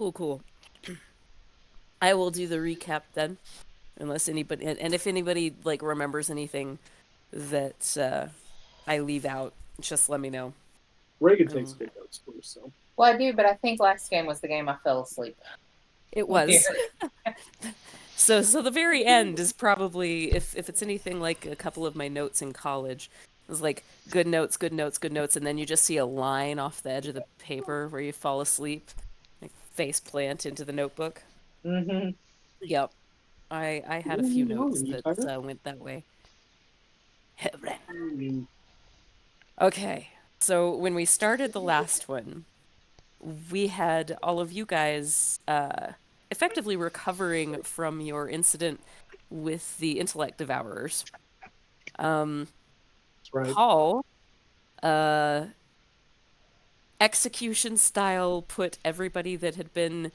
Cool, cool. I will do the recap then, unless anybody, and if anybody like remembers anything that I leave out, just let me know. Reagan takes Um, good notes for so. Well, I do, but I think last game was the game I fell asleep. it Here. was. So the very end is probably if it's anything like a couple of my notes in college, it was like good notes, good notes, good notes, and then you just see a line off the edge of the paper where you fall asleep, like face plant into the notebook. Mm-hmm. Yep, I had a What are few you notes doing? You that tired? went that way. Mm, Okay, so when we started the last one, we had all of you guys effectively recovering from your incident with the intellect devourers. Um, that's right. Paul, uh, execution style, put everybody that had been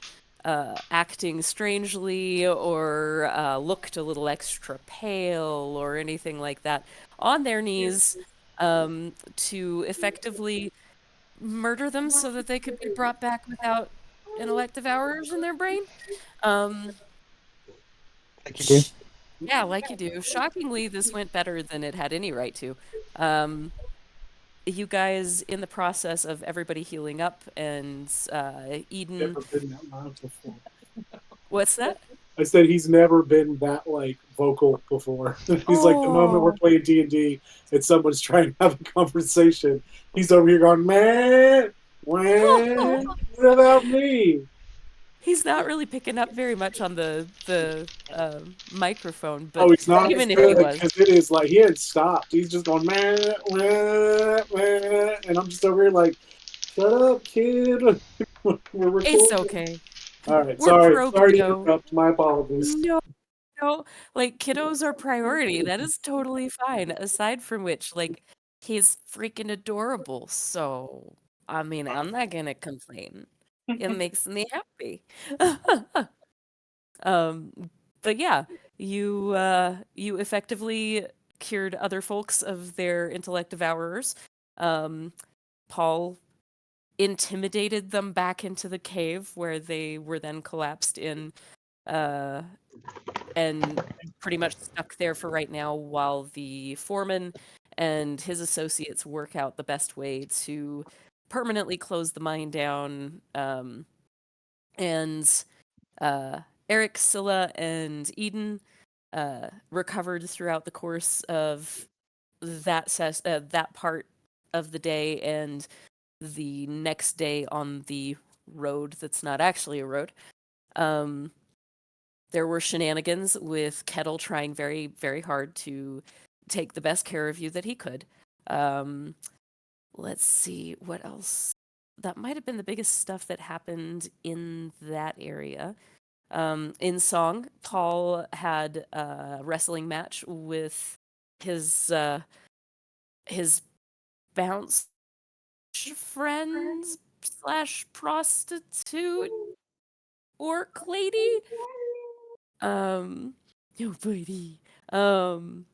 acting strangely or looked a little extra pale or anything like that on their knees to effectively murder them so that they could be brought back without intellect devourers in their brain. Um, Like you do. sh- yeah, like you do. Shockingly, this went better than it had any right to. Um, you guys, in the process of everybody healing up and Eden, Never been that loud before. what's that? I said he's never been that like vocal before. He's like the moment we're Oh, playing D&D and someone's trying to have a conversation, he's over here going, man, what about me? he's not really picking up very much on the microphone, Oh, but he's not as even if he good was, because it is like he had stopped. He's just going, man, and I'm just over here like, shut up, kid. We're it's recording. okay. All right, We're sorry, pro sorry to kiddo. interrupt. My apologies. No, no, like kiddos are priority. That is totally fine. Aside from which, like he's freaking adorable. So, I mean, I'm not gonna complain. It makes me happy. Um, but yeah, you effectively cured other folks of their intellect devourers. Um, Paul intimidated them back into the cave where they were then collapsed in, uh, and pretty much stuck there for right now while the foreman and his associates work out the best way to permanently close the mine down. And Eric, Scylla, and Eden recovered throughout the course of that part of the day and the next day on the road that's not actually a road. Um, there were shenanigans with Kettle trying very, very hard to take the best care of you that he could. Um, let's see what else. That might have been the biggest stuff that happened in that area. In song, Paul had a wrestling match with his bounce friends slash prostitute orc lady. Oh buddy. Um,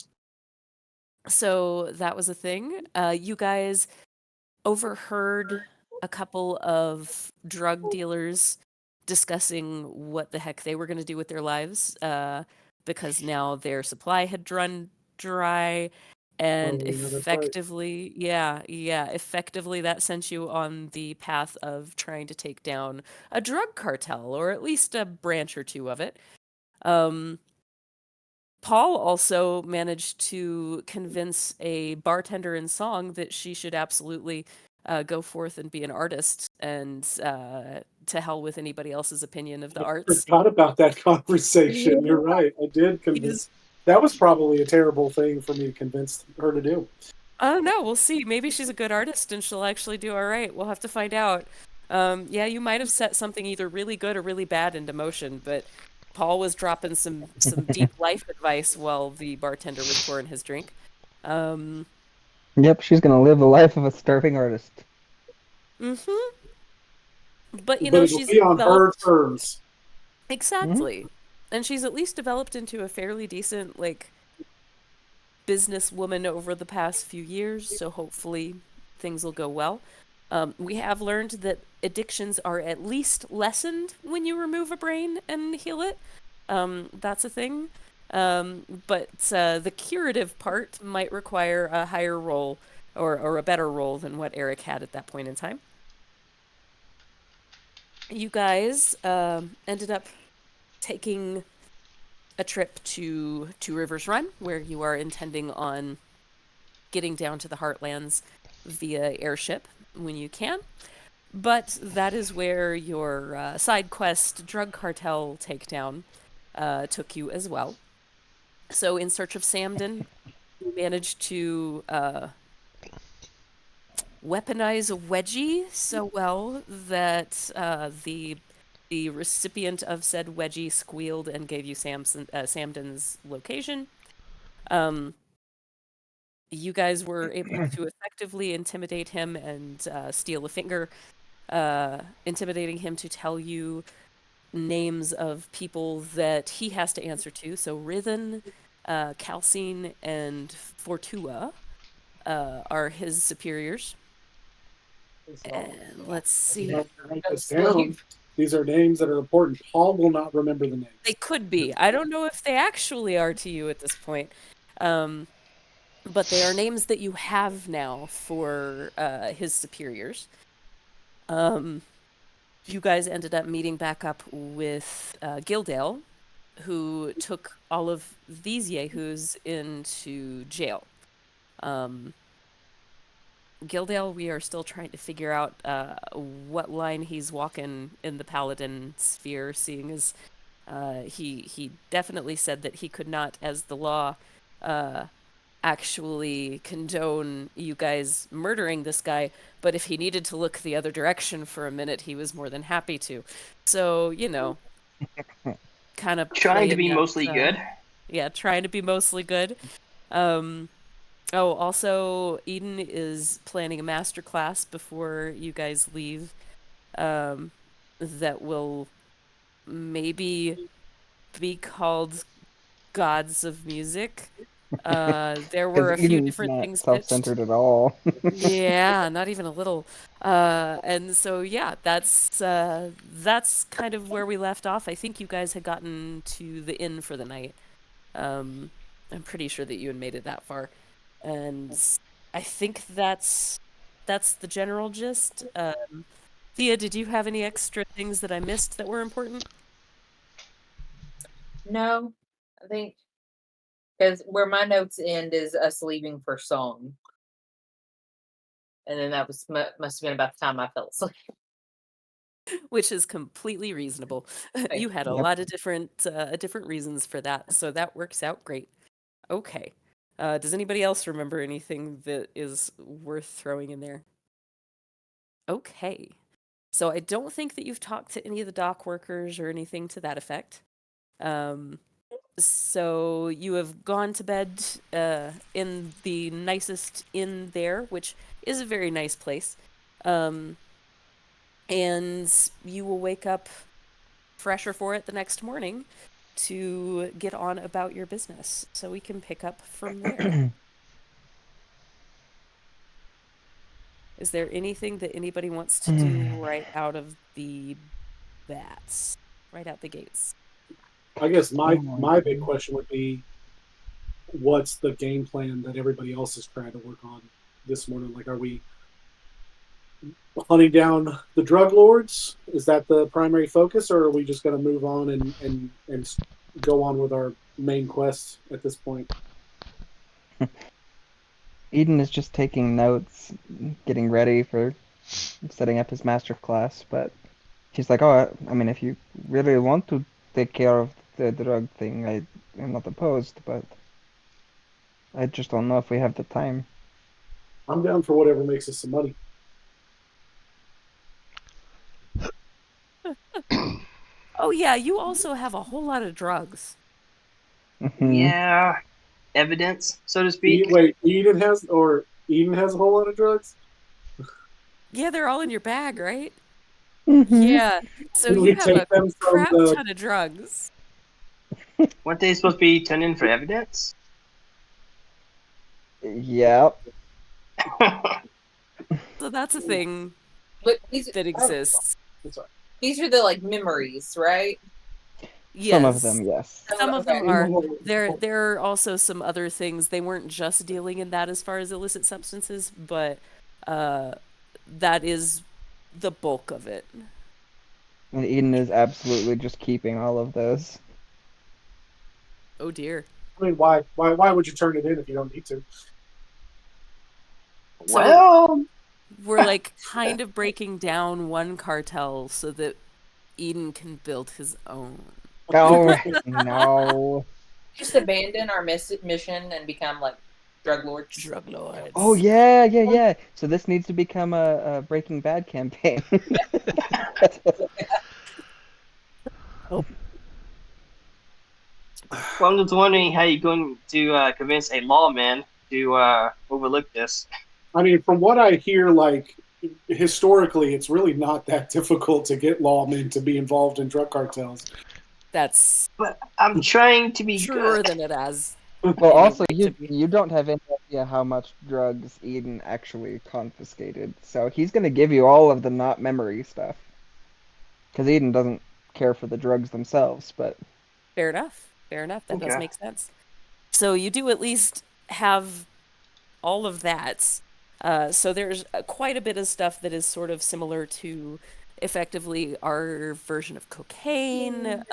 so that was a thing. You guys overheard a couple of drug dealers discussing what the heck they were going to do with their lives because now their supply had run dry and Oh, yeah, that's right. effectively that sent you on the path of trying to take down a drug cartel or at least a branch or two of it. um Paul also managed to convince a bartender in song that she should absolutely go forth and be an artist and to hell with anybody else's opinion of the I arts. forgot about that conversation. You're right. I did He's, convince. That was probably a terrible thing for me to convince her to do. I don't know, we'll see. Maybe she's a good artist and she'll actually do all right. We'll have to find out. Yeah, you might have set something either really good or really bad into motion, but Paul was dropping some deep life advice while the bartender was pouring his drink. Um, Yep, she's gonna live the life of a starving artist. mhm. But you But know, it'll she's be on her developed terms. Hmm. exactly. And she's at least developed into a fairly decent like businesswoman over the past few years, so hopefully things will go well. We have learned that addictions are at least lessened when you remove a brain and heal it. That's a thing. But the curative part might require a higher roll or a better roll than what Eric had at that point in time. You guys ended up taking a trip to Two Rivers Run, where you are intending on getting down to the Heartlands via airship when you can. But that is where your side quest drug cartel takedown took you as well. So, in search of Samden, you managed to weaponize a wedgie so well that the recipient of said wedgie squealed and gave you Samden's location. You guys were able to effectively intimidate him and steal a finger, intimidating him to tell you names of people that he has to answer to. So Rithen, Calcine, and Fortua are his superiors. And let's see. Write this down. These are names that are important. Paul will not remember the names. They could be. I don't know if they actually are to you at this point. But they are names that you have now for his superiors. You guys ended up meeting back up with Gildale, who took all of these yahoos into jail. Gildale, we are still trying to figure out what line he's walking in the Paladin sphere, seeing as he definitely said that he could not, as the law, actually condone you guys murdering this guy, but if he needed to look the other direction for a minute, he was more than happy to. So, you know, kind of Trying to be mostly good. Yeah, trying to be mostly good. Also, Eden is planning a master class before you guys leave that will maybe be called Gods of Music. There were a few Eden's different not things self-centered at all. Yeah, not even a little. And so yeah, that's kind of where we left off. I think you guys had gotten to the inn for the night. I'm pretty sure that you had made it that far. And I think that's the general gist. Thea, did you have any extra things that I missed that were important? No, I think because where my notes end is us leaving for song, and then that was must have been about the time I fell asleep. Which is completely reasonable. You had a Yep. lot of different reasons for that, so that works out great. Okay. Does anybody else remember anything that is worth throwing in there? Okay. So I don't think that you've talked to any of the dock workers or anything to that effect. So you have gone to bed in the nicest inn there, which is a very nice place. And you will wake up fresher for it the next morning to get on about your business. So we can pick up from there. Is there anything that anybody wants to do right out of the bats? Right out the gates? I guess my big question would be, what's the game plan that everybody else is trying to work on this morning? Like, are we hunting down the drug lords? Is that the primary focus, or are we just going to move on and go on with our main quest at this point? Eden is just taking notes, getting ready for setting up his master class, but she's like, oh, I mean, if you really want to take care of the drug thing, I'm not opposed, but I just don't know if we have the time. I'm down for whatever makes us some money. Oh yeah, you also have a whole lot of drugs. Yeah, evidence, so to speak. Wait, Eden has a whole lot of drugs? Yeah, they're all in your bag, right? Mhm. Yeah. So Can you we have take a them from crap the- ton of drugs. Weren't they supposed to be turned in for evidence? Yep. So that's a thing But these that exists. That's all right. these are the like memories, right? Some of Yes. them, yes. Some of them Okay. are. There are also some other things. They weren't just dealing in that as far as illicit substances, but that is the bulk of it. And Eden is absolutely just keeping all of those. Oh dear. I mean, why would you turn it in if you don't need to? So Well, we're like kind of breaking down one cartel so that Eden can build his own. Oh, no. Just abandon our mission and become like drug lords. Drug lords. Oh, yeah. So this needs to become a Breaking Bad campaign. well, I'm just wondering how you're going to convince a lawman to overlook this. I mean, from what I hear, like historically, it's really not that difficult to get lawmen to be involved in drug cartels. That's But I'm trying to be truer good. than it has. Well, any also, right to be. you don't have any idea how much drugs Eden actually confiscated. So he's going to give you all of the not memory stuff. Because Eden doesn't care for the drugs themselves, but... Fair enough. Fair enough. That does Okay. make sense. So you do at least have all of that. So there's quite a bit of stuff that is sort of similar to effectively our version of cocaine.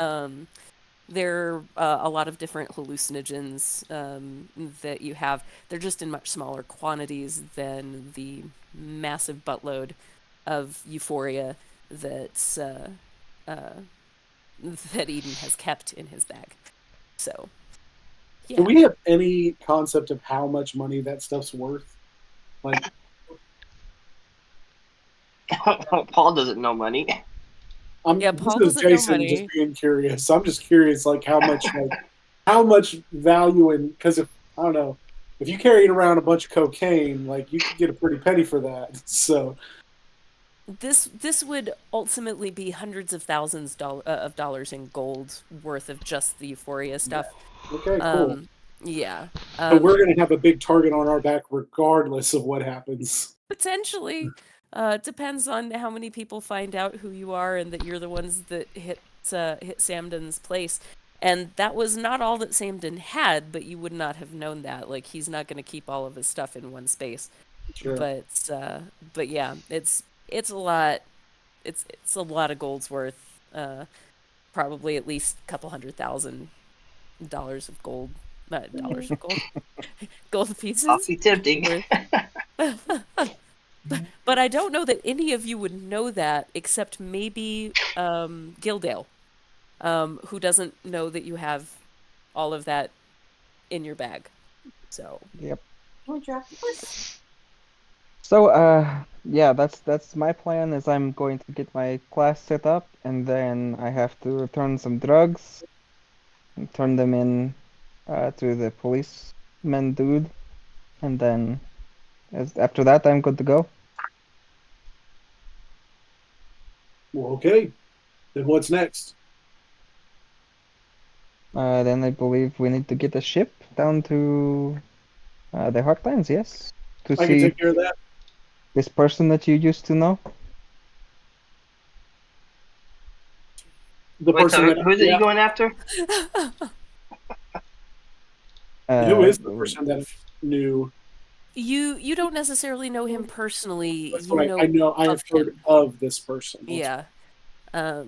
There are a lot of different hallucinogens that you have. They're just in much smaller quantities than the massive buttload of euphoria that that Eden has kept in his bag. So, yeah. Do we have any concept of how much money that stuff's worth? Like, Paul doesn't know money. Yeah, this Paul is doesn't know Jason money. just being curious. I'm just curious, like how much value in, because if I don't know, if you carried around a bunch of cocaine, like you could get a pretty penny for that. So This would ultimately be hundreds of thousands of dollars in gold worth of just the euphoria stuff. okay, cool. Yeah. So we're gonna have a big target on our back regardless of what happens. Potentially. It depends on how many people find out who you are and that you're the ones that hit Samden's place. And that was not all that Samden had, but you would not have known that. Like, he's not going to keep all of his stuff in one space. Sure. But yeah, it's a lot. It's a lot of gold's worth. Probably at least a couple $100,000 of gold. Dollars of gold. Gold pieces. Awfully tempting. But I don't know that any of you would know that except maybe Gildale, who doesn't know that you have all of that in your bag. So Yep. Oh, draft. So, yeah, that's my plan. Is I'm going to get my class set up, and then I have to return some drugs, and turn them in, to the policeman dude, and then, after that, I'm good to go. Well, okay. Then what's next? Then I believe we need to get a ship down to, the Heartlands, yes, to I can see take care of that. this person that you used to know. The Wait, person so that who's it you going after? who is the person that knew? you don't necessarily know him personally. That's You what know I know. I have of heard him. of this person. That's Yeah.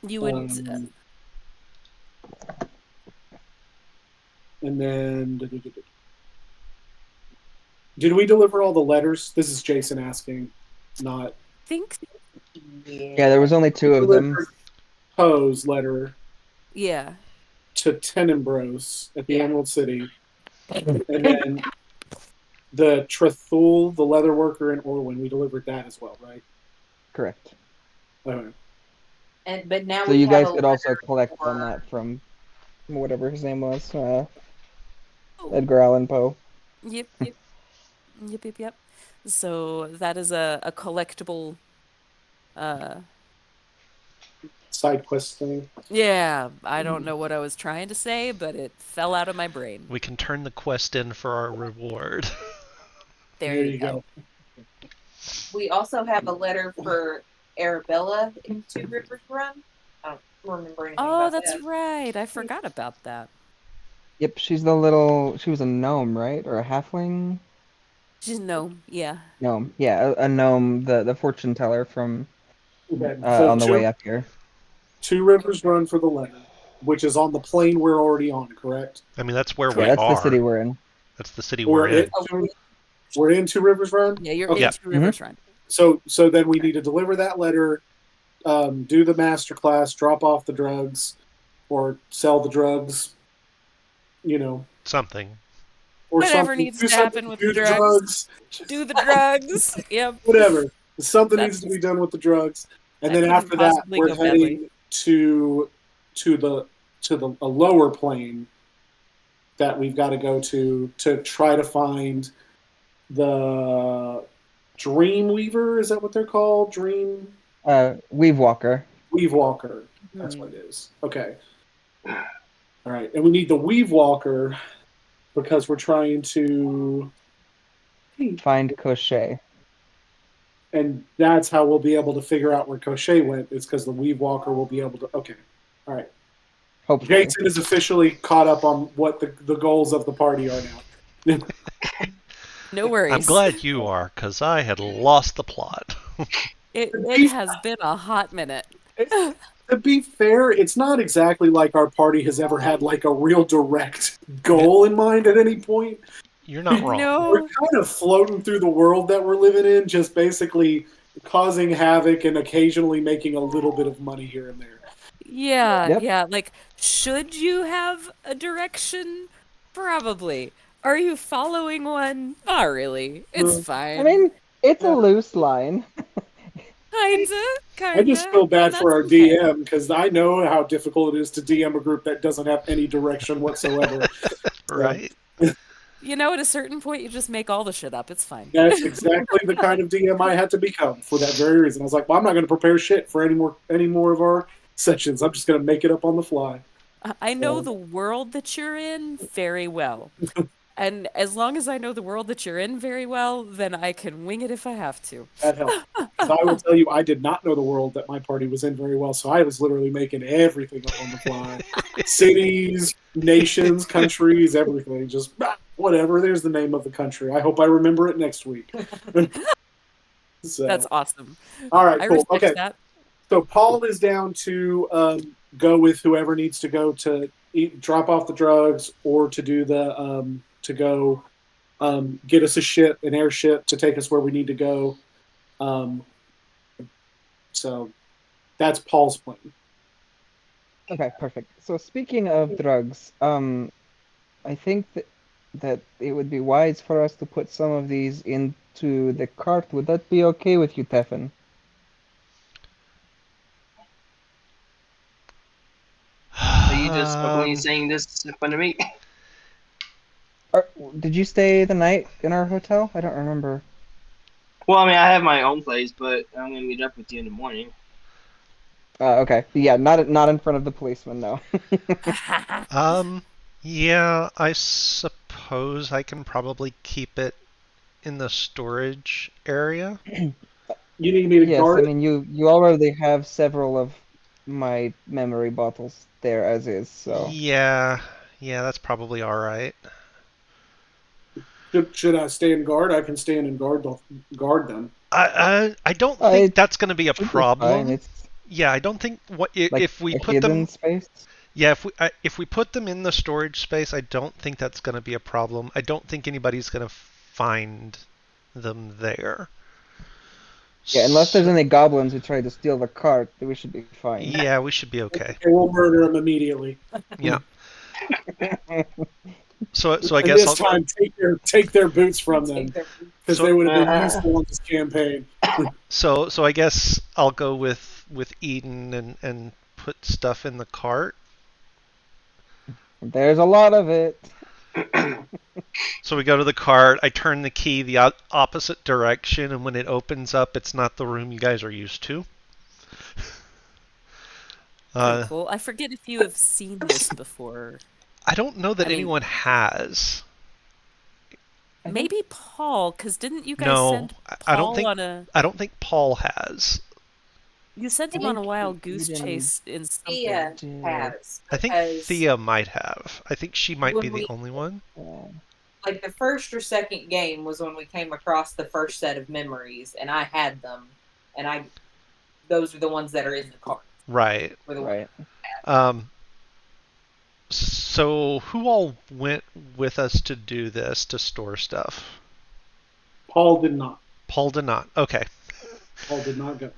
You would. And then, did we deliver all the letters? This is Jason asking, not. Think. Yeah, there was only two of them. Poe's letter Yeah. to Tenenbros at the Emerald City, and then the Trethul, the leather worker in Orwin. We delivered that as well, right? Correct. Okay. But now So we you have guys a could also letter collect for- on that from whatever his name was, Oh. Edgar Allan Poe. Yep. Yep. So that is a collectible. Side quest thing. Yeah, I don't know what I was trying to say, but it fell out of my brain. We can turn the quest in for our reward. There you go. we also have a letter for Arabella in Two Rivers Run. I don't remember anything Oh, about that's that. right. I forgot about that. Yep, she's the little. She was a gnome, right, or a halfling? She's no, yeah. Gnome. Yeah, a gnome. The fortune teller from Okay, so on the way up here. Two Rivers Run for the letter, which is on the plane we're already on, correct? I mean, that's where Yeah, we that's the are. city we're in. That's the city We're we're in. we're in Two Rivers Run. Yeah, you're Okay. in Two Rivers Run. So then we need to deliver that letter, do the master class, drop off the drugs, or sell the drugs. You know, Something. or Whatever something. needs Do to something happen with do the the drugs. Do the drugs. Yep. Whatever. Something That's- needs to be done with the drugs, and that then couldn't after that, possibly we're go heading badly. to a lower plane that we've got to go to try to find the Dream Weaver. Is that what they're called? Dream Weave Walker. Weave Walker. That's Hmm. what it is. Okay. All right, and we need the Weave Walker because we're trying to Find Cochet. and that's how we'll be able to figure out where Cochet went. It's because the Weave Walker will be able to. Okay, all right. Hopefully. Jason is officially caught up on what the goals of the party are now. No worries. I'm glad you are, because I had lost the plot. It has been a hot minute. To be fair, it's not exactly like our party has ever had like a real direct goal in mind at any point. You're not wrong. No. We're kind of floating through the world that we're living in, just basically causing havoc and occasionally making a little bit of money here and there. Yeah, Yep. yeah. Like, should you have a direction? Probably. Are you following one? Not really. It's Mm. fine. I mean, it's a Yeah. loose line. kinda. I just feel bad and for our that's okay. DM because I know how difficult it is to DM a group that doesn't have any direction whatsoever. Right? You know, at a certain point, you just make all the shit up. It's fine. That's exactly the kind of DM I had to become for that very reason. I was like, well, I'm not going to prepare shit for any more of our sessions. I'm just going to make it up on the fly. I know So- the world that you're in very well. And as long as I know the world that you're in very well, then I can wing it if I have to. That helps. 'Cause I will tell you, I did not know the world that my party was in very well, so I was literally making everything up on the fly. Cities, nations, countries, everything. Just whatever. There's the name of the country. I hope I remember it next week. So, That's awesome. all right, I cool. respect Okay, that. so Paul is down to go with whoever needs to go to drop off the drugs or to do the to go get us an airship to take us where we need to go. So that's Paul's plan. Okay, perfect. So speaking of drugs, I think that it would be wise for us to put some of these into the cart. Would that be okay with you, Tefan? Are you just openly saying this in front of me? Did you stay the night in our hotel? I don't remember. Well, I mean, I have my own place, but I'm gonna meet up with you in the morning. Okay. Yeah, not in front of the policeman, no. Yeah, I suppose I can probably keep it in the storage area. You need me to Yes, guard I it? mean you already have several of my memory bottles there as is, so Yeah, that's probably all right. Should I stay in guard? I can stand and guard them. I don't it think that's going to be a should be problem. fine. It's Yeah, I don't think like if we a put hidden them. space. Yeah, if we put them in the storage space, I don't think that's going to be a problem. I don't think anybody's going to find them there. Yeah, unless there's any goblins who try to steal the cart, then we should be fine. Yeah, we should be okay. Okay, we'll murder them immediately. Yeah. So I And guess this time, take their boots from them because So- they would have been useful in this campaign. So I guess I'll go with Eden and put stuff in the cart. There's a lot of it. So we go to the cart. I turn the key the opposite direction, and when it opens up, it's not the room you guys are used to. Pretty cool. I forget if you have seen this before. I don't know that I mean- anyone has. maybe Paul, because didn't you guys No, send I don't Paul think on a? I don't think Paul has. You sent him on a wild goose chase in something. Thea did. has, I think because Thea might have. I think she might be when the we only one. like the first or second game was when we came across the first set of memories, and I had them, and those are the ones that are in the cart. Right. Were the Right. So who all went with us to do this, to store stuff? Paul did not. Paul did not. Okay. Paul did not go.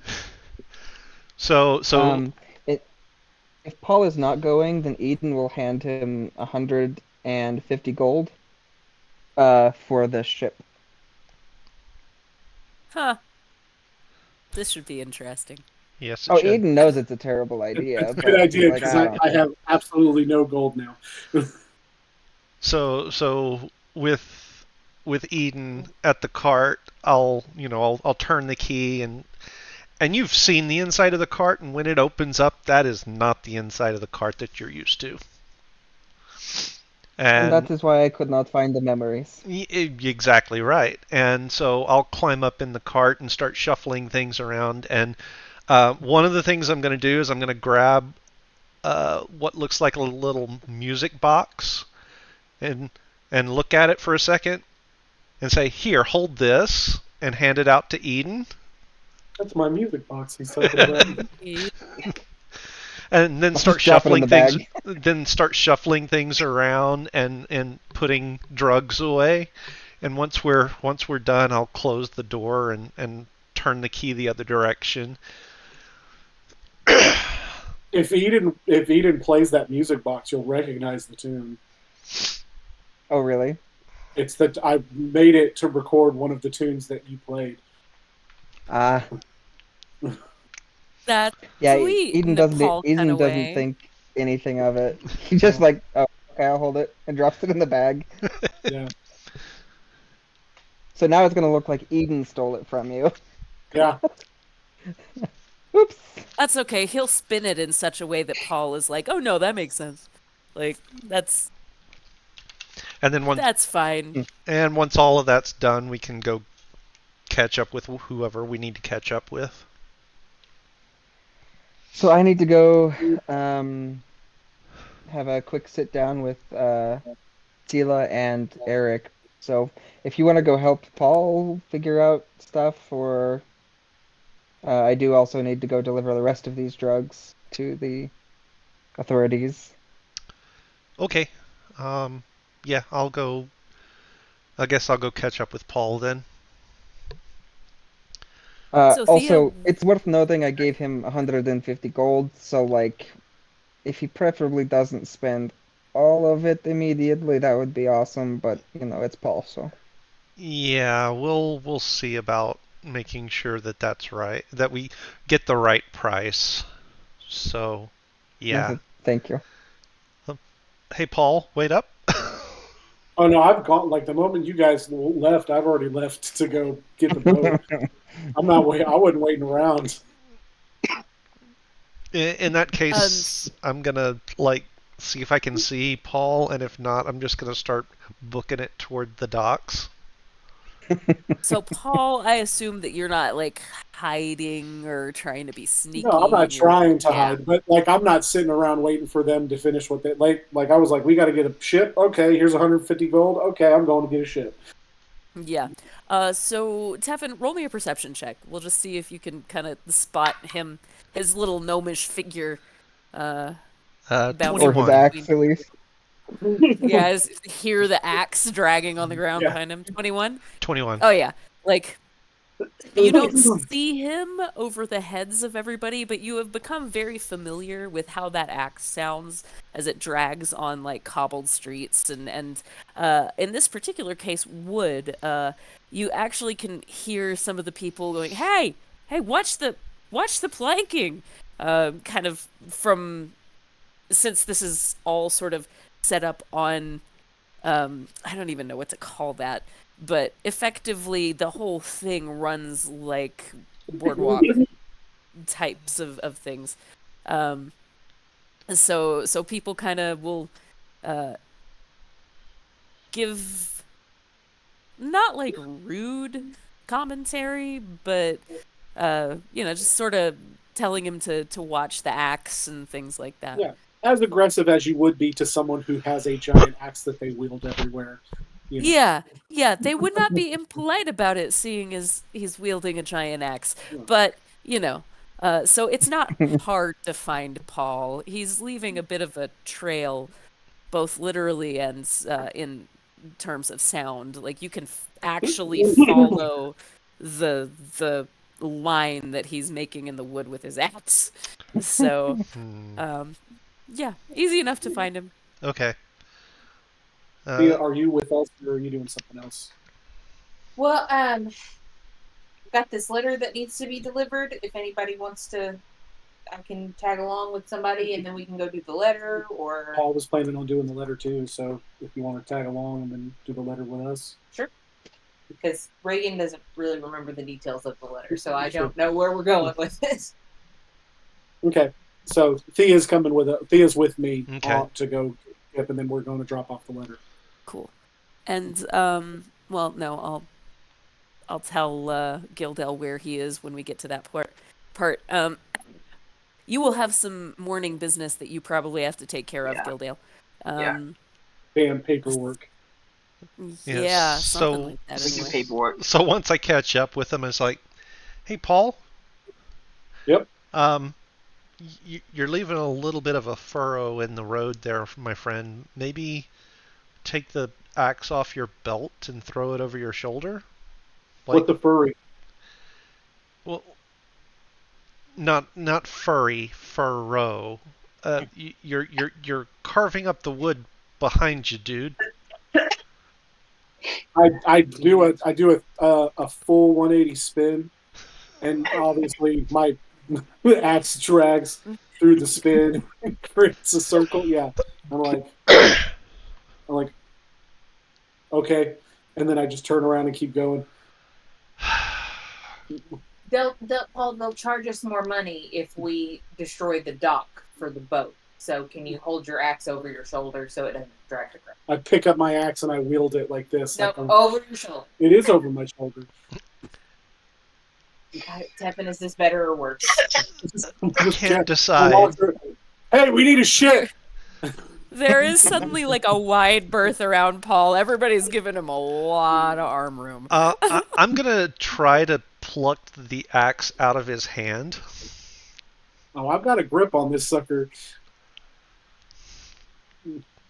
So If Paul is not going, then Eden will hand him 150 gold for the ship. Huh. This should be interesting. yes, it Oh, should. Eden knows it's a terrible It's idea, a good but he's idea like, because I I don't care. have absolutely no gold now. So with Eden at the cart, I'll turn the key and you've seen the inside of the cart, and when it opens up, that is not the inside of the cart that you're used to. And And that is why I could not find the memories. exactly right. And so I'll climb up in the cart and start shuffling things around. And one of the things I'm going to do is I'm going to grab what looks like a little music box and look at it for a second and say, "Here, hold this," and hand it out to Eden. That's my music box he's talking about. And then start Just drop it in shuffling the things. bag. Then start shuffling things around and putting drugs away. And once we're done, I'll close the door and turn the key the other direction. If Eden plays that music box, you'll recognize the tune. Oh, really? It's that I made it to record one of the tunes that you played. Ah, That's yeah. sweet Eden in a doesn't. Paul kind Eden of doesn't way. think anything of it. He just like, oh, okay, I'll hold it, and drops it in the bag. Yeah, So now it's gonna look like Eden stole it from you. yeah. Oops. That's okay. He'll spin it in such a way that Paul is like, "Oh no, that makes sense." Like that's And then fine. once all of that's done, we can go catch up with whoever we need to catch up with. So I need to go have a quick sit down with Tila and Eric. So if you want to go help Paul figure out stuff, or I do also need to go deliver the rest of these drugs to the authorities. Okay. Yeah, I'll go. I guess I'll go catch up with Paul then. Sophia, Also, it's worth noting I gave him 150 gold, so like, if he preferably doesn't spend all of it immediately, that would be awesome. But it's Paul, so. Yeah, we'll see about making sure that that's right, that we get the right price. So, yeah. Thank you. Hey, Paul, wait up. Oh no, I've gone. Like the moment you guys left, I've already left to go get the boat. I'm not waiting. I wasn't waiting around. In that case, I'm gonna see if I can see Paul, and if not, I'm just gonna start booking it toward the docks. so Paul, I assume that you're not like hiding or trying to be sneaky. No, I'm not trying to Yeah. hide, but like I'm not sitting around waiting for them to finish what they like. Like I was like, we got to get a ship. Okay, here's 150 gold. Okay, I'm going to get a ship. Yeah. So Tevin, roll me a perception check. We'll just see if you can kind of spot him, his little gnomish figure. Bouncing Or his 21. axe, at least. Yeah, hear the axe dragging on the ground Yeah. behind him. 21? 21. Oh yeah. Like you don't see him over the heads of everybody, but you have become very familiar with how that axe sounds as it drags on like cobbled streets and in this particular case wood. You actually can hear some of the people going, "Hey, watch the planking." Kind of from since this is all sort of set up on I don't even know what to call that, but effectively the whole thing runs like boardwalk types of things. So people kind of will give not like rude commentary, but just sort of telling him to watch the axe and things like that. Yeah, as aggressive as you would be to someone who has a giant axe that they wield everywhere. You know. Yeah, they would not be impolite about it, seeing as he's wielding a giant axe. Yeah. But, so it's not hard to find Paul. He's leaving a bit of a trail, both literally and in terms of sound. Like you can actually follow the line that he's making in the wood with his axe. So, yeah, easy enough to find him. Okay. Thea, are you with us or are you doing something else? Well, got this letter that needs to be delivered. If anybody wants to, I can tag along with somebody, and then we can go do the letter. Or Paul was planning on doing the letter too, so if you want to tag along and then do the letter with us. Sure. Because Reagan doesn't really remember the details of the letter, so I don't know where we're going with this. Okay, so Thea's with me Okay. to go, and then we're going to drop off the letter. Cool. And well, no, I'll tell Gildel where he is when we get to that part. You will have some morning business that you probably have to take care of, Yeah. Gildale. Damn paperwork. Yeah, so something like that. We do Anyway. paperwork. So once I catch up with him, it's like, hey, Paul. Yep. You're leaving a little bit of a furrow in the road there, my friend. Maybe take the axe off your belt and throw it over your shoulder. What the furry? Well, not furry, furrow. You're carving up the wood behind you, dude. I do a full 180 spin, and obviously my axe drags through the spin, creates a circle. Yeah, I'm like, okay, and then I just turn around and keep going. They'll charge us more money if we destroy the dock for the boat. So can you hold your axe over your shoulder so it doesn't drag the ground? I pick up my axe and I wield it like this. No, like over your shoulder. It is over my shoulder. Tevin, is this better or worse? I can't decide. Hey, we need a ship. There is suddenly like a wide berth around Paul. Everybody's giving him a lot of arm room. I'm gonna try to pluck the axe out of his hand. Oh, I've got a grip on this sucker.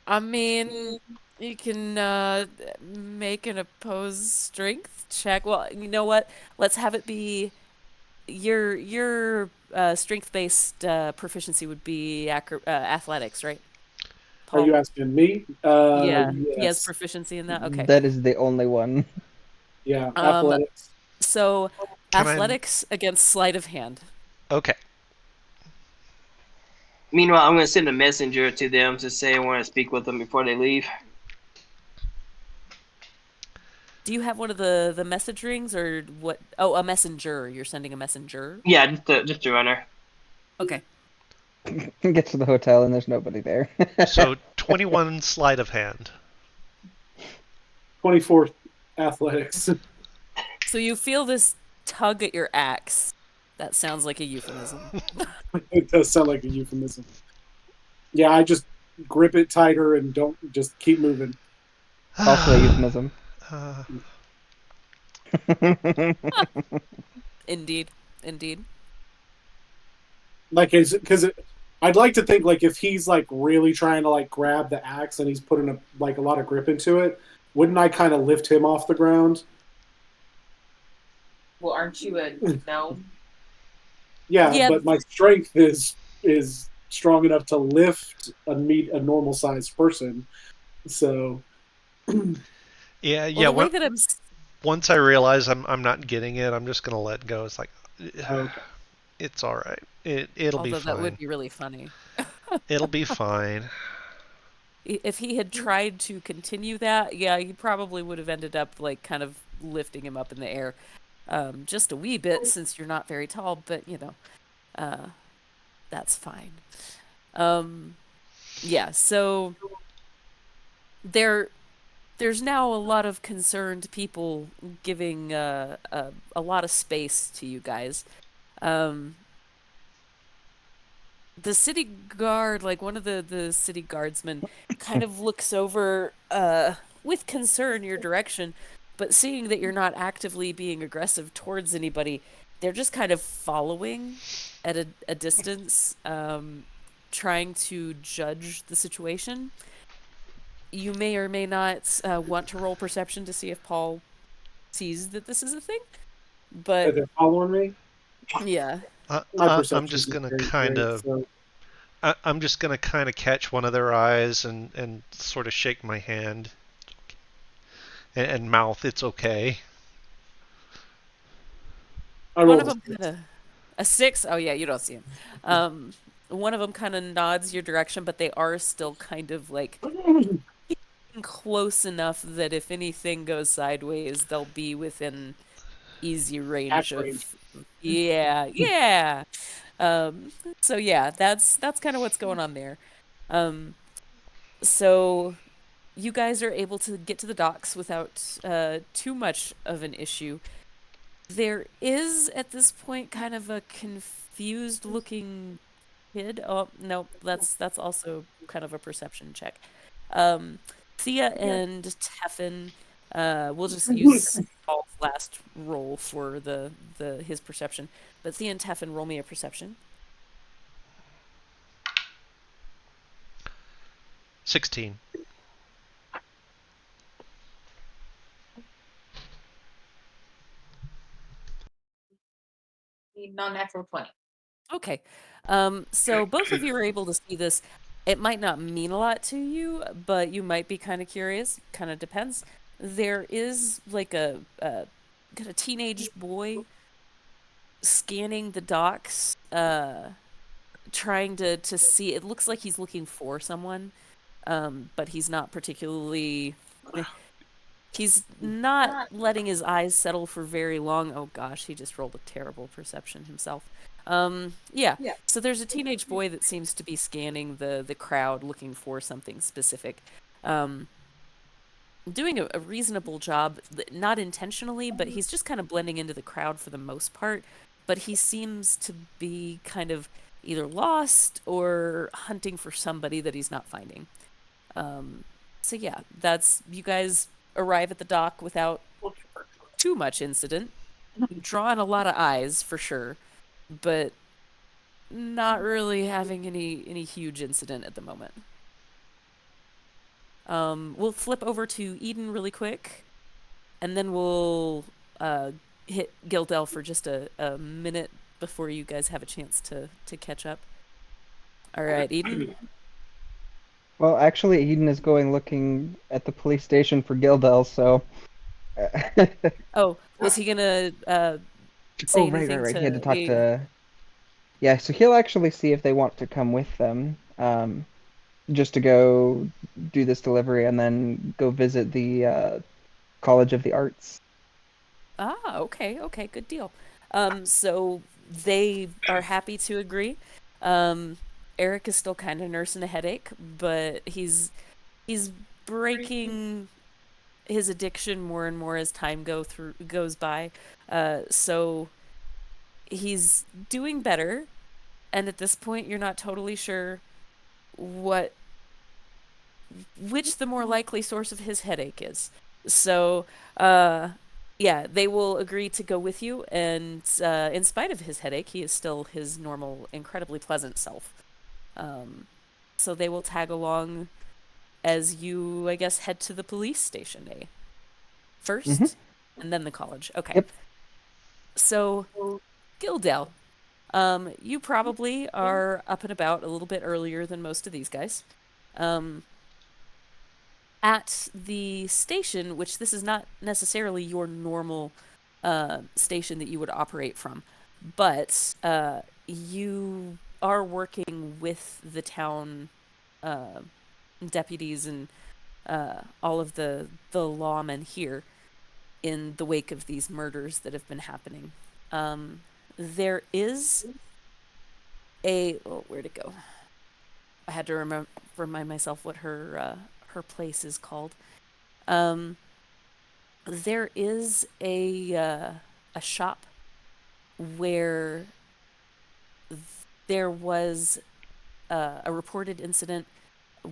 I mean, you can make an opposed strength check. Well, you know what? Let's have it be your strength-based proficiency would be athletics, right? Are you asking me? Yeah, yes. he has proficiency in that. Okay. That is the only one. Yeah, athletics. So Can athletics against sleight of hand. Okay. Meanwhile, I'm going to send a messenger to them to say I want to speak with them before they leave. Do you have one of the message rings or what? Oh, a messenger. You're sending a messenger? Yeah, just a runner. Okay. Get to the hotel and there's nobody there. So 21 sleight of hand. 24 athletics. So you feel this tug at your axe. That sounds like a euphemism. It does sound like a euphemism. Yeah, I just grip it tighter and don't just keep moving. Also a euphemism. Indeed. Like, because I'd like to think like if he's like really trying to like grab the axe and he's putting a lot of grip into it, wouldn't I kind of lift him off the ground? Well, aren't you a gnome? Yeah, but my strength is strong enough to lift a normal sized person. So Yeah. Well, the way that Once I realize I'm not getting it, I'm just gonna let go. It's like, okay. It's all right. It'll be although fine. that would be really funny. It'll be fine. If he had tried to continue that, yeah, he probably would have ended up like kind of lifting him up in the air. Just a wee bit since you're not very tall, but that's fine. Yeah, so there's there's now a lot of concerned people giving a lot of space to you guys. Um, the city guard, like one of the city guardsmen, kind of looks over with concern your direction, but seeing that you're not actively being aggressive towards anybody, they're just kind of following at a distance, trying to judge the situation. You may or may not want to roll perception to see if Paul sees that this is a thing, but They're following me. yeah. My I'm perception just isn't gonna very kind great, of so I'm just gonna kind of catch one of their eyes and sort of shake my hand and mouth it's okay. I One rolled of a them kind of a six. Oh yeah, you don't see him. One of them kind of nods your direction, but they are still kind of like six. close enough that if anything goes sideways, they'll be within easy range Attack range. of. Yeah, yeah. Um, so yeah, that's kind of what's going on there. Um, so you guys are able to get to the docks without too much of an issue. There is at this point kind of a confused looking kid. Oh no, that's also kind of a perception check. Um, Thea and Teffin, we'll just use Paul's last roll for the his perception. But Thea and Teffin, roll me a perception. 16. Non-natural 20. Okay. So both of you are able to see this. It might not mean a lot to you, but you might be kind of curious. Kind of depends. There is like got a teenage boy scanning the docks, trying to see. It looks like he's looking for someone, but he's not particularly. He's not letting his eyes settle for very long. Oh gosh, he just rolled a terrible perception himself. Yeah. So there's a teenage boy that seems to be scanning the crowd looking for something specific. Um, doing a reasonable job, not intentionally, but he's just kind of blending into the crowd for the most part. But he seems to be kind of either lost or hunting for somebody that he's not finding. Um, so yeah, that's you guys arrive at the dock without too much incident, drawing a lot of eyes for sure, but not really having any huge incident at the moment. We'll flip over to Eden really quick, and then we'll hit Gildel for just a minute before you guys have a chance to catch up. All right, Eden. Well, actually, Eden is going looking at the police station for Gildel, so. Oh, was he gonna say Oh, right. anything He had to to talk the? to. Yeah, so he'll actually see if they want to come with them, just to go do this delivery and then go visit the College of the Arts. Ah, okay, good deal. So they are happy to agree. Um, Eric is still kind of nursing a headache, but he's breaking his addiction more and more as time goes by. So he's doing better, and at this point, you're not totally sure what which the more likely source of his headache is. So, yeah, they will agree to go with you, and in spite of his headache, he is still his normal, incredibly pleasant self. Um, so they will tag along as you, I guess, head to the police station, eh? Mm-hmm. First, and then the college. Okay. Yep. So, Gildel, you probably are up and about a little bit earlier than most of these guys. Um, at the station, which this is not necessarily your normal station that you would operate from, but you are working with the town uh, deputies and all of the lawmen here in the wake of these murders that have been happening. There is where'd it go? I had to remind myself what her place is called. There is a shop where there was a reported incident.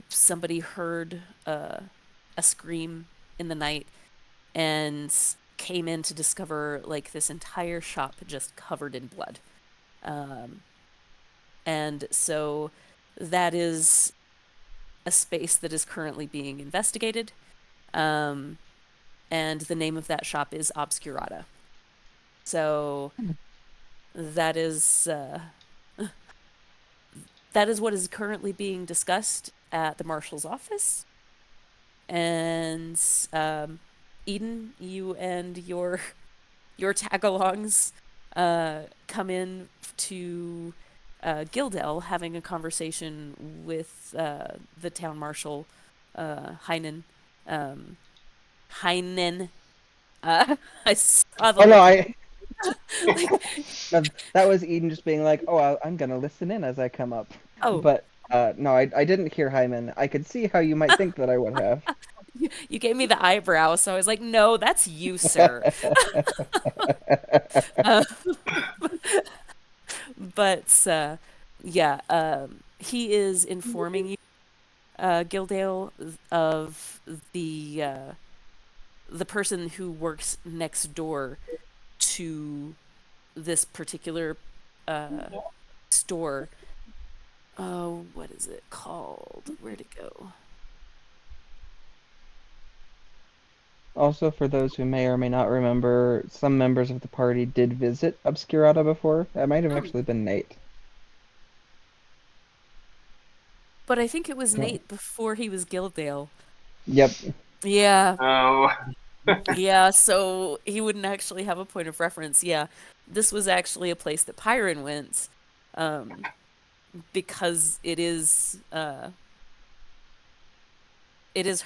Somebody heard a scream in the night and came in to discover like this entire shop just covered in blood. And so that is a space that is currently being investigated. And the name of that shop is Obscurata. So that is what is currently being discussed at the marshal's office. And Eden, you and your tagalongs come in to Gildell, having a conversation with the town marshal, Heinen. Heinen. I saw the Oh no, look. Like, that was Eden just being like, "Oh, I'm gonna listen in as I come up." oh, But no, I didn't hear Hyman. I could see how you might think that I would have. you gave me the eyebrow, so I was like, no, that's you, sir. Uh, but yeah, he is informing you, Gildale, of the person who works next door to this particular store. Oh, what is it called? Where'd it go? Also, for those who may or may not remember, some members of the party did visit Obscurata before. That might have actually been Nate. But I think it was Yeah. Nate before he was Gildale. Yep. Yeah, Oh, yeah, so he wouldn't actually have a point of reference. Yeah, this was actually a place that Pyron went, um, because it is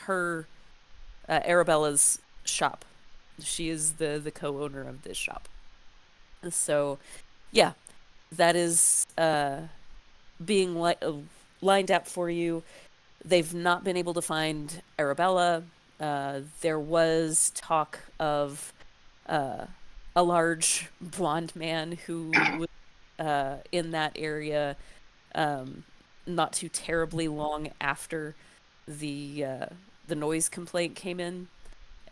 her, Arabella's shop. She is the co-owner of this shop. So, yeah, that is being lined up for you. They've not been able to find Arabella. There was talk of a large blonde man who was in that area not too terribly long after the noise complaint came in,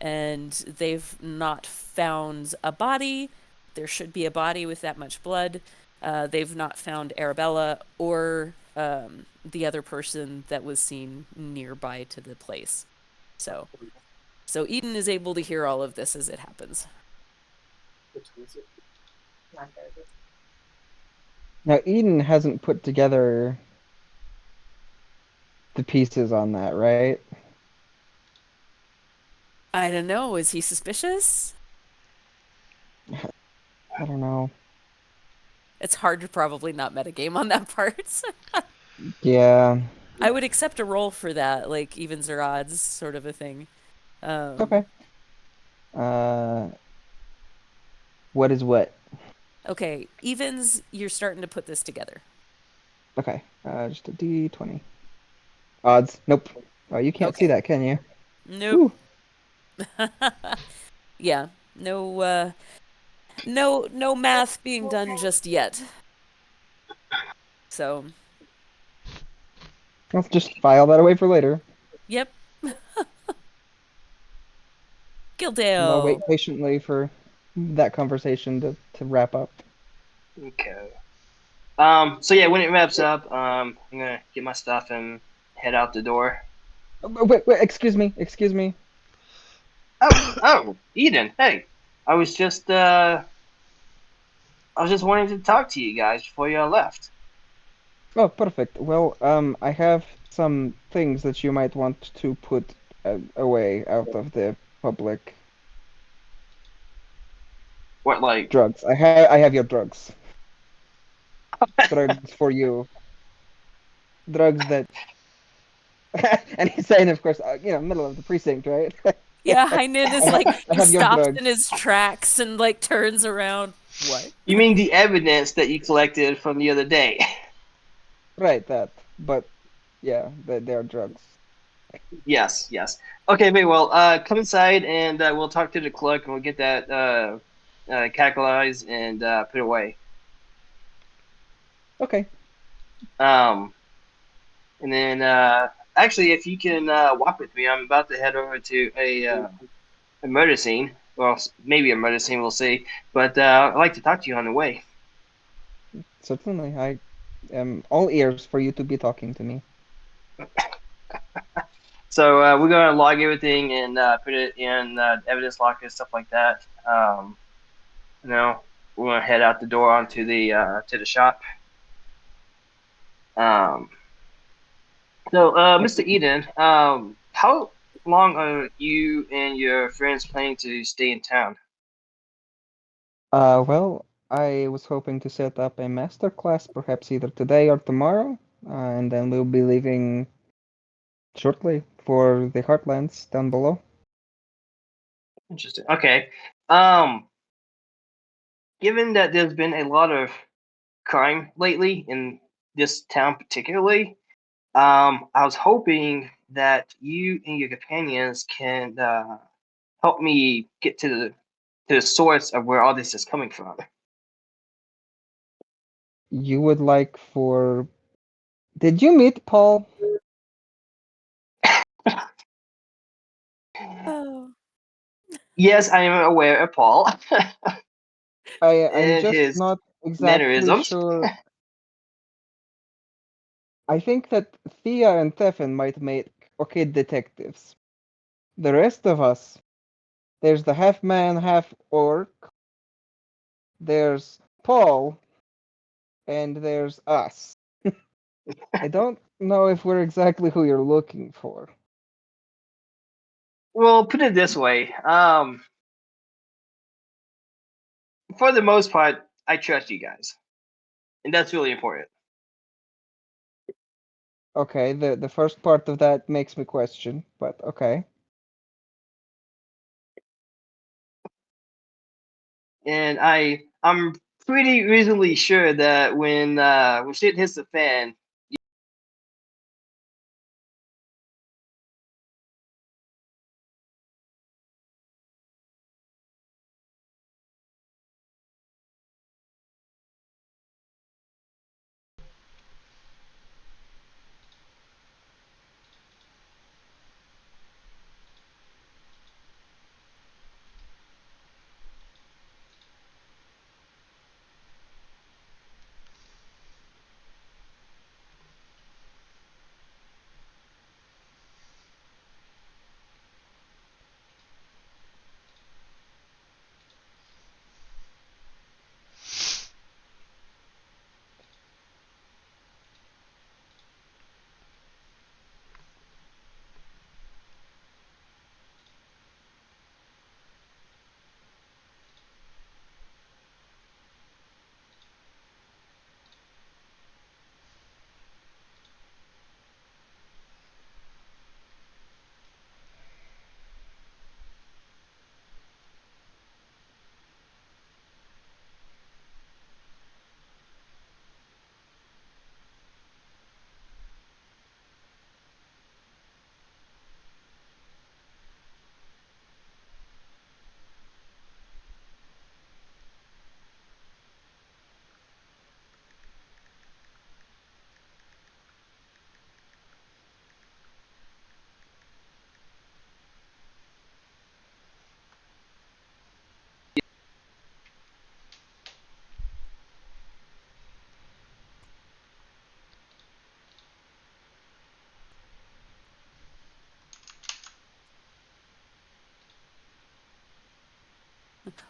and they've not found a body. There should be a body with that much blood. They've not found Arabella or the other person that was seen nearby to the place. So Eden is able to hear all of this as it happens. Now, Eden hasn't put together the pieces on that, right? I don't know. Is he suspicious? I don't know. It's hard to probably not metagame on that part. Yeah. I would accept a roll for that, like evens or odds, sort of a thing. Okay. What is what? Okay, evens, you're starting to put this together. Okay. Just a D20. Odds. Nope. Oh, you can't see Okay. that, can you? Nope. Whew. Yeah. No math being done just yet. So, Let's just file that away for later. yep. And I'll Gildale. wait patiently for that conversation to wrap up. okay. So yeah, when it wraps up, I'm gonna get my stuff and head out the door. Wait, excuse me. Oh, Eden. Hey, I was just wanting to talk to you guys before y'all left. Oh, perfect. Well, I have some things that you might want to put away out of the public. What, like? Drugs. I have your drugs. Drugs for you. Drugs that. And he's saying, of course, middle of the precinct, right? Yeah, Heinen is like, I he have your stops drugs. in his tracks and like turns around. What? You mean the evidence that you collected from the other day? Right, that. But yeah, they are drugs. Yes, yes. Okay, very well. Come inside and we'll talk to the clerk and we'll get that catalyzed and put away. Okay. Um, and then actually, if you can walk with me, I'm about to head over to a murder scene. Well, maybe a murder scene, we'll see. But I'd like to talk to you on the way. Certainly, I am all ears for you to be talking to me. So we're gonna log everything and put it in evidence locker, stuff like that. You know, we're gonna head out the door onto the to the shop. Um, Mr. Eden, how long are you and your friends planning to stay in town? Well, I was hoping to set up a master class perhaps either today or tomorrow, and then we'll be leaving shortly for the Heartlands down below. Interesting. Okay. Um, Given that there's been a lot of crime lately in this town particularly, I was hoping that you and your companions can help me get to the source of where all this is coming from. You would like for... Did you meet Paul? Oh. Yes, I am aware of Paul I'm and just his not exactly mannerisms. sure. I think that Thea and Tefin might make okay detectives. The rest of us, there's the half man, half orc, there's Paul, and there's us. I don't know if we're exactly who you're looking for. Well, put it this way. For the most part, I trust you guys, and that's really important. Okay, the first part of that makes me question, but okay. And I'm pretty reasonably sure that when shit hits the fan,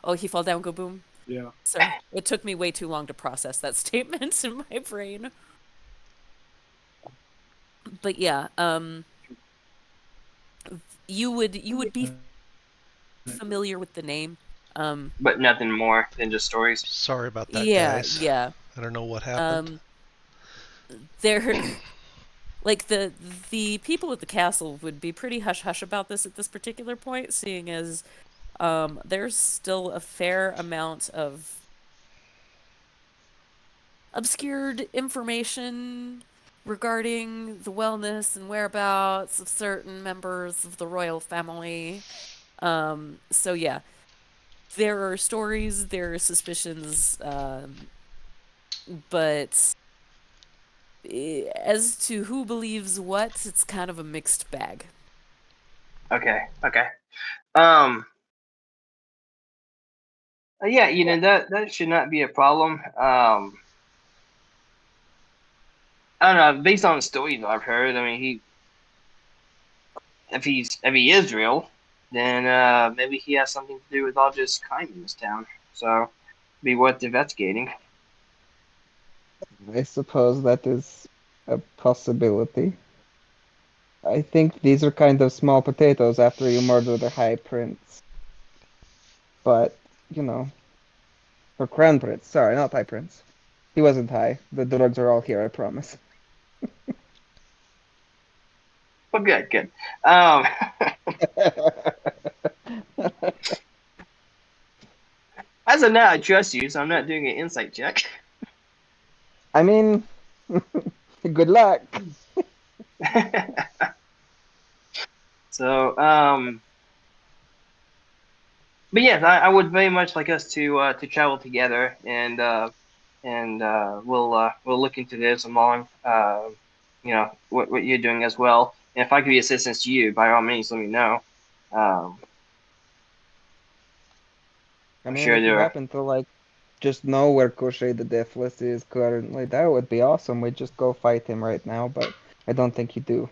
Oh, he fall down, go boom. Yeah. Sorry, it took me way too long to process that statement in my brain. But yeah, you would be familiar with the name. Um, but nothing more than just stories. Sorry about that, yeah, guys. yeah. I don't know what happened. Um, there, like the people at the castle would be pretty hush hush about this at this particular point, seeing as there's still a fair amount of obscured information regarding the wellness and whereabouts of certain members of the royal family. So yeah, there are stories, there are suspicions, but as to who believes what, it's kind of a mixed bag. Okay. Um. Yeah, that should not be a problem. I don't know. Based on the stories I've heard, I mean, if he is real, then maybe he has something to do with all this crime in this town. So, it'd be worth investigating. I suppose that is a possibility. I think these are kind of small potatoes after you murder the High Prince. But, you know, or Crown Prince. Sorry, not High Prince. He wasn't high. The drugs are all here, I promise. Well, good. Um. As of now, I trust you, so I'm not doing an insight check. I mean, good luck. So, but yes, I would very much like us to travel together, and we'll look into this along, what you're doing as well. And if I could be assistance to you, by all means, let me know. Um, I I'm mean, sure if you there are. happen to, like, just know where Crochet the Deathless is currently, that would be awesome. We'd just go fight him right now, but I don't think you do.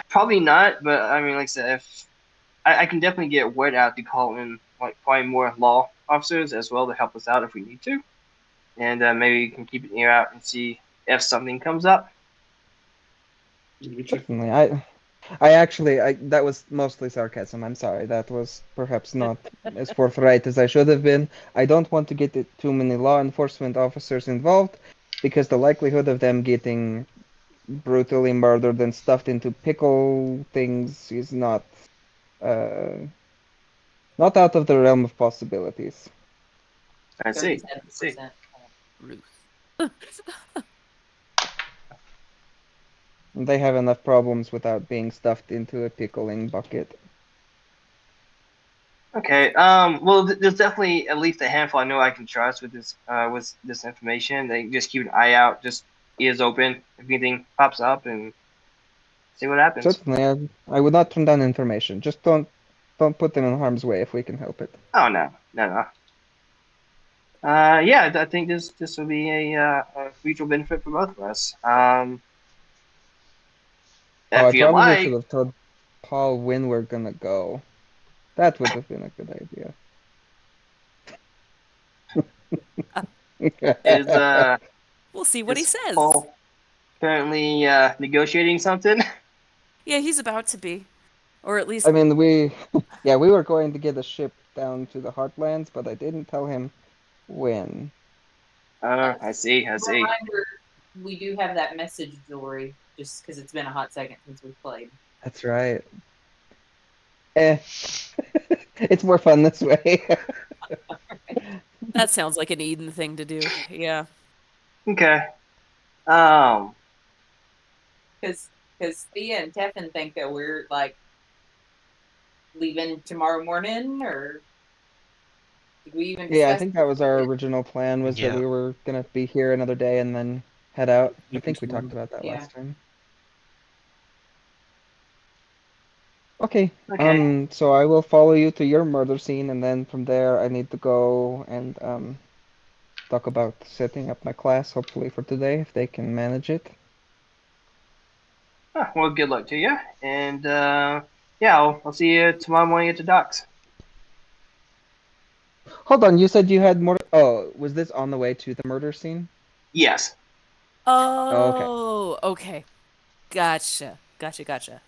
Probably not, but I mean, like I said, if I can definitely get word out to call in like probably more law officers as well to help us out if we need to, and maybe we can keep an ear out and see if something comes up. Certainly. I that was mostly sarcasm. I'm sorry. That was perhaps not as forthright as I should have been. I don't want to get too many law enforcement officers involved because the likelihood of them getting brutally murdered and stuffed into pickle things is uh not out of the realm of possibilities. I see. 37%. Ruth. They have enough problems without being stuffed into a pickling bucket. Okay. Well, there's definitely at least a handful I know I can trust with this information. They just keep an eye out, just ears open if anything pops up, and see what happens. Certainly, I would not turn down information. Just don't put them in harm's way if we can help it. Oh no. Yeah, I think this will be a mutual benefit for both of us. Oh, I If you probably should like, have told Paul when we're gonna go. That would have been a good idea. is We'll see what he is says. Paul currently negotiating something? Yeah, he's about to be. Or at least I mean, yeah, we were going to get a ship down to the Heartlands, but I didn't tell him when. I see. Reminder, we do have that message jewelry, just because it's been a hot second since we played. That's right. Eh, it's more fun this way. that sounds like an Eden thing to do. Yeah. Okay. Because Thea and Teffin think that we're like leaving tomorrow morning, or did we even Yeah, I discuss think that was our it? original plan, was that Yeah. we were gonna be here another day and then head out. I think we talked about that Yeah. last time. Okay, Okay. so I will follow you to your murder scene, and then from there I need to go and talk about setting up my class, hopefully for today, if they can manage it. Well, good luck to you, and yeah, I'll see you tomorrow morning at the docks. Hold on, you said you had more. Oh, was this on the way to the murder scene? Yes. Oh, okay. Oh, okay. Gotcha.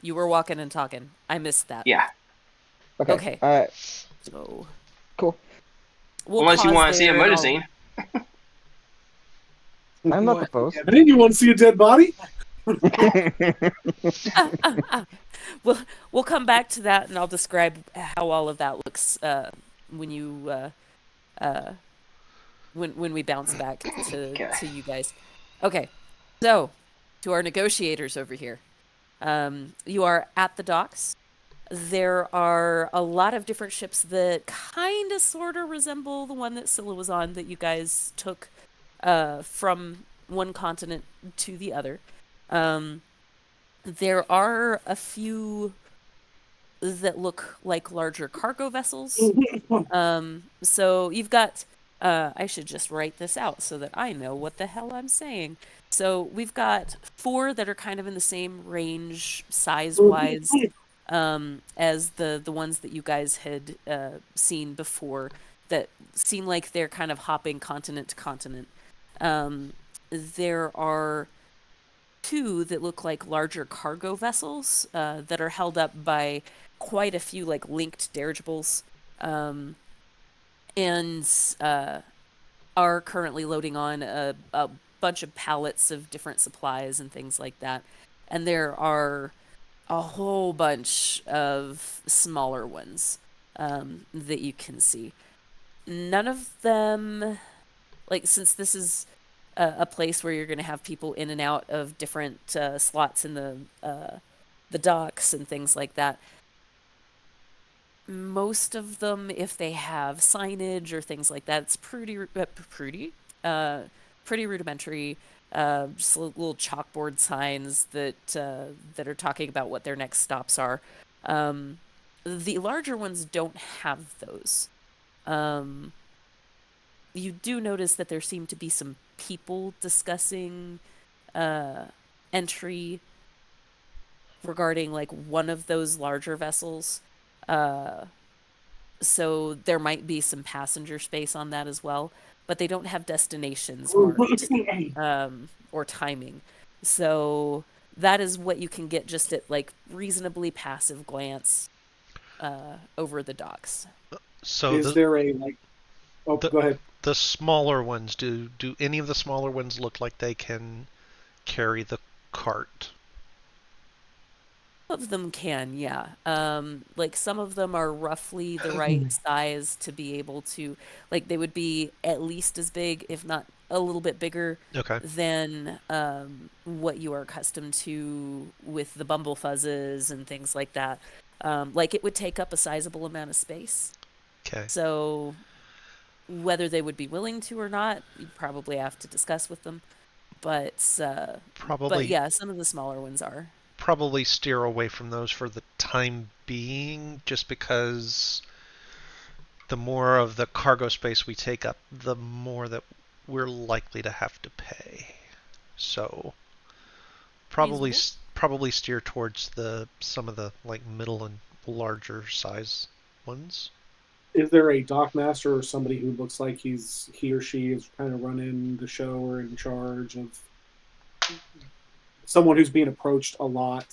You were walking and talking. I missed that. Yeah. Okay. Okay. All right. So Cool. we'll Unless you pause want to see a there and murder I'll- scene. I'm not opposed. Didn't you want to see a dead body? we'll come back to that and I'll describe how all of that looks when you when we bounce back Okay. to you guys. Okay, so to our negotiators over here, you are at the docks. There are a lot of different ships that kind of sort of resemble the one that Scylla was on that you guys took from one continent to the other. There are a few that look like larger cargo vessels. So you've got, I should just write this out so that I know what the hell I'm saying. So we've got 4 that are kind of in the same range size-wise as the ones that you guys had seen before that seem like they're kind of hopping continent to continent. There are 2 that look like larger cargo vessels that are held up by quite a few like linked dirigibles, and are currently loading on a bunch of pallets of different supplies and things like that. And there are a whole bunch of smaller ones that you can see. None of them, like, since this is a place where you're going to have people in and out of different slots in the docks and things like that. Most of them, if they have signage or things like that, it's pretty rudimentary. Just little chalkboard signs that are talking about what their next stops are. The larger ones don't have those. You do notice that there seem to be some people discussing entry regarding like one of those larger vessels. So there might be some passenger space on that as well, but they don't have destinations marked or timing. So that is what you can get just at like reasonably passive glance over the docks. So Is there a like? Oh, the go ahead. the smaller ones, do any of the smaller ones look like they can carry the cart? Some of them can, yeah. Like some of them are roughly the right size to be able to, like they would be at least as big, if not a little bit bigger Okay. than what you are accustomed to with the bumble fuzzes and things like that. Like it would take up a sizable amount of space. Okay. So whether they would be willing to or not, you'd probably have to discuss with them. But Probably yeah, some of the smaller ones are. probably steer away from those for the time being, just because the more of the cargo space we take up, the more that we're likely to have to pay. So probably Reasonable. probably steer towards some of the like middle and larger size ones. Is there a dock master or somebody who looks like he or she is kind of running the show or in charge of someone who's being approached a lot,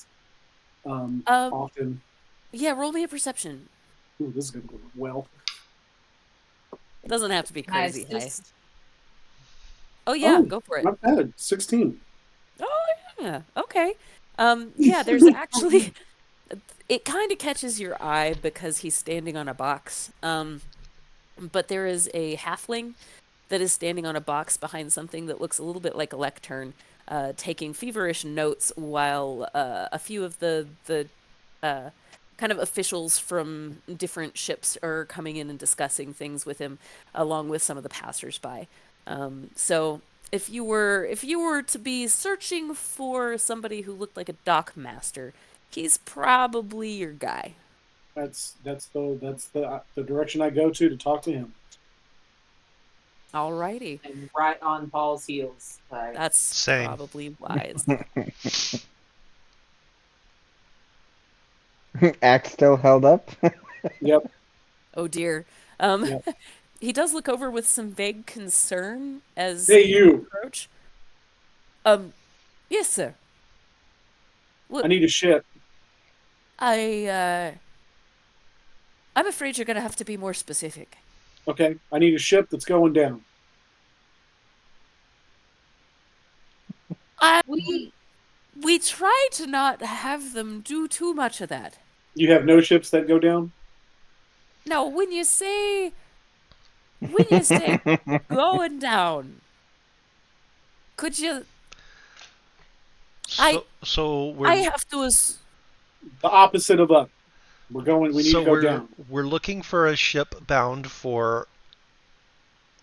often? Yeah, roll me a perception. Ooh, this is gonna go well. It doesn't have to be crazy high. Just Oh yeah, go for it. Not bad. 16. Oh yeah, okay. Yeah, there's actually it kind of catches your eye because he's standing on a box. But there is a halfling that is standing on a box behind something that looks a little bit like a lectern, taking feverish notes while a few of the kind of officials from different ships are coming in and discussing things with him, along with some of the passersby. So if you were to be searching for somebody who looked like a dock master, he's probably your guy. That's the direction I go to talk to him. Alrighty, and right on Paul's heels. Like, that's Same. probably wise. Axe still held up. Yep. Oh dear. Yep. He does look over with some vague concern as Hey, you you. approach. Yes, sir. Look, I need a ship. I'm afraid you're gonna have to be more specific. Okay. I need a ship that's going down. we We try to not have them do too much of that. You have no ships that go down? No, when you say going down, could you So I we're have to. The opposite of up. We're going. We need so to go we're down. we're looking for a ship bound for,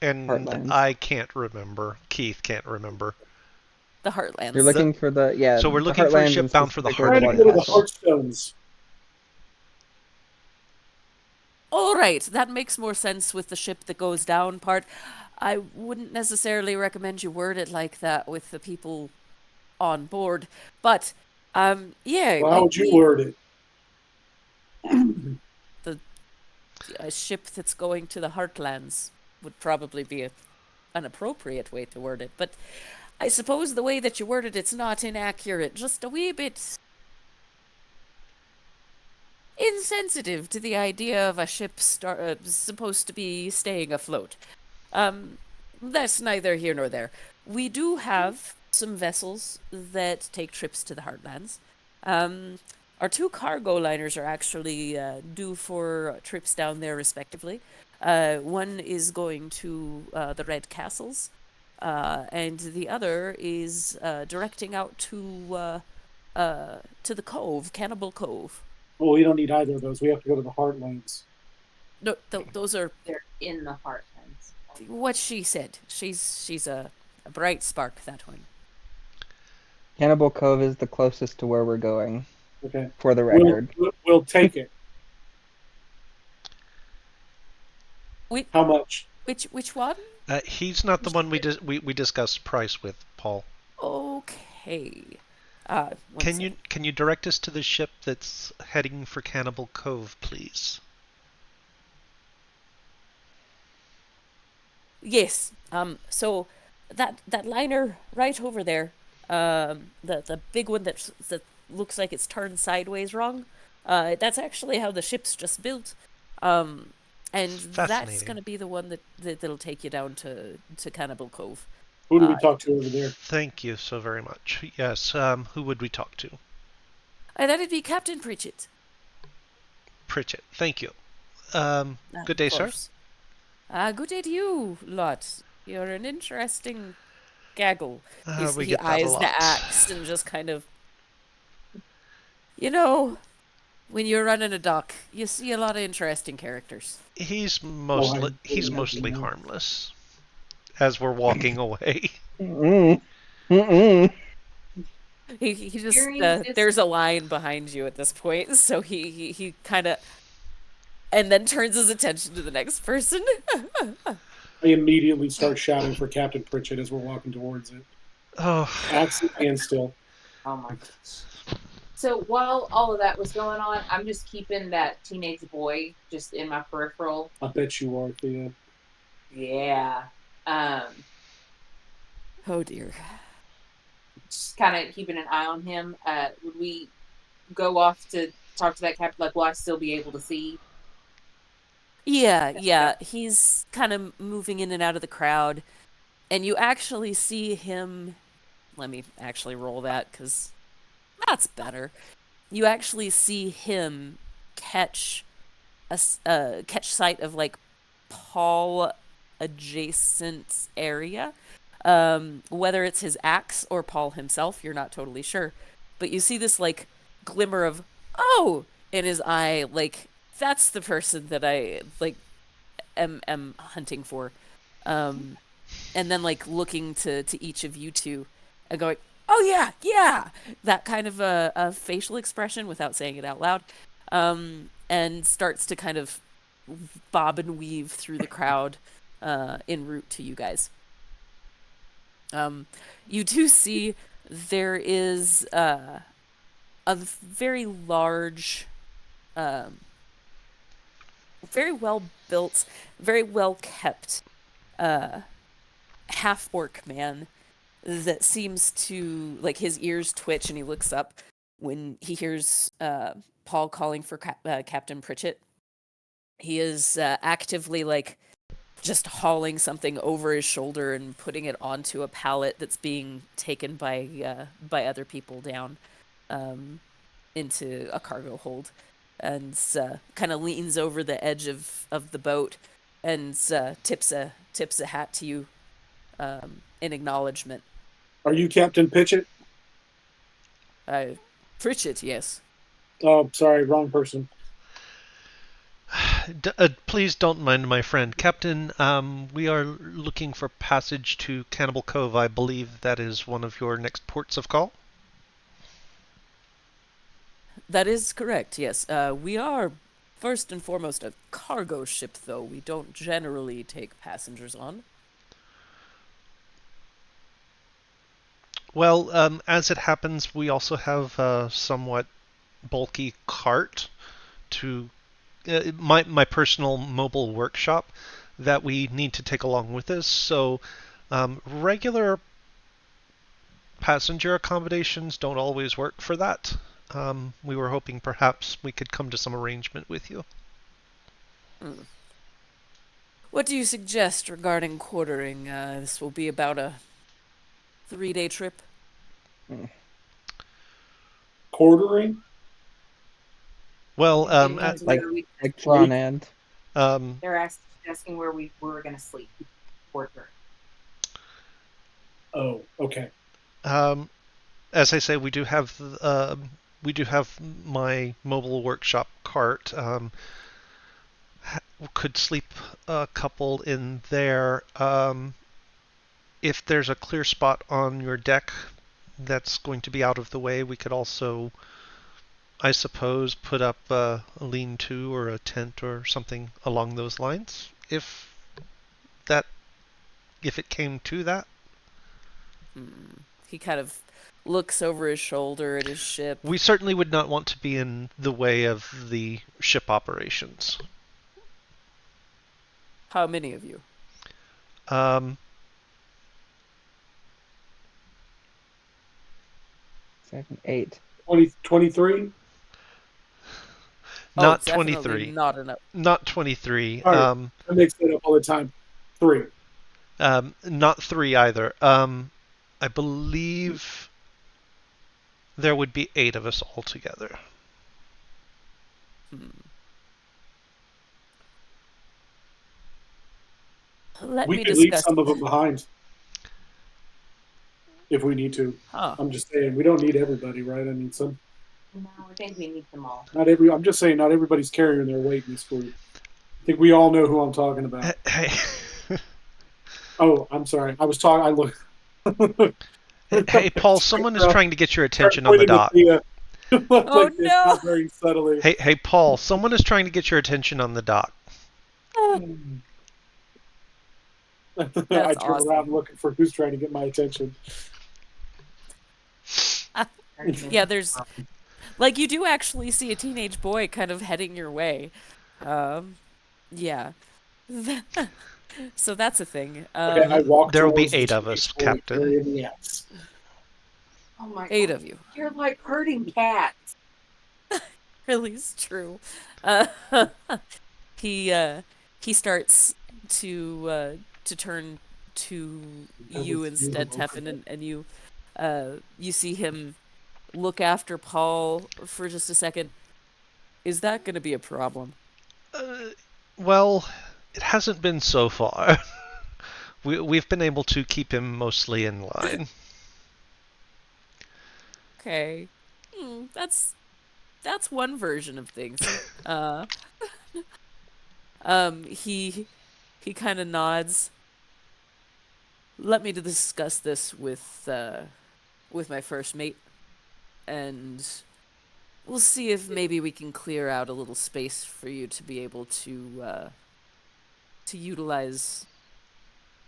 and Heartlands. I can't remember. Keith can't remember. The Heartlands. You're looking for the So we're the looking for a Heartlands ship and bound for the specifically Trying the to White go to the Heartlands. Castle. Heartstones. All right, that makes more sense with the ship that goes down part. I wouldn't necessarily recommend you word it like that with the people on board, but yeah, Well, how would you word it? a ship that's going to the Heartlands would probably be an appropriate way to word it. But I suppose the way that you worded it's not inaccurate, just a wee bit insensitive to the idea of a ship supposed to be staying afloat. That's neither here nor there. We do have some vessels that take trips to the Heartlands. Our two cargo liners are actually due for trips down there, respectively. One is going to the Red Castles, and the other is directing out to the Cove, Cannibal Cove. Well, we don't need either of those. We have to go to the Heartlands. No, those are They're in the Heartlands. what she said. She's a bright spark, that one. Cannibal Cove is the closest to where we're going, Okay. for the record. We'll take it. Which How much? which one? He's not the one we discussed price with, Paul. Okay. Can you direct us to the ship that's heading for Cannibal Cove, please? Yes. So that liner right over there, the big one that looks like it's turned sideways wrong. That's actually how the ship's just built. And that's Fascinating. going to be the one that'll take you down to Cannibal Cove. Who do we talk to over there? Thank you so very much. Yes, who would we talk to? That'd be Captain Pritchett. Pritchett. Thank you. Good day, sir. Good day to you, lot. You're an interesting gaggle. We He get that a eyes lot. the axe and just kind of, you know, when you're running a dock, you see a lot of interesting characters. He's mostly harmless. As we're walking away. Mm-mm. Mm-mm. He just Experience is- there's a line behind you at this point, so he kind of and then turns his attention to the next person. I immediately start shouting for Captain Pritchett as we're walking towards it. Oh, Axe in hand still. Oh my gosh. So while all of that was going on, I'm just keeping that teenage boy just in my peripheral. I bet you are, Thea. Yeah. Oh dear. Just kind of keeping an eye on him. Would we go off to talk to that captain? Like, will I still be able to see? Yeah. He's kind of moving in and out of the crowd, and you actually see him. Let me actually roll that because that's better. You actually see him catch catch sight of like Paul adjacent area. Whether it's his axe or Paul himself, you're not totally sure. But you see this like glimmer of oh in his eye, like that's the person that I like am hunting for. And then like looking to each of you two and going, oh yeah, that kind of a facial expression without saying it out loud, and starts to kind of bob and weave through the crowd en route to you guys. You do see there is a very large, very well built, very well kept half orc man that seems to like his ears twitch and he looks up when he hears Paul calling for Captain Pritchett. He is actively like just hauling something over his shoulder and putting it onto a pallet that's being taken by other people down into a cargo hold, and kind of leans over the edge of the boat and tips a hat to you in acknowledgement. Are you Captain Pritchett? Pritchett, yes. Oh, sorry, wrong person. Please don't mind my friend. Captain, we are looking for passage to Cannibal Cove. I believe that is one of your next ports of call. That is correct, yes. We are first and foremost a cargo ship, though. We don't generally take passengers on. Well, as it happens, we also have a somewhat bulky cart to my personal mobile workshop that we need to take along with us. So regular passenger accommodations don't always work for that. We were hoping perhaps we could come to some arrangement with you. Hmm. What do you suggest regarding quartering? This will be about a 3-day trip. Quartering? Well, Getting into Like where we like Tron and they're asking where we were going to sleep for her. Oh, okay. as I say, we do have my mobile workshop cart. Could sleep a couple in there. If there's a clear spot on your deck that's going to be out of the way, we could also, I suppose, put up a lean-to or a tent or something along those lines. That, if it came to that, He kind of looks over his shoulder at his ship. we certainly would not want to be in the way of the ship operations. How many of you? Um, 7, 8. 23? Oh, not definitely 23. not enough. Not 23. All right. I mix that up all the time. 3. Not 3 either. I believe there would be 8 of us altogether. Let We me could leave discuss. some of them behind if we need to. Huh. I'm just saying, we don't need everybody, right? I mean, No, I think we need them all. I'm just saying, not everybody's carrying their weight in this group. I think we all know who I'm talking about. Hey, Oh, I'm sorry. I was talking. I look. hey, Paul. Someone is trying to get your attention on the Pointing to dock. Thea, Oh like this, no! not very subtly. Hey, Paul. Someone is trying to get your attention on the dock. I That's turn awesome. around looking for who's trying to get my attention. Yeah, there's like you do actually see a teenage boy kind of heading your way. Yeah. So that's a thing. Okay, I walk There will be towards the 8 of teenage us, boy Captain. carrying the axe. Oh my 8 god. of you. You're like herding cats. Really is true. Uh, he uh, he starts to turn to you instead, Teffin, and you see him look after Paul for just a second. Is that going to be a problem? Well, it hasn't been so far. We've been able to keep him mostly in line. Okay. That's one version of things. Uh, he kind of nods. Let me discuss this with my first mate, and we'll see if maybe we can clear out a little space for you to be able to utilize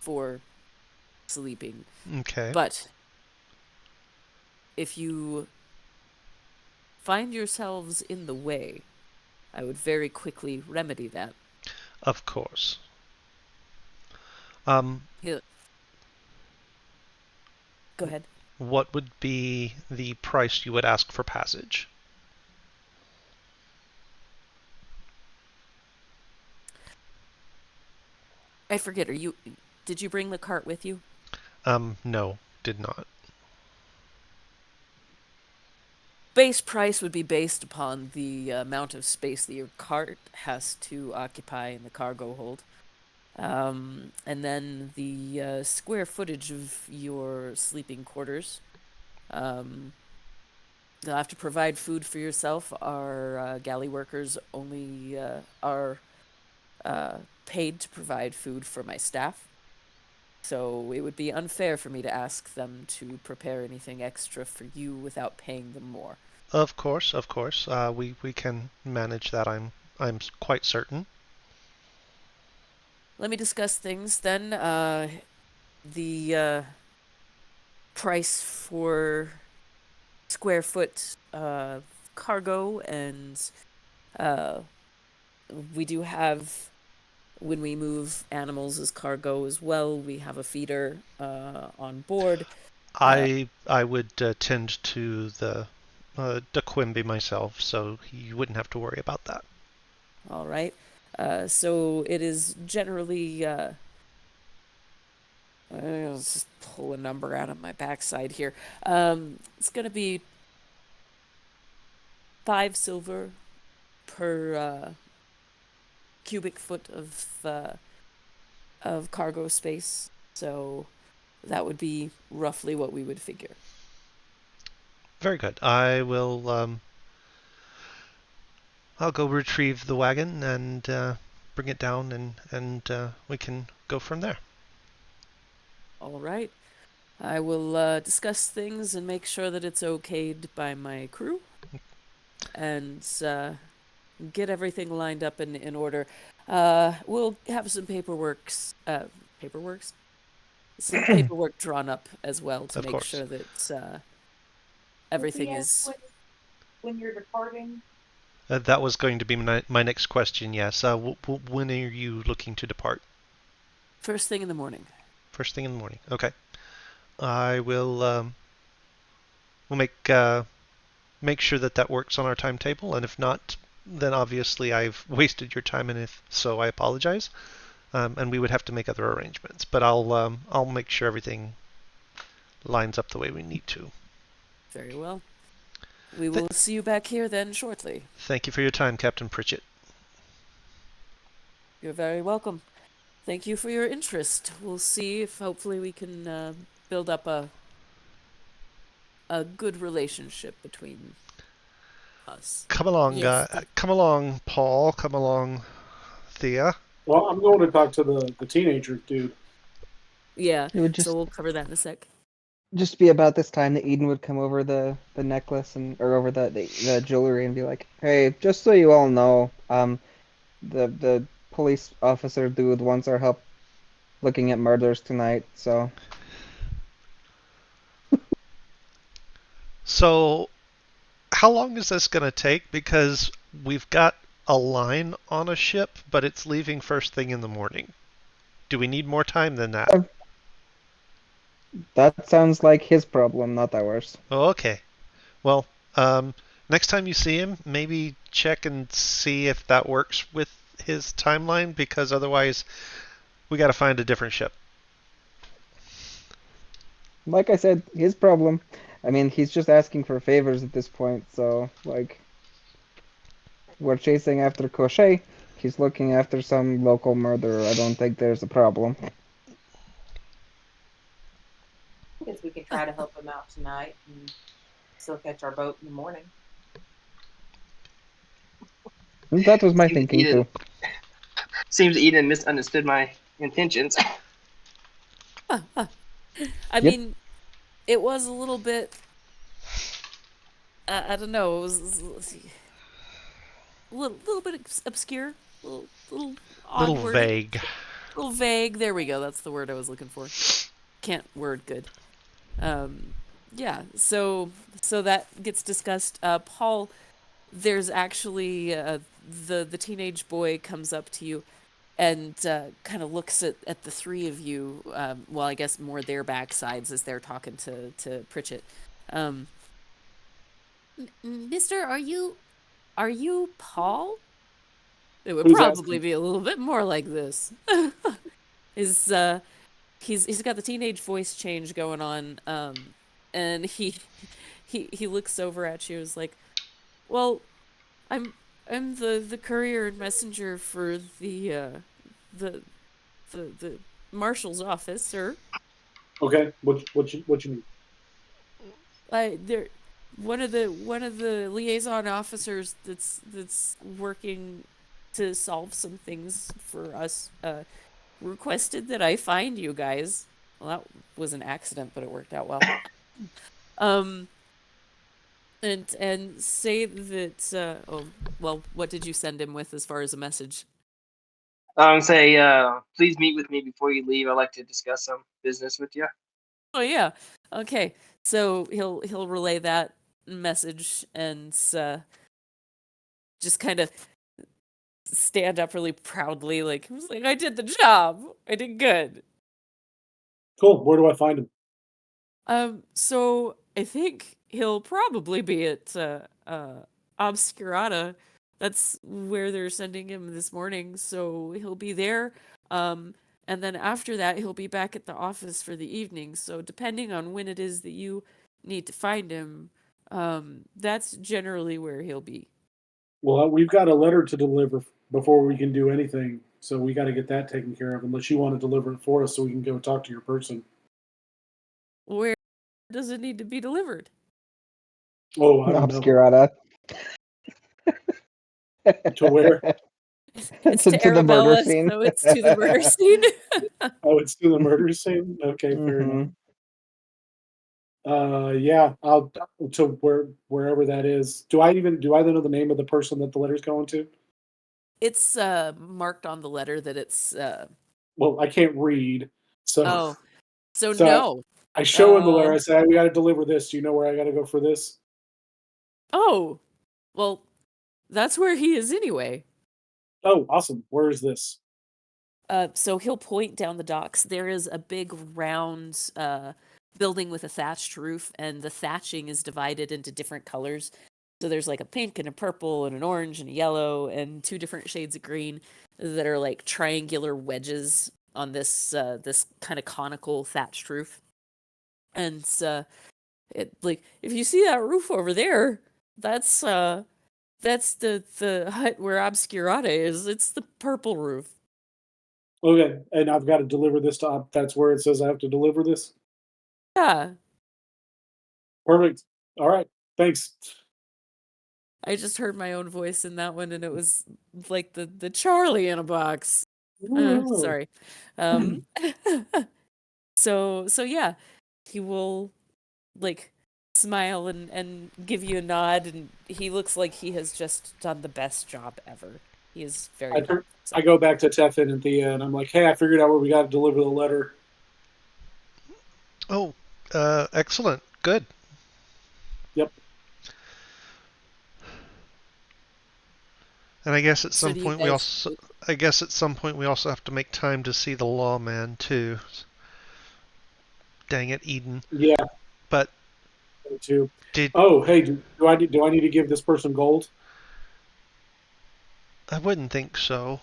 for sleeping. Okay. But if you find yourselves in the way, I would very quickly remedy that. Of course. He'll... Go ahead. What would be the price you would ask for passage? I forget. Did you bring the cart with you? No, did not. Base price would be based upon the amount of space that your cart has to occupy in the cargo hold. And then the square footage of your sleeping quarters. You'll have to provide food for yourself. Our galley workers only are paid to provide food for my staff. So it would be unfair for me to ask them to prepare anything extra for you without paying them more. Of course, of course. We can manage that. I'm quite certain. Let me discuss things then. The price for square foot cargo, and uh, we do have, when we move animals as cargo as well, we have a feeder on board. I would tend to the Quimby myself, so you wouldn't have to worry about that. All right. So it is generally. Let's just pull a number out of my backside here. It's going to be 5 silver per cubic foot of cargo space. So that would be roughly what we would figure. Very good. I will. I'll go retrieve the wagon and bring it down, and we can go from there. All right. I will discuss things and make sure that it's okayed by my crew, and get everything lined up in order. We'll have some some paperwork drawn up as well to Of make course. sure that everything is. When you're departing. That was going to be my next question. Yes. When are you looking to depart? First thing in the morning. First thing in the morning. Okay. I will. We'll make sure that works on our timetable, and if not, then obviously I've wasted your time, and if so, I apologize. And we would have to make other arrangements, but I'll make sure everything lines up the way we need to. Very well. We will see you back here then shortly. Thank you for your time, Captain Pritchett. You're very welcome. Thank you for your interest. We'll see if hopefully we can build up a good relationship between us. Come along, Yes. come along, Paul. Come along, Thea. Well, I'm going to talk to the teenager dude. Yeah. It would just So we'll cover that in a sec. just be about this time that Eden would come over the necklace or over the jewelry and be like, "Hey, just so you all know, the police officer dude wants our help looking at murders tonight, so." So, how long is this going to take? Because we've got a line on a ship, but it's leaving first thing in the morning. Do we need more time than that? That sounds like his problem, not ours. Oh, okay. Well, next time you see him, maybe check and see if that works with his timeline, because otherwise we got to find a different ship. Like I said, his problem. I mean, he's just asking for favors at this point, so, like, we're chasing after Crochet. He's looking after some local murderer. I don't think there's a problem. I guess we can try to help him out tonight and still catch our boat in the morning. That was my thinking, too. Seems Eden misunderstood my intentions. I mean, it was a little bit. I don't know. It was a little bit obscure, little odd Little wording. vague. Little vague. There we go. That's the word I was looking for. Can't word good. Yeah. So that gets discussed. Paul, there's actually the teenage boy comes up to you and kind of looks at the three of you. Well, I guess more their backsides as they're talking to Pritchett. Mister, are you Paul? It would Who's probably asking? be a little bit more like this. Is he's got the teenage voice change going on, and he looks over at you. Is like, well, I'm the courier and messenger for the the marshal's office, sir. Okay, what you need? I one of the liaison officers that's working to solve some things for us requested that I find you guys. Well, that was an accident, but it worked out well. Um, and say that. Well, what did you send him with as far as a message? Say, please meet with me before you leave. I'd like to discuss some business with you. Oh yeah, okay. So he'll relay that message and just kind of stand up really proudly, like I did the job. I did good. Cool. Where do I find him? So I think he'll probably be at Obscurata. That's where they're sending him this morning. So he'll be there. And then after that, he'll be back at the office for the evening. So depending on when it is that you need to find him, that's generally where he'll be. Well, we've got a letter to deliver before we can do anything, so we got to get that taken care of. Unless you want to deliver it for us, so we can go talk to your person. Where does it need to be delivered? Oh, I don't know. Obscurata. To where? It's to To the murder Arabella, scene. so it's to the murder scene. Oh, it's to the murder scene. Okay, fair enough. Yeah, I'll to wherever that is. Do I know the name of the person that the letter's going to? It's marked on the letter that it's Well, I can't read, so oh, so so no. I show him the letter. I say, we got to deliver this. Do you know where I got to go for this? Oh, well, that's where he is anyway. Oh, awesome. Where is this? So he'll point down the docks. There is a big round building with a thatched roof, and the thatching is divided into different colors. So there's like a pink and a purple and an orange and a yellow and two different shades of green that are like triangular wedges on this kind of conical thatched roof. And it like if you see that roof over there, that's the hut where Obscurata is. It's the purple roof. Okay, and I've got to deliver this to. That's where it says I have to deliver this. Yeah. Perfect. All right. Thanks. I just heard my own voice in that one, and it was like the Charlie in a box. Sorry. Um, so yeah, he will like smile and give you a nod, and he looks like he has just done the best job ever. He is very proud of I himself. go back to Tefin and Thea, and I'm like, hey, I figured out where we got to deliver the letter. Oh, excellent. Good. Yep. And I guess at So some do you point we guys? also have to make time to see the lawman too. Dang it, Eden. Yeah. But Too. did Oh, hey, do I need to give this person gold? I wouldn't think so.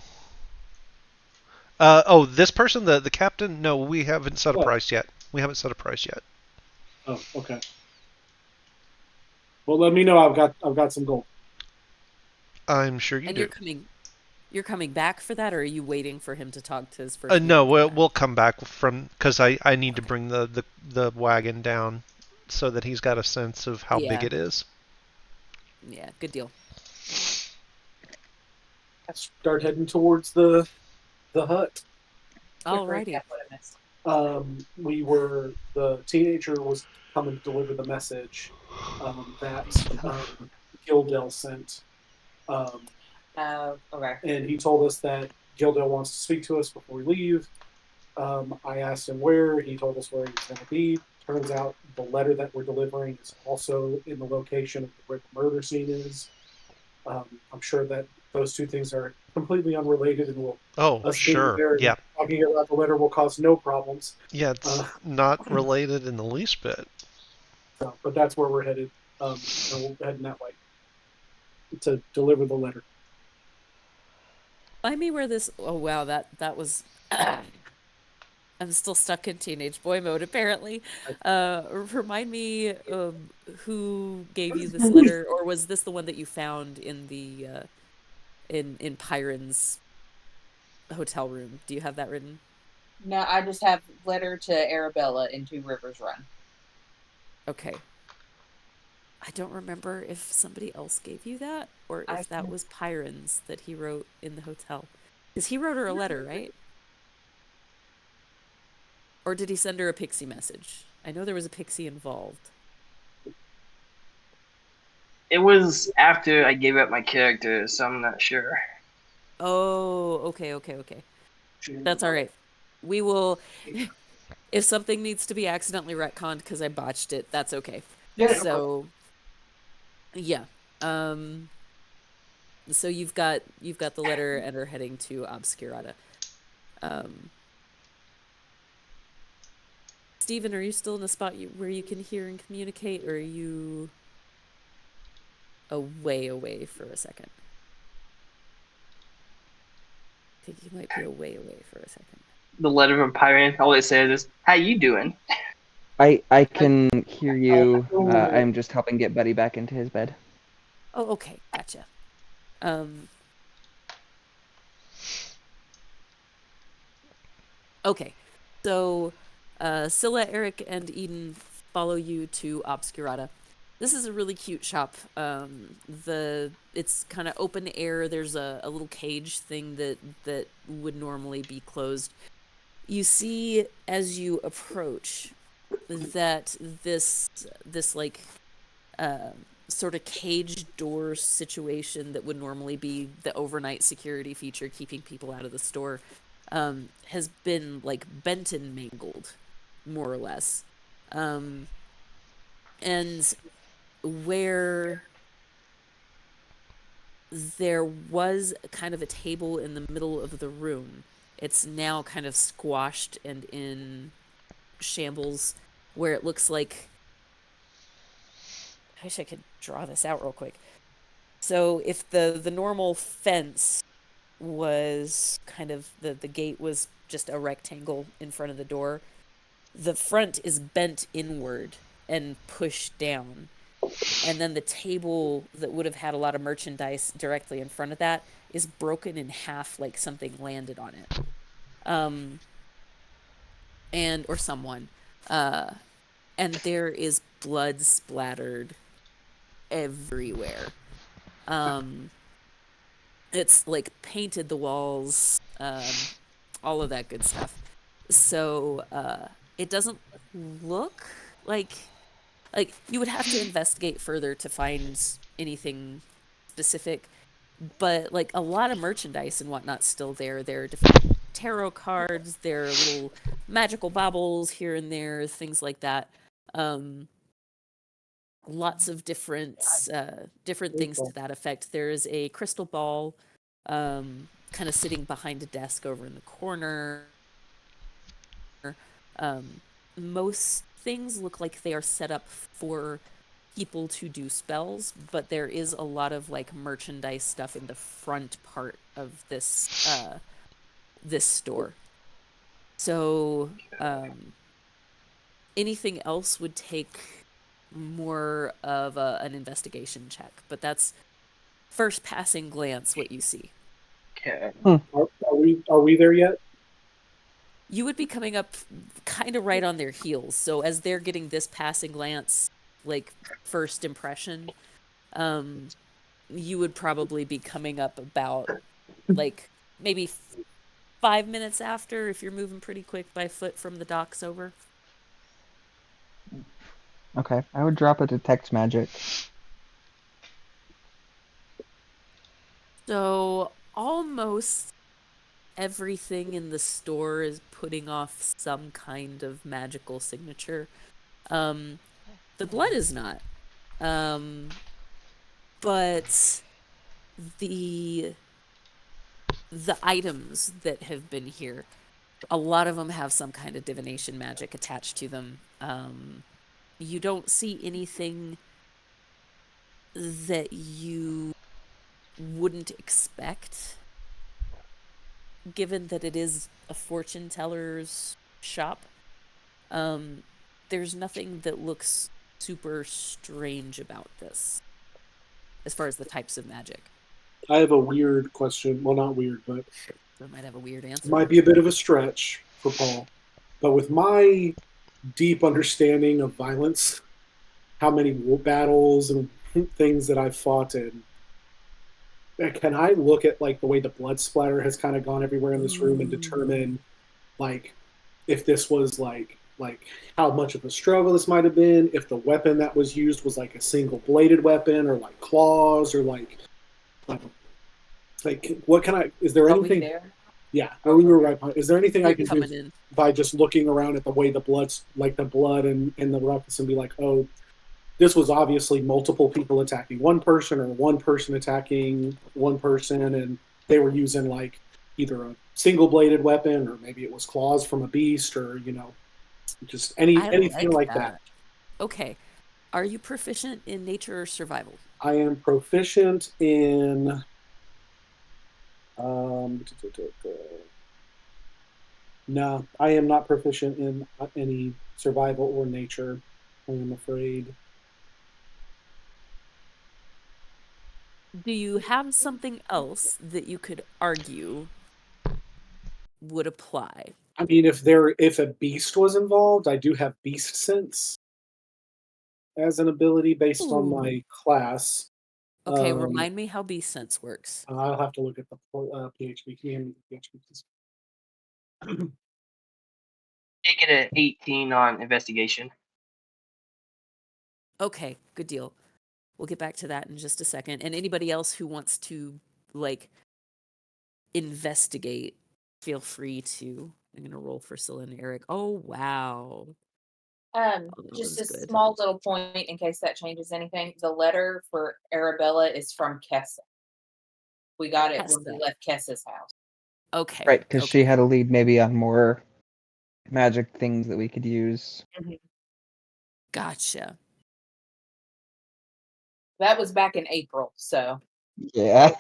This person, the captain? No, we haven't set a What? price yet. We haven't set a price yet. Oh, okay. Well, let me know. I've got some gold. I'm sure you And do. you're coming back for that, or are you waiting for him to talk to his first man No, and come back? we'll come back from because I need to bring the wagon down so that he's got a sense of how big Yeah. it is. Yeah, good deal. Start heading towards the hut. Alrighty. The teenager was coming to deliver the message that Gildell sent. Okay. And he told us that Gildell wants to speak to us before we leave. I asked him where. He told us where he's going to be. Turns out the letter that we're delivering is also in the location of where the murder scene is. I'm sure that those two things are completely unrelated, and us being Sure. there and Yeah. talking about the letter will cause no problems. Yeah, it's not related in the least bit. But that's where we're headed, and we're heading that way to deliver the letter. Remind me where this. Oh wow, that was. I'm still stuck in teenage boy mode apparently. Remind me who gave you this letter, or was this the one that you found in the in Pyron's hotel room? Do you have that written? No, I just have letter to Arabella in Two Rivers Run. Okay. I don't remember if somebody else gave you that or if that was Pyron's that he wrote in the hotel. Because he wrote her a letter, right? Or did he send her a pixie message? I know there was a pixie involved. It was after I gave up my character, so I'm not sure. Oh, okay. That's all right. We will. If something needs to be accidentally retconned because I botched it, that's okay. Yeah. So, yeah. So you've got the letter and are heading to Obscurata. Steven, are you still in a spot where you can hear and communicate, or are you away for a second? I think you might be away for a second. The letter from Pyron, all it says is, "How you doing?" I can hear you. I'm just helping get Buddy back into his bed. Oh, okay, gotcha. Okay, so Scylla, Eric, and Eden follow you to Obscurata. This is a really cute shop. It's kind of open air. There's a little cage thing that would normally be closed. You see as you approach that this like sort of cage door situation that would normally be the overnight security feature keeping people out of the store has been like bent and mangled, more or less. And where there was kind of a table in the middle of the room, it's now kind of squashed and in shambles, where it looks like, I wish I could draw this out real quick. So if the normal fence was kind of the gate was just a rectangle in front of the door, the front is bent inward and pushed down. And then the table that would have had a lot of merchandise directly in front of that is broken in half like something landed on it. And or someone. And there is blood splattered everywhere. It's like painted the walls, all of that good stuff. So it doesn't look like you would have to investigate further to find anything specific, but like a lot of merchandise and whatnot still there. There are different tarot cards, there are little magical baubles here and there, things like that. Lots of different things to that effect. There is a crystal ball kind of sitting behind a desk over in the corner. Most things look like they are set up for people to do spells, but there is a lot of like merchandise stuff in the front part of this this store. So anything else would take more of an investigation check, but that's first passing glance what you see. Okay. Are we there yet? You would be coming up kind of right on their heels. So as they're getting this passing glance, like first impression, you would probably be coming up about like maybe 5 minutes after if you're moving pretty quick by foot from the docks over. Okay, I would drop a detect magic. So almost everything in the store is putting off some kind of magical signature. The blood is not. But the items that have been here, a lot of them have some kind of divination magic attached to them. You don't see anything that you wouldn't expect, given that it is a fortune teller's shop. There's nothing that looks super strange about this as far as the types of magic. I have a weird question. Well, not weird, but It might have a weird answer. it might be a bit of a stretch for Paul. But with my deep understanding of violence, how many battles and things that I've fought in. Can I look at like the way the blood splatter has kind of gone everywhere in this room and determine like if this was like how much of a struggle this might have been, if the weapon that was used was like a single bladed weapon or like claws or like like what can I is there Are we anything there? yeah, well, we were right behind. Is there anything I You're can do coming in. by just looking around at the way the blood's like the blood and the ruckus and be like, oh, this was obviously multiple people attacking one person or one person attacking one person, and they were using like either a single bladed weapon or maybe it was claws from a beast or just I anything like like that. that. Okay. Are you proficient in nature or survival? I am proficient in um no, I am not proficient in any survival or nature. I am afraid. Do you have something else that you could argue would apply? I mean, if a beast was involved, I do have beast sense as an ability based on Ooh. my class. Okay, Um, remind me how beast sense works. I'll have to look at the PHP. Can you hand me the PHP, please? You get an 18 on investigation. Okay, good deal. We'll get back to that in just a second. And anybody else who wants to like investigate, feel free to. I'm gonna roll for Scylla and Eric. Oh wow. Oh, that Just was a good. small little point in case that changes anything. The letter for Arabella is from Kessa. We got it when we Kessa. left Kessa's house. Okay. Right, because she Okay. had a lead maybe on more magic things that we could use. Gotcha. That was back in April, so Yeah.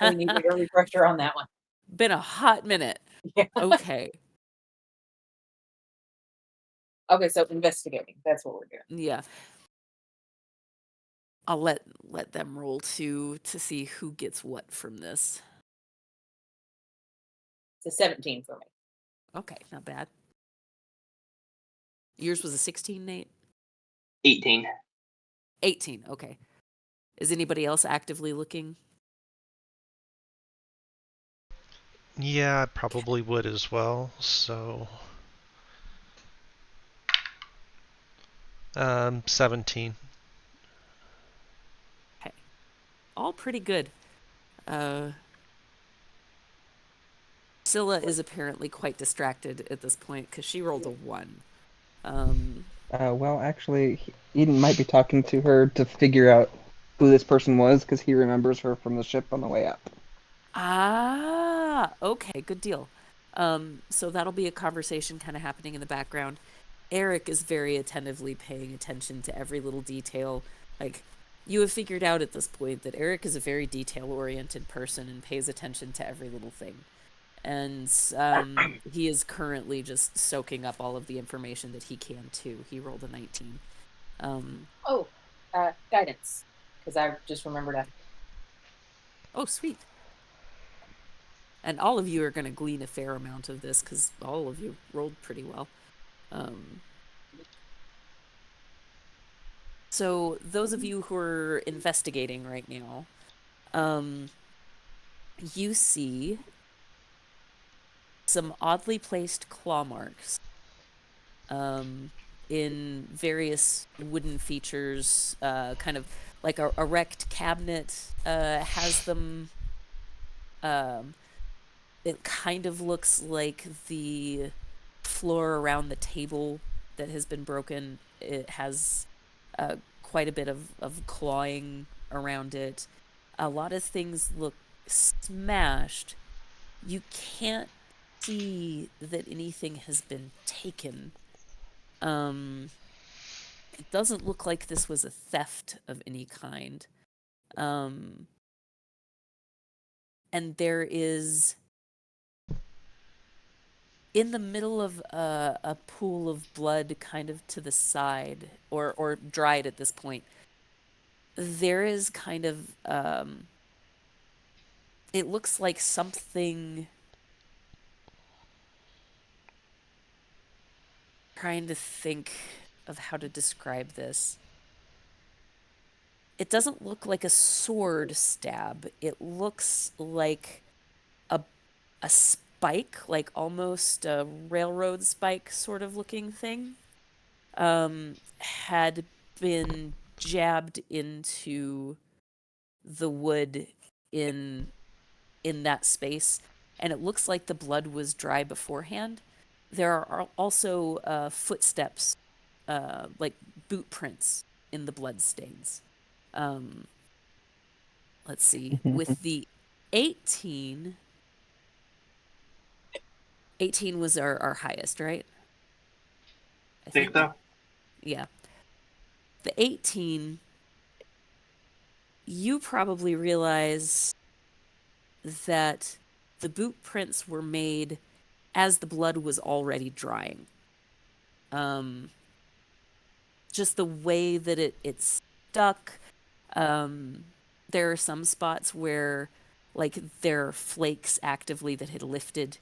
we needed a refresher on that one. Been a hot minute. Yeah. Okay. Okay, so investigating. That's what we're doing. Yeah. I'll let them roll to see who gets what from this. It's a 17 for me. Okay, not bad. Yours was a 16, Nate? 18. 18. Okay. Is anybody else actively looking? Yeah, I probably would as well. So, 17. Okay. All pretty good. Scylla is apparently quite distracted at this point because she rolled a 1. Well, actually, Eden might be talking to her to figure out who this person was because he remembers her from the ship on the way up. Okay, good deal. So that'll be a conversation kind of happening in the background. Eric is very attentively paying attention to every little detail. Like, you have figured out at this point that Eric is a very detail-oriented person and pays attention to every little thing. And he is currently just soaking up all of the information that he can, too. He rolled a 19. Oh, guidance. Because I just remembered that. Oh, sweet. And all of you are going to glean a fair amount of this because all of you rolled pretty well. So those of you who are investigating right now, you see some oddly placed claw marks in various wooden features, kind of like a wrecked cabinet has them. It kind of looks like the floor around the table that has been broken. It has quite a bit of clawing around it. A lot of things look smashed. You can't see that anything has been taken. It doesn't look like this was a theft of any kind. And there is in the middle of a pool of blood kind of to the side or dried at this point, there is kind of it looks like something, trying to think of how to describe this. It doesn't look like a sword stab. It looks like a a spike, like almost a railroad spike sort of looking thing, had been jabbed into the wood in in that space, and it looks like the blood was dry beforehand. There are also footsteps, like boot prints in the blood stains. Um, let's see. With the 18, 18 was our highest, right? I Think think. so? Yeah. The 18, you probably realize that the boot prints were made as the blood was already drying. Um, just the way that it stuck. Um, there are some spots where, like, there are flakes actively that had lifted,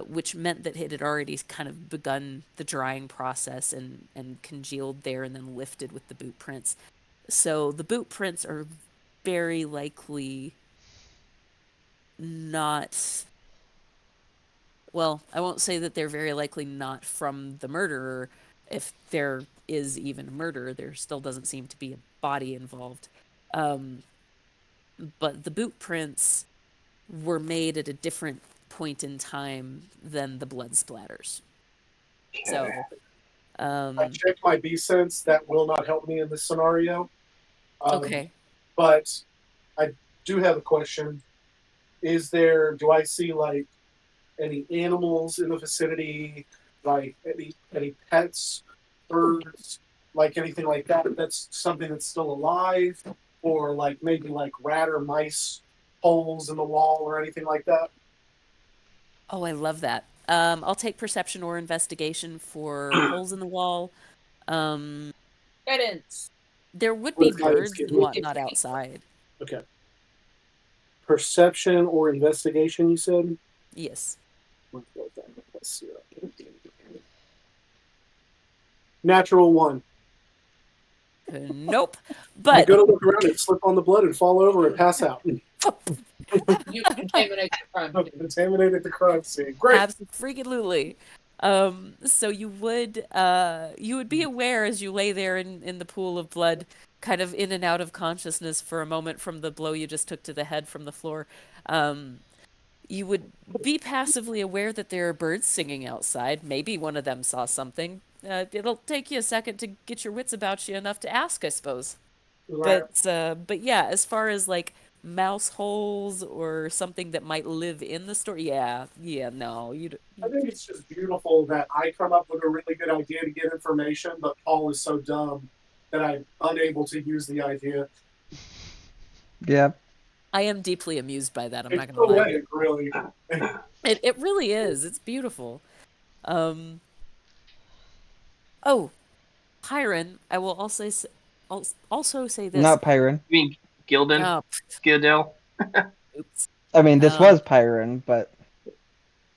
which meant that it had already kind of begun the drying process and congealed there and then lifted with the boot prints. So the boot prints are very likely not. Well, I won't say that they're very likely not from the murderer. If there is even a murder, there still doesn't seem to be a body involved. Um, but the boot prints were made at a different point in time than the blood splatters. Okay. So, I checked my B sense. That will not help me in this scenario. okay. But I do have a question. Do I see like any animals in the vicinity, like any pets, birds, like anything like that? That's something that's still alive, or like maybe like rat or mice holes in the wall or anything like that. Oh, I love that. I'll take perception or investigation for holes in the wall. Um, Guidance. there would What be does guidance birds give and me? whatnot outside. Okay. Perception or investigation, you said? Yes. Let's see. Natural one. Nope. I But go to look around and slip on the blood and fall over and pass out. You contaminate the crime I've scene. contaminated the crime scene. Great. absolutely. So you would be aware as you lay there in the pool of blood, kind of in and out of consciousness for a moment from the blow you just took to the head from the floor. Um, you would be passively aware that there are birds singing outside. Maybe one of them saw something. It'll take you a second to get your wits about you enough to ask, I suppose. Right. But yeah, as far as like mouse holes or something that might live in the store, yeah, no, I think it's just beautiful that I come up with a really good idea to get information, but Paul is so dumb that I'm unable to use the idea. Yeah. I am deeply amused by that. I'm It's not gonna lie. poetic, really. It really is. It's beautiful. Um, oh, Hiron, I will also say this. Not Pyron. You mean Gildan? Oh, Gildel? oops. I mean, this Um, was Pyron, but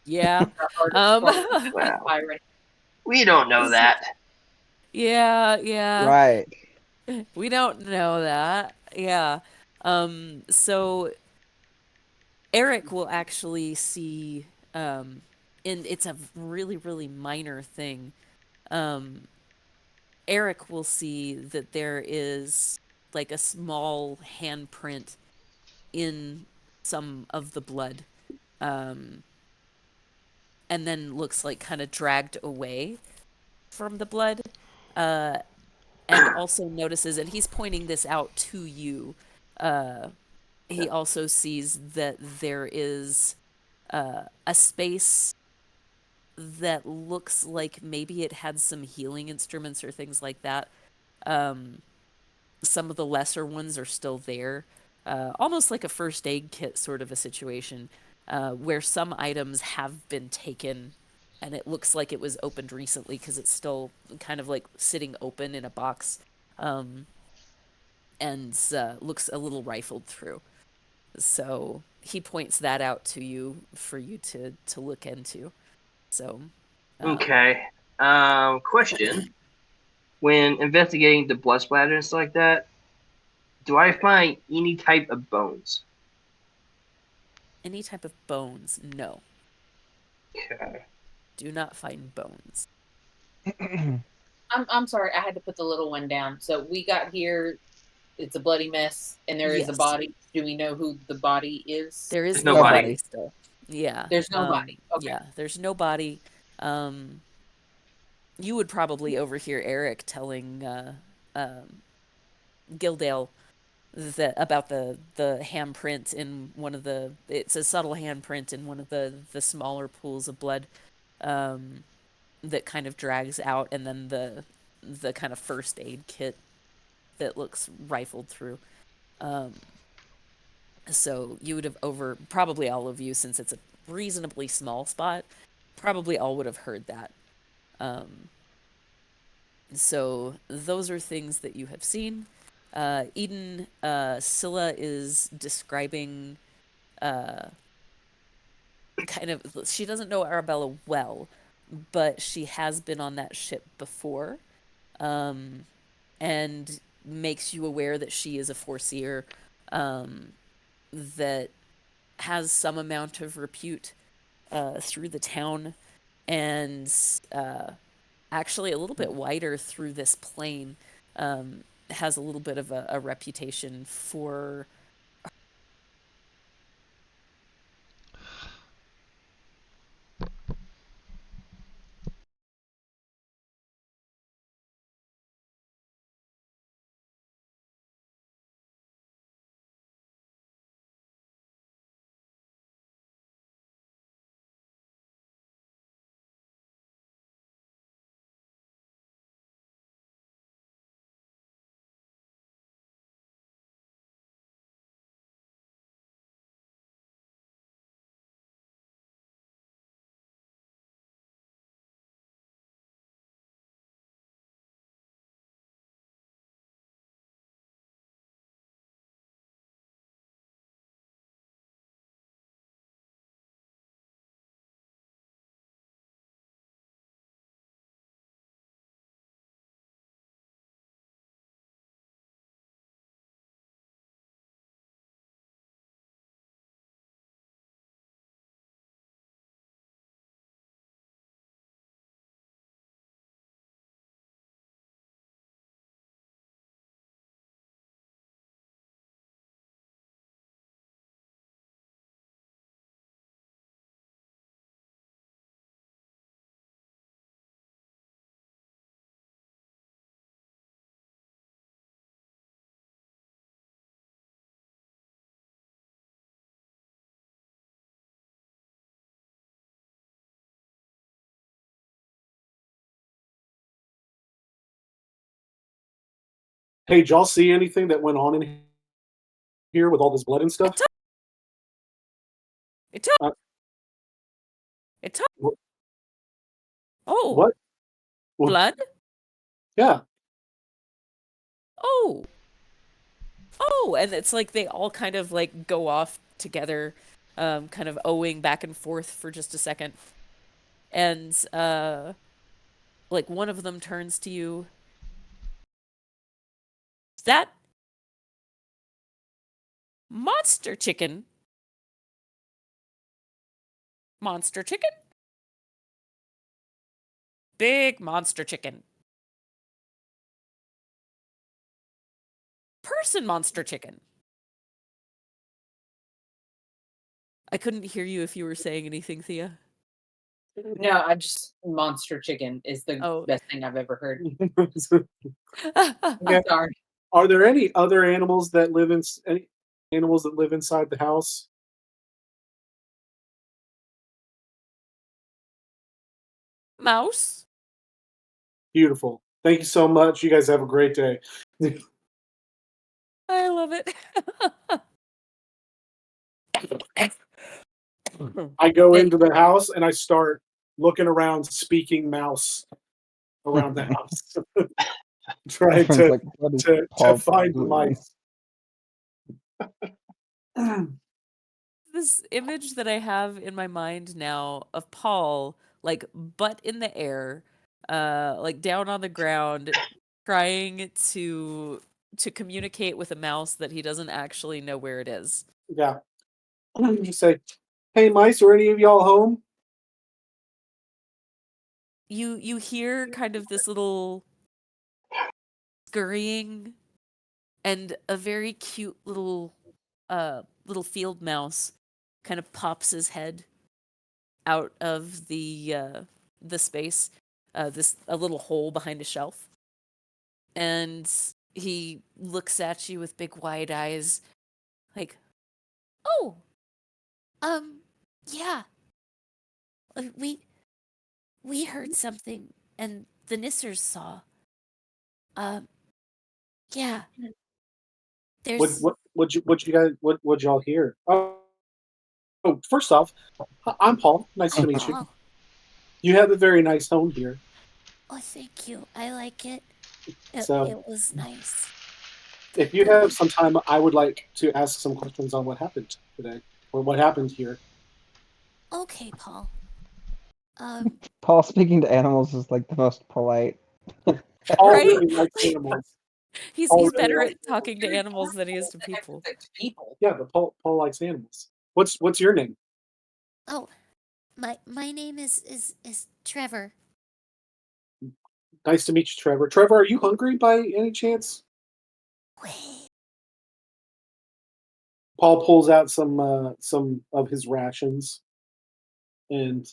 yeah. Hard to Um, describe. Wow. Byron. We don't know that. yeah. right. We don't know that. Yeah. So Eric will actually see, and it's a really, really minor thing. Um, Eric will see that there is like a small handprint in some of the blood, um, and then looks like kind of dragged away from the blood. Uh, and also notices, and he's pointing this out to you. He also sees that there is a space that looks like maybe it had some healing instruments or things like that. Um, some of the lesser ones are still there, almost like a first aid kit sort of a situation, where some items have been taken and it looks like it was opened recently because it's still kind of like sitting open in a box, um, and looks a little rifled through. So he points that out to you for you to look into. So, um, Okay. Question. when investigating the blood splatter and stuff like that, do I find any type of bones? Any type of bones? No. Okay. Do not find bones. I'm sorry, I had to put the little one down. So we got here, it's a bloody mess, and there is a Yes. body. Do we know who the body is? There is There's no no body body. still. Yeah. There's no body. Okay. Yeah, there's no body. You would probably overhear Eric telling Gildale that about the handprint in one of the. It's a subtle handprint in one of the smaller pools of blood, that kind of drags out, and then the kind of first aid kit that looks rifled through. So you would have probably all of you, since it's a reasonably small spot, probably all would have heard that. So those are things that you have seen. Eden, Scylla is describing kind of, she doesn't know Arabella well, but she has been on that ship before, and makes you aware that she is a foreseer, that has some amount of repute through the town, and actually a little bit wider through this plane, has a little bit of a reputation for. Hey, did y'all see anything that went on in here with all this blood and stuff? It took. Uh, It took. wh- Oh, what? What? blood. Yeah. Oh, oh, and it's like they all kind of like go off together, kind of owing back and forth for just a second, and like one of them turns to you. Is that monster chicken? Monster chicken? Big monster chicken. Person monster chicken. I couldn't hear you if you were saying anything, Thea. No, I just monster chicken is the Oh. best thing I've ever heard. Yeah. I'm sorry. Are there any other animals that live any animals that live inside the house? Mouse? Beautiful. Thank you so much. You guys have a great day. I love it. I go Hey. into the house and I start looking around, speaking mouse around the house, trying Everyone's like, what is to Paul find the doing? mice. This image that I have in my mind now of Paul, like butt in the air, like down on the ground, trying to communicate with a mouse that he doesn't actually know where it is. Yeah. You say, "Hey, mice, are any of y'all home?" You hear kind of this little scurrying, and a very cute little field mouse kind of pops his head out of the space, this a little hole behind a shelf, and he looks at you with big wide eyes, like, "Oh, um, yeah, uh, we we heard something, and the Nissers saw. Um, yeah, What there's what you guys what y'all hear? Oh, first off, I'm Paul. Nice to meet you. oh, You have a very nice home here. oh, thank you. I like it. So, It was nice. if you have some time, I would like to ask some questions on what happened today or what happened here. Okay, Paul. Um, Paul speaking to animals is like the most polite. Paul right? really likes animals. Paul He's really better likes at talking to animals than he is to Than I people. expect people. Yeah, but Paul likes animals. What's your name? Oh, my name is Trevor. Nice to meet you, Trevor. Trevor, are you hungry by any chance? Wait. Paul pulls out some of his rations and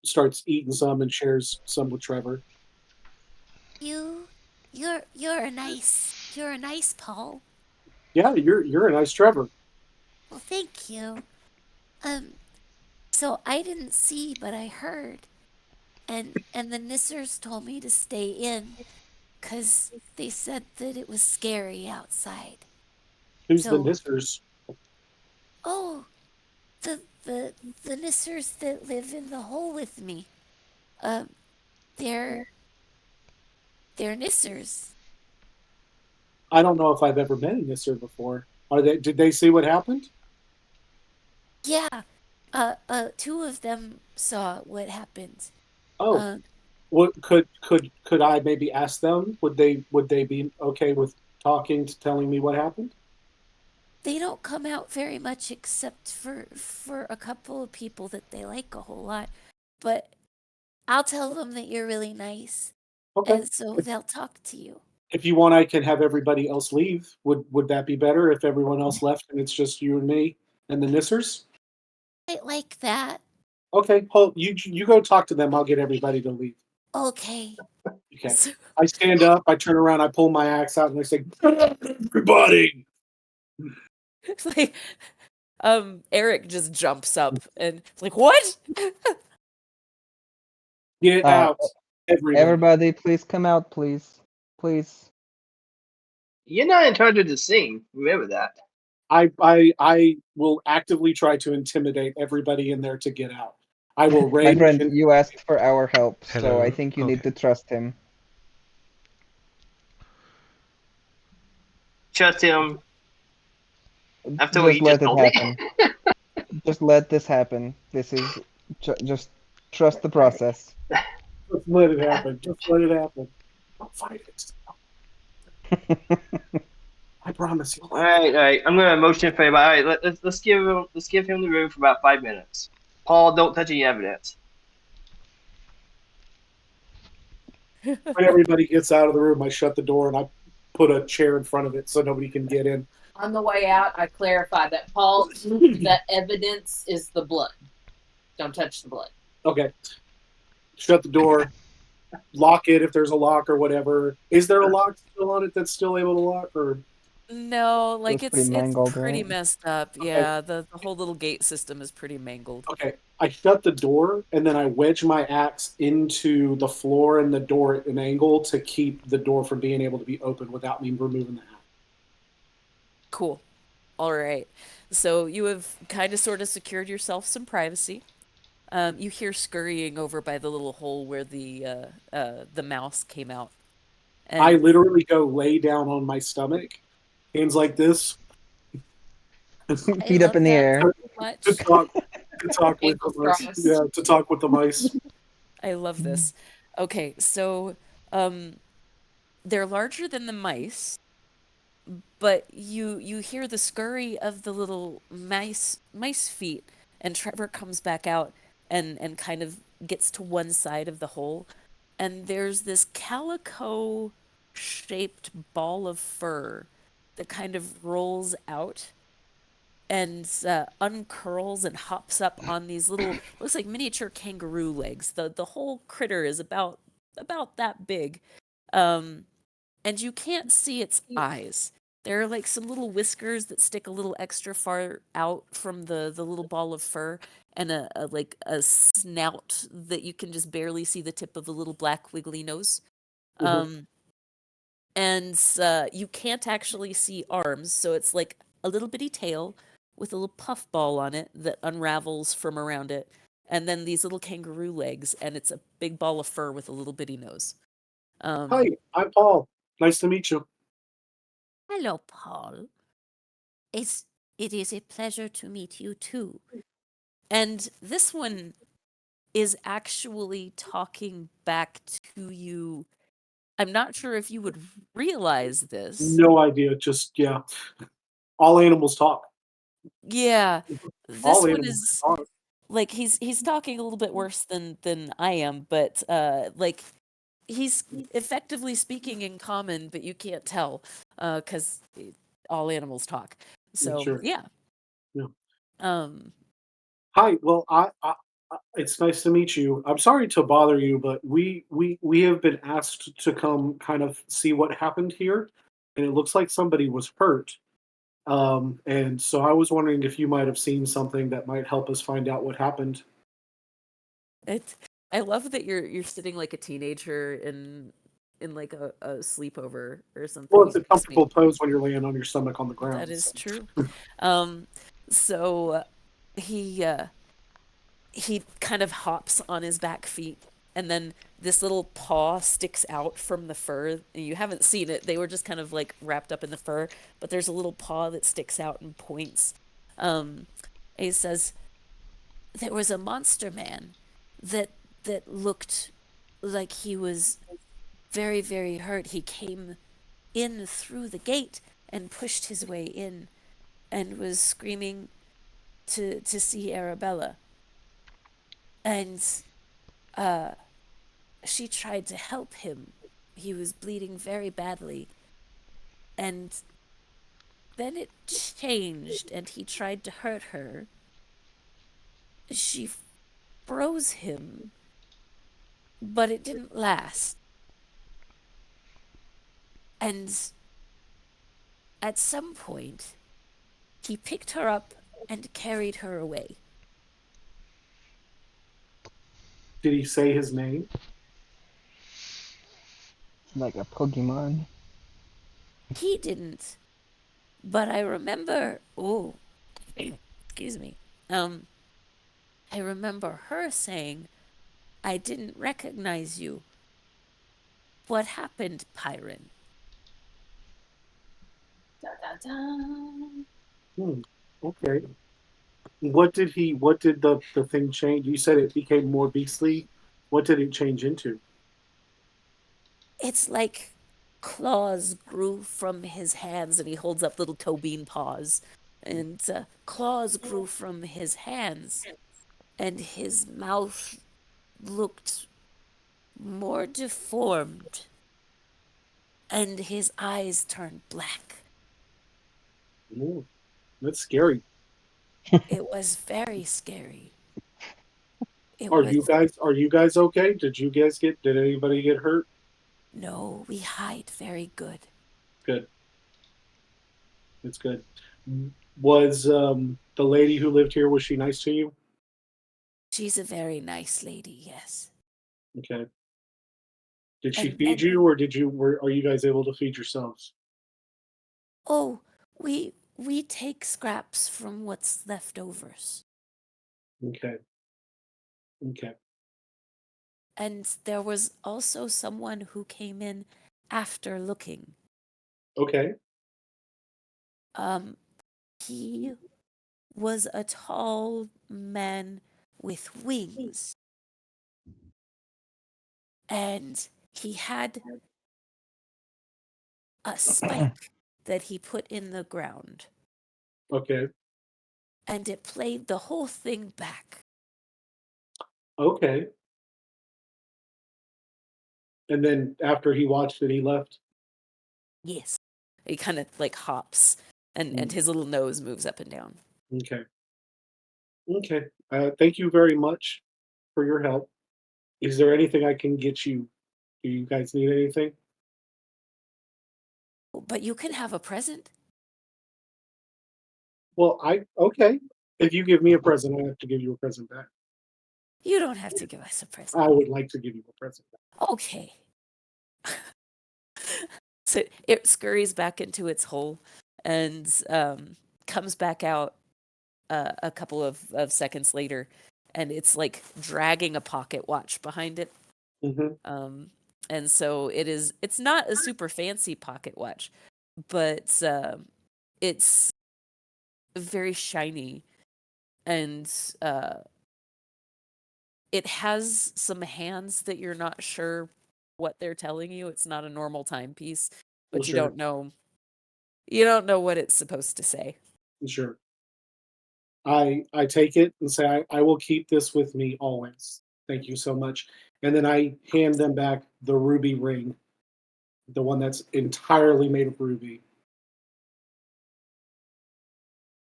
starts eating some and shares some with Trevor. You you're a nice Paul. Yeah, you're a nice Trevor. Well, thank you. Um, so I didn't see, but I heard, and the Nissers told me to stay in, 'cause they said that it was scary outside. Who's the So, Nissers? oh, the the the Nissers that live in the hole with me. Um, they're they're Nissers. I don't know if I've ever met a Nisser before. Are they? Did they see what happened? Yeah. Two of them saw what happened. Oh, Um, what could I maybe ask them? Would they be okay with talking to telling me what happened? they don't come out very much except for a couple of people that they like a whole lot. But I'll tell them that you're really nice, Okay. and so If, they'll talk to you. if you want, I can have everybody else leave. Would that be better if everyone else left and it's just you and me and the Nissers? I like that. Okay, Paul, you go talk to them. I'll get everybody to leave. Okay. Okay. So, I stand up. I turn around. I pull my axe out and I say, "Everybody, it's like Eric just jumps up and like, what? get Uh, out, everybody." Everybody, please come out, please. Please. You're not in charge of the scene. Remember that. I will actively try to intimidate everybody in there to get out. I will My rage friend, and you asked for our help, so I Hello. think you Okay. need to trust him. Trust him after what Just you just let it told me. happen. Just let this happen. This is just trust the process. just let it happen. Just let it happen. Don't fight it. I promise you. All right. I'm gonna motion for everybody. All right, let's give him the room for about 5 minutes. Paul, don't touch any evidence. When everybody gets out of the room, I shut the door and I put a chair in front of it so nobody can get in. On the way out, I clarify that Paul, the evidence is the blood. Don't touch the blood. Okay. Shut the door. Lock it if there's a lock or whatever. Is there a lock still on it that's still able to lock or No, like Looks pretty it's mangled, pretty right? messed up. okay. Yeah, the whole little gate system is pretty mangled. Okay. I shut the door and then I wedge my axe into the floor and the door at an angle to keep the door from being able to be opened without me removing the axe. Cool. All right. So you have kind of sort of secured yourself some privacy. You hear scurrying over by the little hole where the mouse came out, I and literally go lay down on my stomach, hands like this, I Feet up love in the that air. so to much. talk with the Ankles mice. crossed. Yeah, to talk with the mice. I love this. Okay, so um, they're larger than the mice, but you hear the scurry of the little mice feet, and Trevor comes back out and kind of gets to one side of the hole, and there's this calico shaped ball of fur that kind of rolls out and uncurls and hops up on these little, looks like miniature kangaroo legs. The whole critter is about that big. Um, and you can't see its eyes. There are like some little whiskers that stick a little extra far out from the little ball of fur, and a like a snout that you can just barely see the tip of the little black wiggly nose. Mhm. Um, and you can't actually see arms, so it's like a little bitty tail with a little puff ball on it that unravels from around it, and then these little kangaroo legs, and it's a big ball of fur with a little bitty nose. Hi, I'm Paul. Nice to meet you. Hello, Paul. It's it is a pleasure to meet you too. And this one is actually talking back to you. I'm not sure if you would realize this. No idea. Just yeah. All animals talk. Yeah, All this one animals is talk. like he's talking a little bit worse than I am, but like he's effectively speaking in common, but you can't tell because all animals talk. Yeah, So sure. yeah. Yeah. Um, Hi. Well, it's nice to meet you. I'm sorry to bother you, but we have been asked to come kind of see what happened here, and it looks like somebody was hurt. And so I was wondering if you might have seen something that might help us find out what happened. it I love that you're sitting like a teenager in like a sleepover or Well, something. it's It a makes me comfortable pose when you're laying on your stomach on the that ground. So. is true. Um, so he he kind of hops on his back feet, and then this little paw sticks out from the fur. And you haven't seen it. They were just kind of like wrapped up in the fur, but there's a little paw that sticks out and points. And he says, there was a monster man that looked like he was very, very hurt. He came in through the gate and pushed his way in and was screaming to see Arabella. And she tried to help him. He was bleeding very badly. And then it changed and he tried to hurt her. She froze him, but it didn't last. And at some point, he picked her up and carried her away. Did he say his name? Like a Pokemon. He didn't, but I remember. Oh, excuse me. Um, I remember her saying, "I didn't recognize you. What happened, Pyron?" Da, da, da. Hmm. Okay. What did the thing change? You said it became more beastly. What did it change into? It's like claws grew from his hands, and he holds up little toe bean paws. And claws grew from his hands, and his mouth looked more deformed, and his eyes turned black. Ooh, that's scary. It was very scary. It Are was, you guys okay? Did anybody get hurt? no, we hide very good. Good. It's good. Was the lady who lived here, was she nice to you? She's a very nice lady, yes. Okay. Did she feed And you, or are you guys able to feed yourselves? oh, we take scraps from what's leftovers. Okay. Okay. And there was also someone who came in after looking. Okay. Um, he was a tall man with wings, and he had a spike that he put in the ground, Okay. and it played the whole thing back. Okay. And then after he watched it, he left. Yes. He kind of like hops, and his little nose moves up and down. Okay. Okay. Thank you very much for your help. Is there anything I can get you? Do you guys need anything? But you can have a present. Well, okay. If you give me a present, I have to give you a present back. You don't have to give us a present. I would like to give you a present back. Okay. So it scurries back into its hole and comes back out a couple of seconds later, and it's like dragging a pocket watch behind it. Hmm. And so it's not a super fancy pocket watch, but it's very shiny, and it has some hands that you're not sure what they're telling you. It's not a normal timepiece, but Sure. you don't know what it's supposed to say. Sure. I take it and say I will keep this with me always. Thank you so much. And then I hand them back the ruby ring, the one that's entirely made of ruby.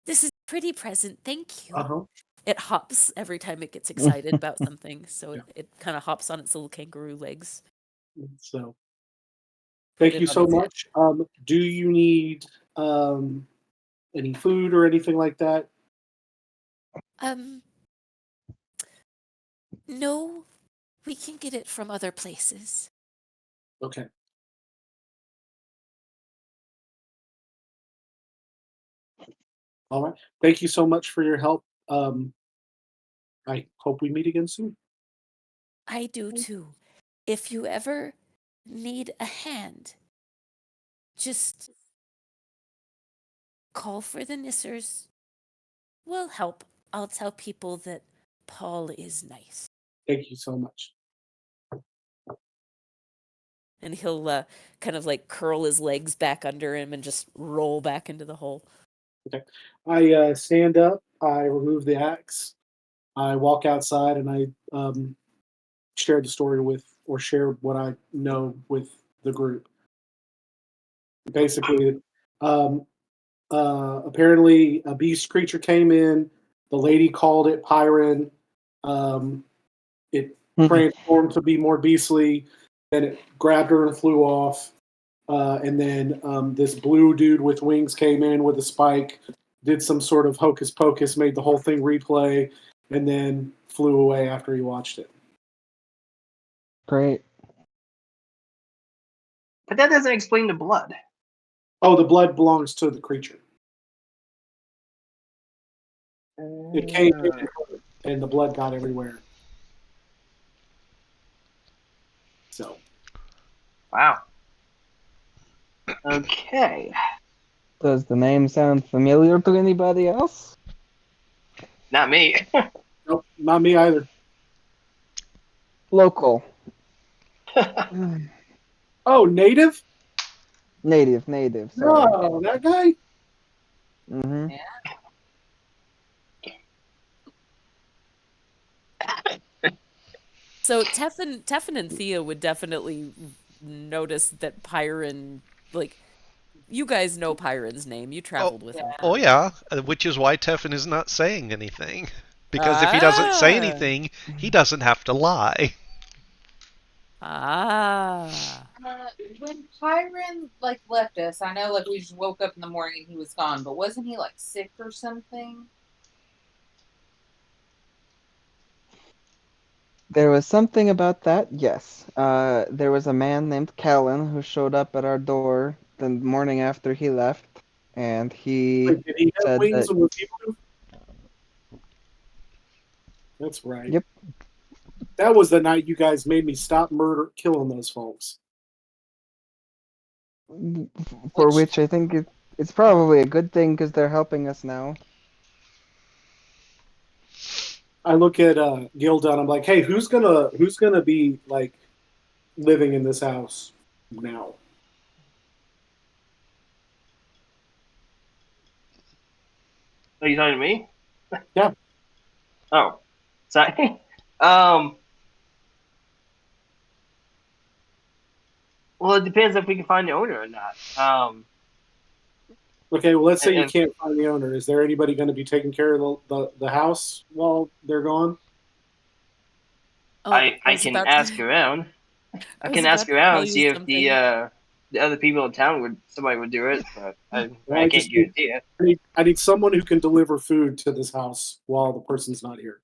This is a pretty present, thank you. Uh-huh. It hops every time it gets excited about something, so Yeah. it kind of hops on its little kangaroo legs. So Put thank it you on so its head. much. Do you need any food or anything like that? No, we can get it from other places. Okay. All right. Thank you so much for your help. I hope we meet again soon. I do too. If you ever need a hand, just call for the Nissers. We'll help. I'll tell people that Paul is nice. Thank you so much. And he'll kind of like curl his legs back under him and just roll back into the hole. Okay. I stand up. I remove the axe. I walk outside and I share the story with, or share what I know with the group. Basically, um, apparently a beast creature came in. The lady called it Pyron. It transformed to be more beastly. Then it grabbed her and flew off. And then this blue dude with wings came in with a spike, did some sort of hocus pocus, made the whole thing replay, and then flew away after he watched it. Great. But that doesn't explain the blood. Oh, the blood belongs to the creature. It came in and the blood got everywhere. So. Wow. Okay. Does the name sound familiar to anybody else? Not me. Nope, not me either. Local. Oh, native? Native, sorry. No, that guy? Mm-hmm. So Teffin and Thea would definitely notice that Pyron, like, you guys know Pyron's name. You traveled with him. Oh yeah, which is why Teffin is not saying anything. Because if he doesn't say Ah. anything, he doesn't have to lie. Ah. When Pyron like left us, I know like we just woke up in the morning and he was gone, but wasn't he like sick or something? There was something about that, yes. There was a man named Callan who showed up at our door the morning after he left, and he Wait, did he have said wings that, and was he blue? That's right. yep, That was the night you guys made me stop killing those folks. for which I think it's probably a good thing because they're helping us now. I look at Gilda and I'm like, hey, who's gonna be like living in this house now? you talking to me? Yeah. Oh, sorry. Well, it depends if we can find the owner or not. Okay, well, let's say you And can't find the owner. Is there anybody going to be taking care of the house while they're gone? Oh, I can ask around. I I was can ask about to around tell and you see if something. the other people in town somebody would do it, but Well, I can't guarantee it. I need someone who can deliver food to this house while the person's not here.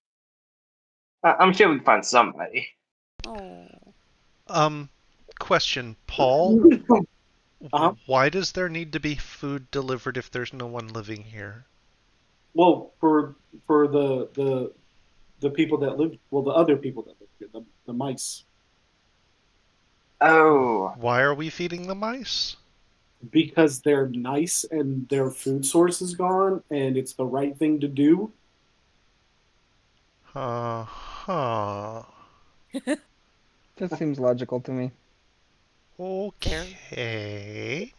I'm sure we can find somebody. Oh. Question, Paul. Uh-huh. Why does there need to be food delivered if there's no one living here? Well, for the people that live, well, the other people that live here, the mice, Oh, Why are we feeding the mice? because they're nice and their food source is gone, and it's the right thing to do. Huh. That seems logical to me. Fair. Okay.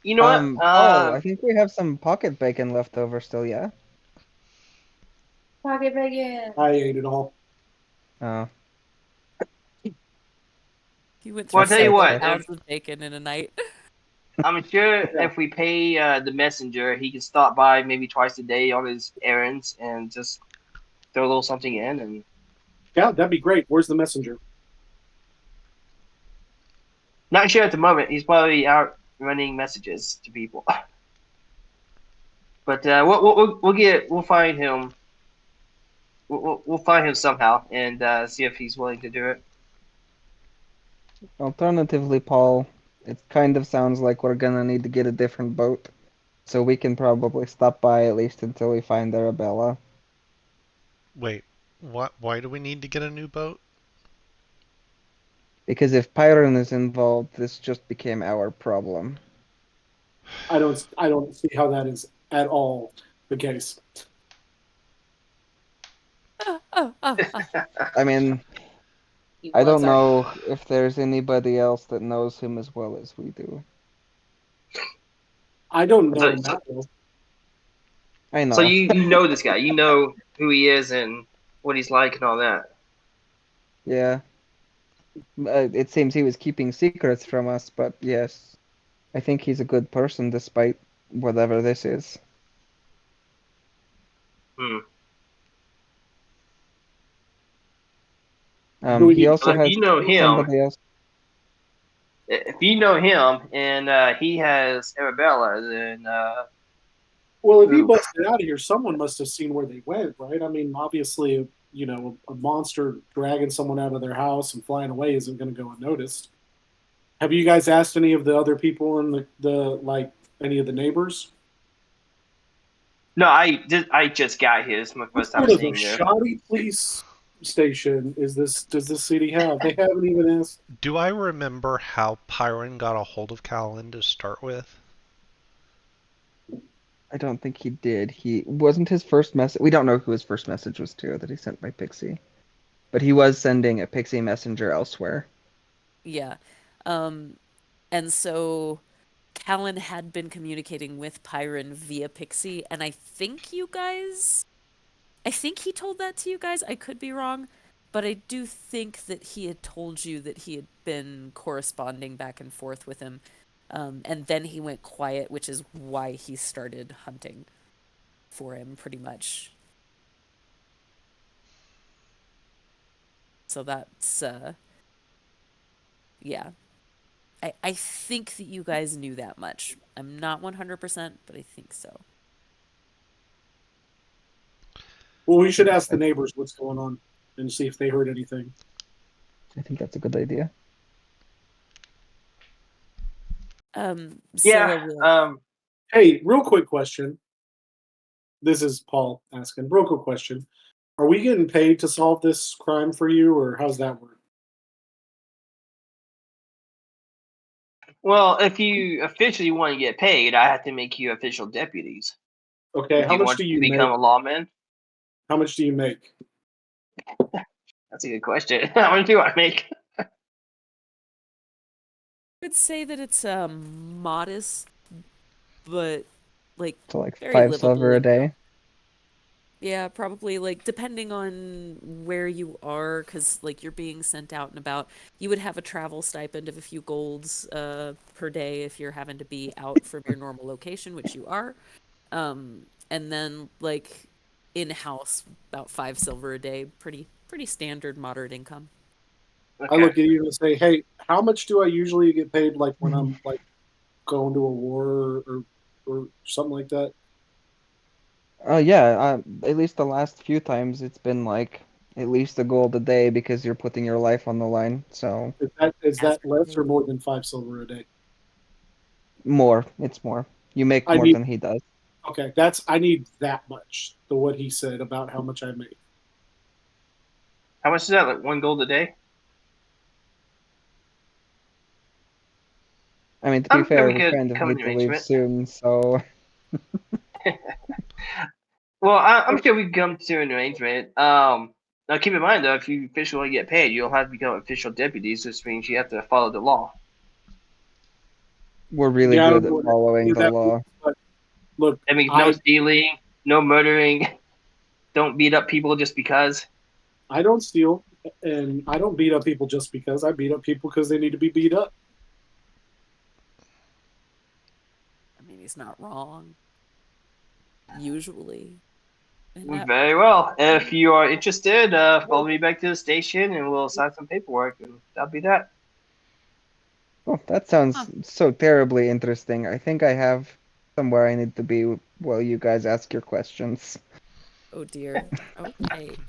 you know what? Paul, I think we have some pocket bacon left over still, yeah? Pocket bacon. I ate it all. Oh, He went Well, through I'll tell you several what. suspect. pounds of bacon in a night. I'm sure Yeah, if we pay the messenger, he can stop by maybe twice a day on his errands and just throw a little something in. And yeah, that'd be great. Where's the messenger? not sure at the moment. He's probably out running messages to people. But we'll find him. We'll find him somehow and see if he's willing to do it. Alternatively, Paul, it kind of sounds like we're gonna need to get a different boat. So we can probably stop by at least until we find Arabella. Wait, why do we need to get a new boat? Because if Pyron is involved, this just became our problem. I don't see how that is at all the case. I mean, He I was don't our know if there's anybody else that knows him as well as we do. I don't know So, him so, that well. I so know. you know this guy. You know who he is and what he's like and all that. Yeah. It seems he was keeping secrets from us, but yes, I think he's a good person despite whatever this is. Hmm. Do we He need to So also if find has you know him, somebody else. if you know him and he has Arabella, then Well, if he oof. busted out of here, someone must have seen where they went, right? I mean, obviously, you know, a monster dragging someone out of their house and flying away isn't going to go unnoticed. Have you guys asked any of the other people in the like any of the neighbors? No, I just got here. This is my What first time sort of a seeing her. shoddy police station is this? Does this city have? They haven't even asked. Do I remember how Pyron got a hold of Callan to start with? I don't think he did. He wasn't his first message. We don't know who his first message was to that he sent by Pixie, but he was sending a Pixie messenger elsewhere. Yeah. Um, and so Callan had been communicating with Pyron via Pixie, and I think he told that to you guys. I could be wrong, but I do think that he had told you that he had been corresponding back and forth with him. And then he went quiet, which is why he started hunting for him, pretty much. So that's, yeah. I think that you guys knew that much. I'm not 100%, but I think so. Well, we should ask I, the neighbors what's going on and see if they heard anything. I think that's a good idea. Scylla Yeah. will. Hey, real quick question. This is Paul asking. Real quick question. Are we getting paid to solve this crime for you, or how's that work? Well, if you officially want to get paid, I have to make you official deputies. Okay, Do how you much want do to you become make? a lawman? How much do you make? That's a good question. How much do I make? I would say that it's modest, but like So like very 5 silver livable a income. day. Yeah, probably like depending on where you are, because like you're being sent out and about, you would have a travel stipend of a few golds per day if you're having to be out from your normal location, which you are. And then like in-house about 5 silver a day, pretty standard moderate income. I Okay. look at you and say, "Hey, how much do I usually get paid? Like when I'm like going to a war or something like that? Yeah, at least the last few times it's been like at least a gold a day because you're putting your life on the line. So Is As that less or per more than 5 silver a day? more, it's more. You make I more need than he does. okay. I need that much. The what he said about how much I make. How much is that? Like 1 gold a day? I mean, to be I'm sure fair, we we could kind of come need to an to leave arrangement. soon, so Well, I'm sure we can come to an arrangement. Now keep in mind though, if you officially get paid, you'll have to become official deputies, which means you have to follow the law. we're really Yeah, I don't good know at what any following of the that means, law. but look, That means no stealing, no murdering, don't beat up people just because. I don't steal and I don't beat up people just because I beat up people because they need to be beat up. I mean, he's not wrong, usually. And that Very well. If you are interested, follow me back to the station and we'll sign some paperwork, and that'll be that. Oh, that huh. sounds so terribly interesting. I think I have somewhere I need to be while you guys ask your questions. Oh dear. Okay.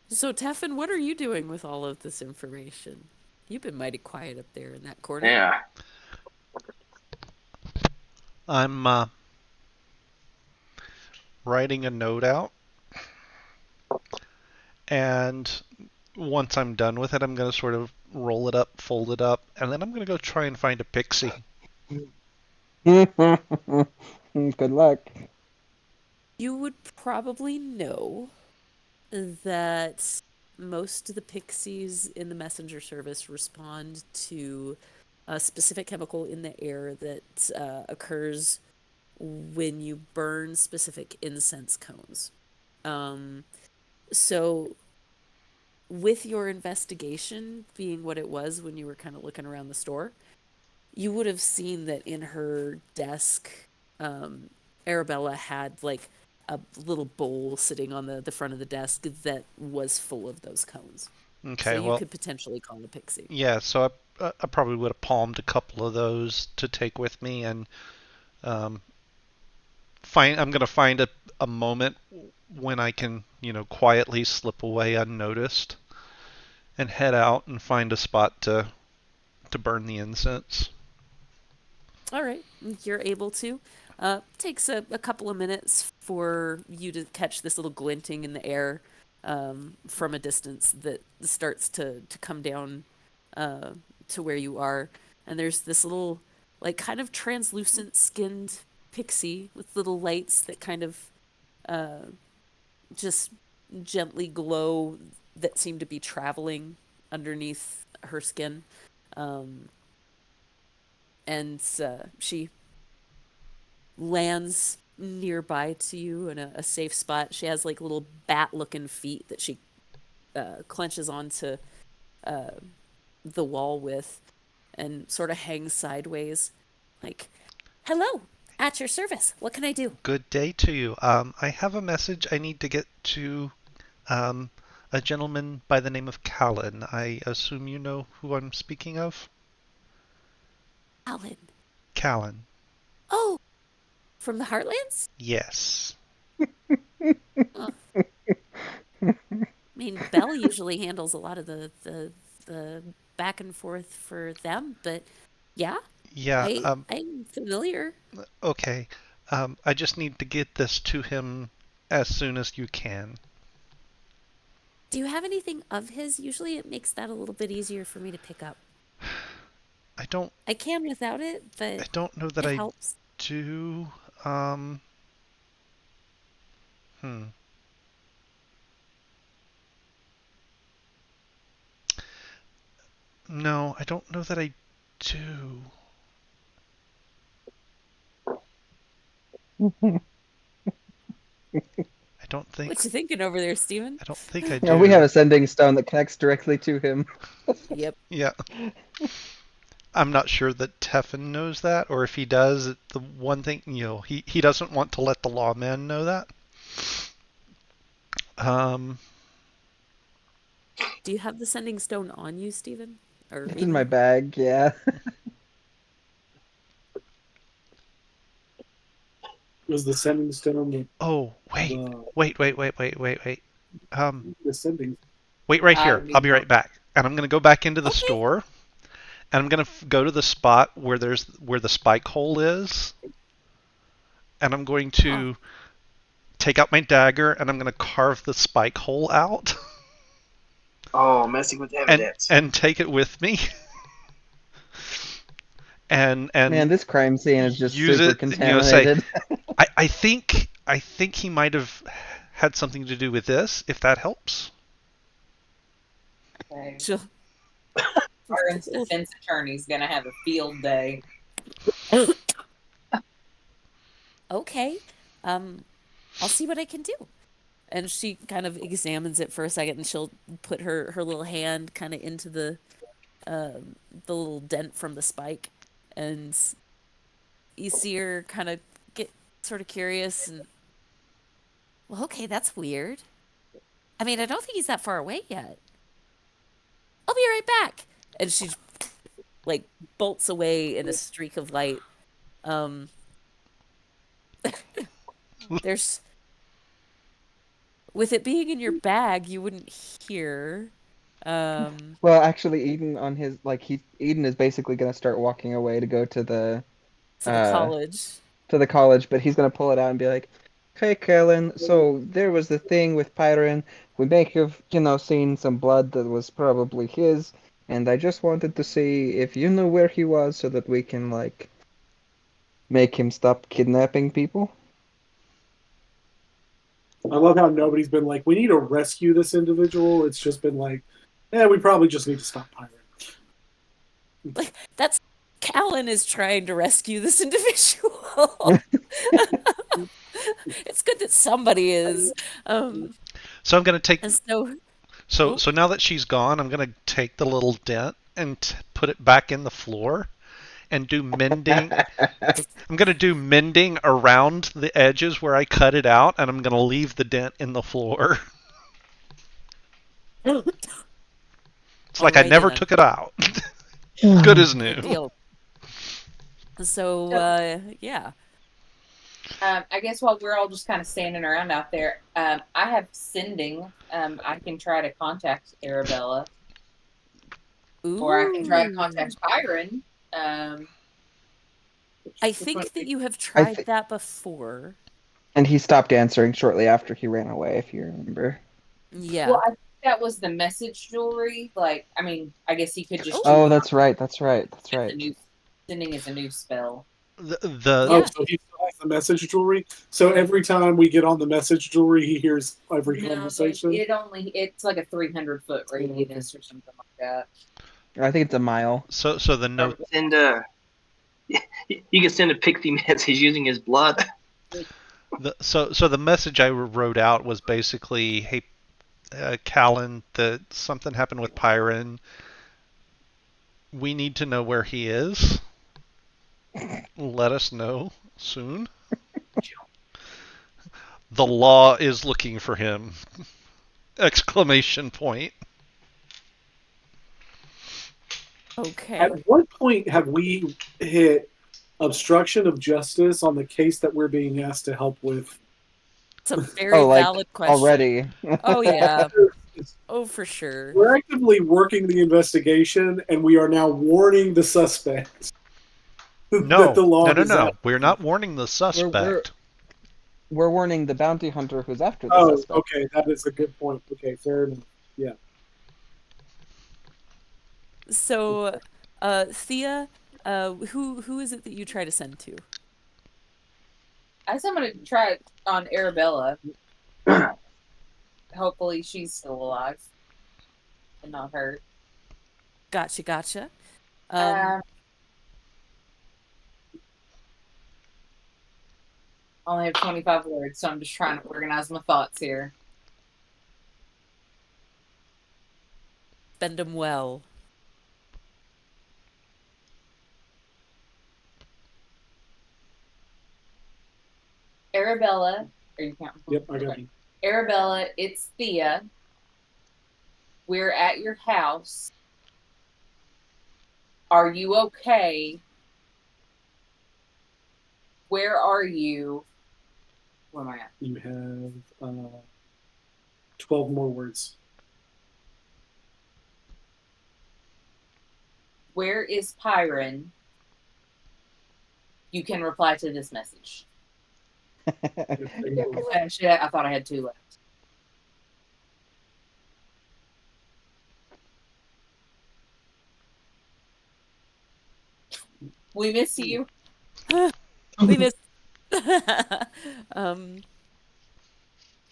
So, Teffin, what are you doing with all of this information? You've been mighty quiet up there in that corner. Yeah. I'm writing a note out, and once I'm done with it, I'm going to sort of roll it up, fold it up, and then I'm going to go try and find a pixie. Good luck. You would probably know that most of the pixies in the messenger service respond to a specific chemical in the air that occurs when you burn specific incense cones. Um, so, with your investigation being what it was when you were kind of looking around the store, you would have seen that in her desk, um, Arabella had like a little bowl sitting on the front of the desk that was full of those cones. So Okay, you well, could potentially call a pixie. yeah, so I probably would have palmed a couple of those to take with me, and um, I'm going to find a moment when I can, quietly slip away unnoticed and head out and find a spot to burn the incense. All right, you're able to. Takes a couple of minutes for you to catch this little glinting in the air from a distance that starts to come down uh, to where you are. And there's this little, like, kind of translucent skinned pixie with little lights that kind of uh, just gently glow that seem to be traveling underneath her skin. Um, and she lands nearby to you in a safe spot. She has like little bat looking feet that she clenches onto uh, the wall with and sort of hangs sideways. Like, hello, at your service. What can I do? Good day to you. I have a message I need to get to um, a gentleman by the name of Callan. I assume you know who I'm speaking of? Alan. Callan. Oh, from the Heartlands? Yes. Oh, I mean, Belle usually handles a lot of the back and forth for them, but yeah, Yeah, I'm familiar. okay. I just need to get this to him as soon as you can. Do you have anything of his? Usually it makes that a little bit easier for me to pick up. I don't I can without it, I but don't know that it I helps. do. Um, hmm. No, I don't know that I do. I don't think What you thinking over there, Steven? I don't think I Yeah, we have do. a sending stone that connects directly to him. Yep. Yeah. I'm not sure that Teffin knows that, or if he does, the one thing, he doesn't want to let the lawman know that. Um, Do you have the sending stone on you, Steven? Or It's in my Eden? bag, yeah. Was the sending stone oh, the wait. the sending? Wait right I here. don't I'll even be know. right back. And I'm going to go back into the Okay. store, and I'm going to go to the spot where the spike hole is, and I'm going Huh. to take out my dagger, and I'm going to carve the spike hole out, Oh, messing with and evidence. and take it with me, and Man, this crime scene is just use super it. Say, contaminated. I think he might have had something to do with this. If that helps. Okay. She'll, Aaron's defense attorney's gonna have a field day. okay. Um, I'll see what I can do. And she kind of examines it for a second, and she'll put her little hand kind of into the little dent from the spike, and you see her kind of get sort of curious and, well, okay, that's weird. I mean, I don't think he's that far away yet. I'll be right back. And she like bolts away in a streak of light. Um, there's with it being in your bag, you wouldn't hear. Um, Well, actually, Eden on his Eden is basically gonna start walking away to go to the uh college. to the college, but he's gonna pull it out and be like, "Hey, Kellen, so there was the thing with Pyron. We may have, seen some blood that was probably his, and I just wanted to see if you knew where he was so that we can make him stop kidnapping people." I love how nobody's been like, we need to rescue this individual. It's just been like, we probably just need to stop pirating. Like that's Callan is trying to rescue this individual. It's good that somebody is. So I'm going to take. And so, So oh, so now that she's gone, I'm going to take the little dent and put it back in the floor and do mending. I'm going to do mending around the edges where I cut it out, and I'm going to leave the dent in the floor. It's like I alrighty never then. took it out. Good as Good new. deal. So, So, yeah. I guess while we're all just kind of standing around out there, I have sending. I can try to contact Arabella, or I can try to Ooh. contact Byron. I think that you have I tried think, that before. and he stopped answering shortly after he ran away, if you remember. Yeah. Well, I think that was the message jewelry. Like, I mean, I guess he could just Oh, choose Oh, that's right. That's right. That's the right. new sending is a new spell. Oh, yeah. so he still has the message jewelry. So every time we get on the message jewelry, he hears every No, conversation. it's like a 300-foot radius or something like that. I think it's a mile. So the note. Send you can send a pixie message using his blood. So the message I wrote out was basically, hey, Callan, that something happened with Pyron. We need to know where he is. Let us know soon. The law is looking for him! Exclamation point. Okay. At what point have we hit obstruction of justice on the case that we're being asked to help with? It's a very Oh, valid question. already. Oh, yeah. Oh, for sure. We're actively working the investigation, and we are now warning the suspect that No, the law is no. after We're him. not warning the we're we're suspect. we're warning the bounty hunter who's after the Oh, suspect. okay, that is a good point. Okay, fair enough. Yeah. So, Thea, who is it that you try to send to? I guess I'm gonna try it on Arabella. Hopefully, she's still alive and not hurt. Gotcha. Um, I only have 25 words, so I'm just trying to organize my thoughts here. Spend them well. Arabella, are you counting? Yep, I got you. Arabella, it's Thea. We're at your house. Are you okay? Where are you? Where am I at? You have 12 more words. Where is Pyron? You can reply to this message. Actually, I thought I had 2 left. We miss you. We missed.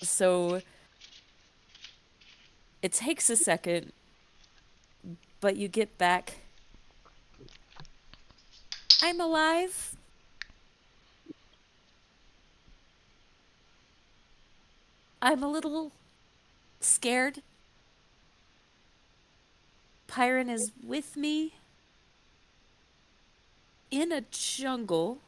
So it takes a second, but you get back. I'm alive. I'm a little scared. Pyron is with me in a jungle.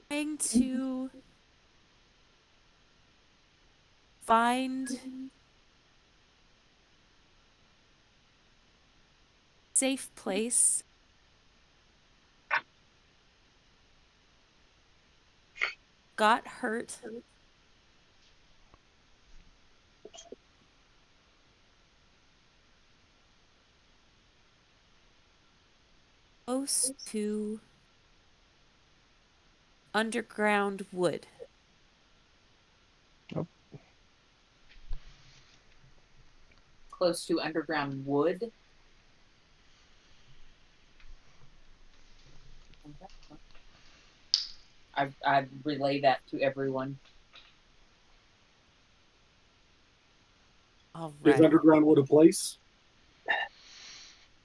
Trying to find safe place. Got hurt. Close to underground wood. Close to underground wood. I'd relay that to everyone. All Is right. underground wood a place?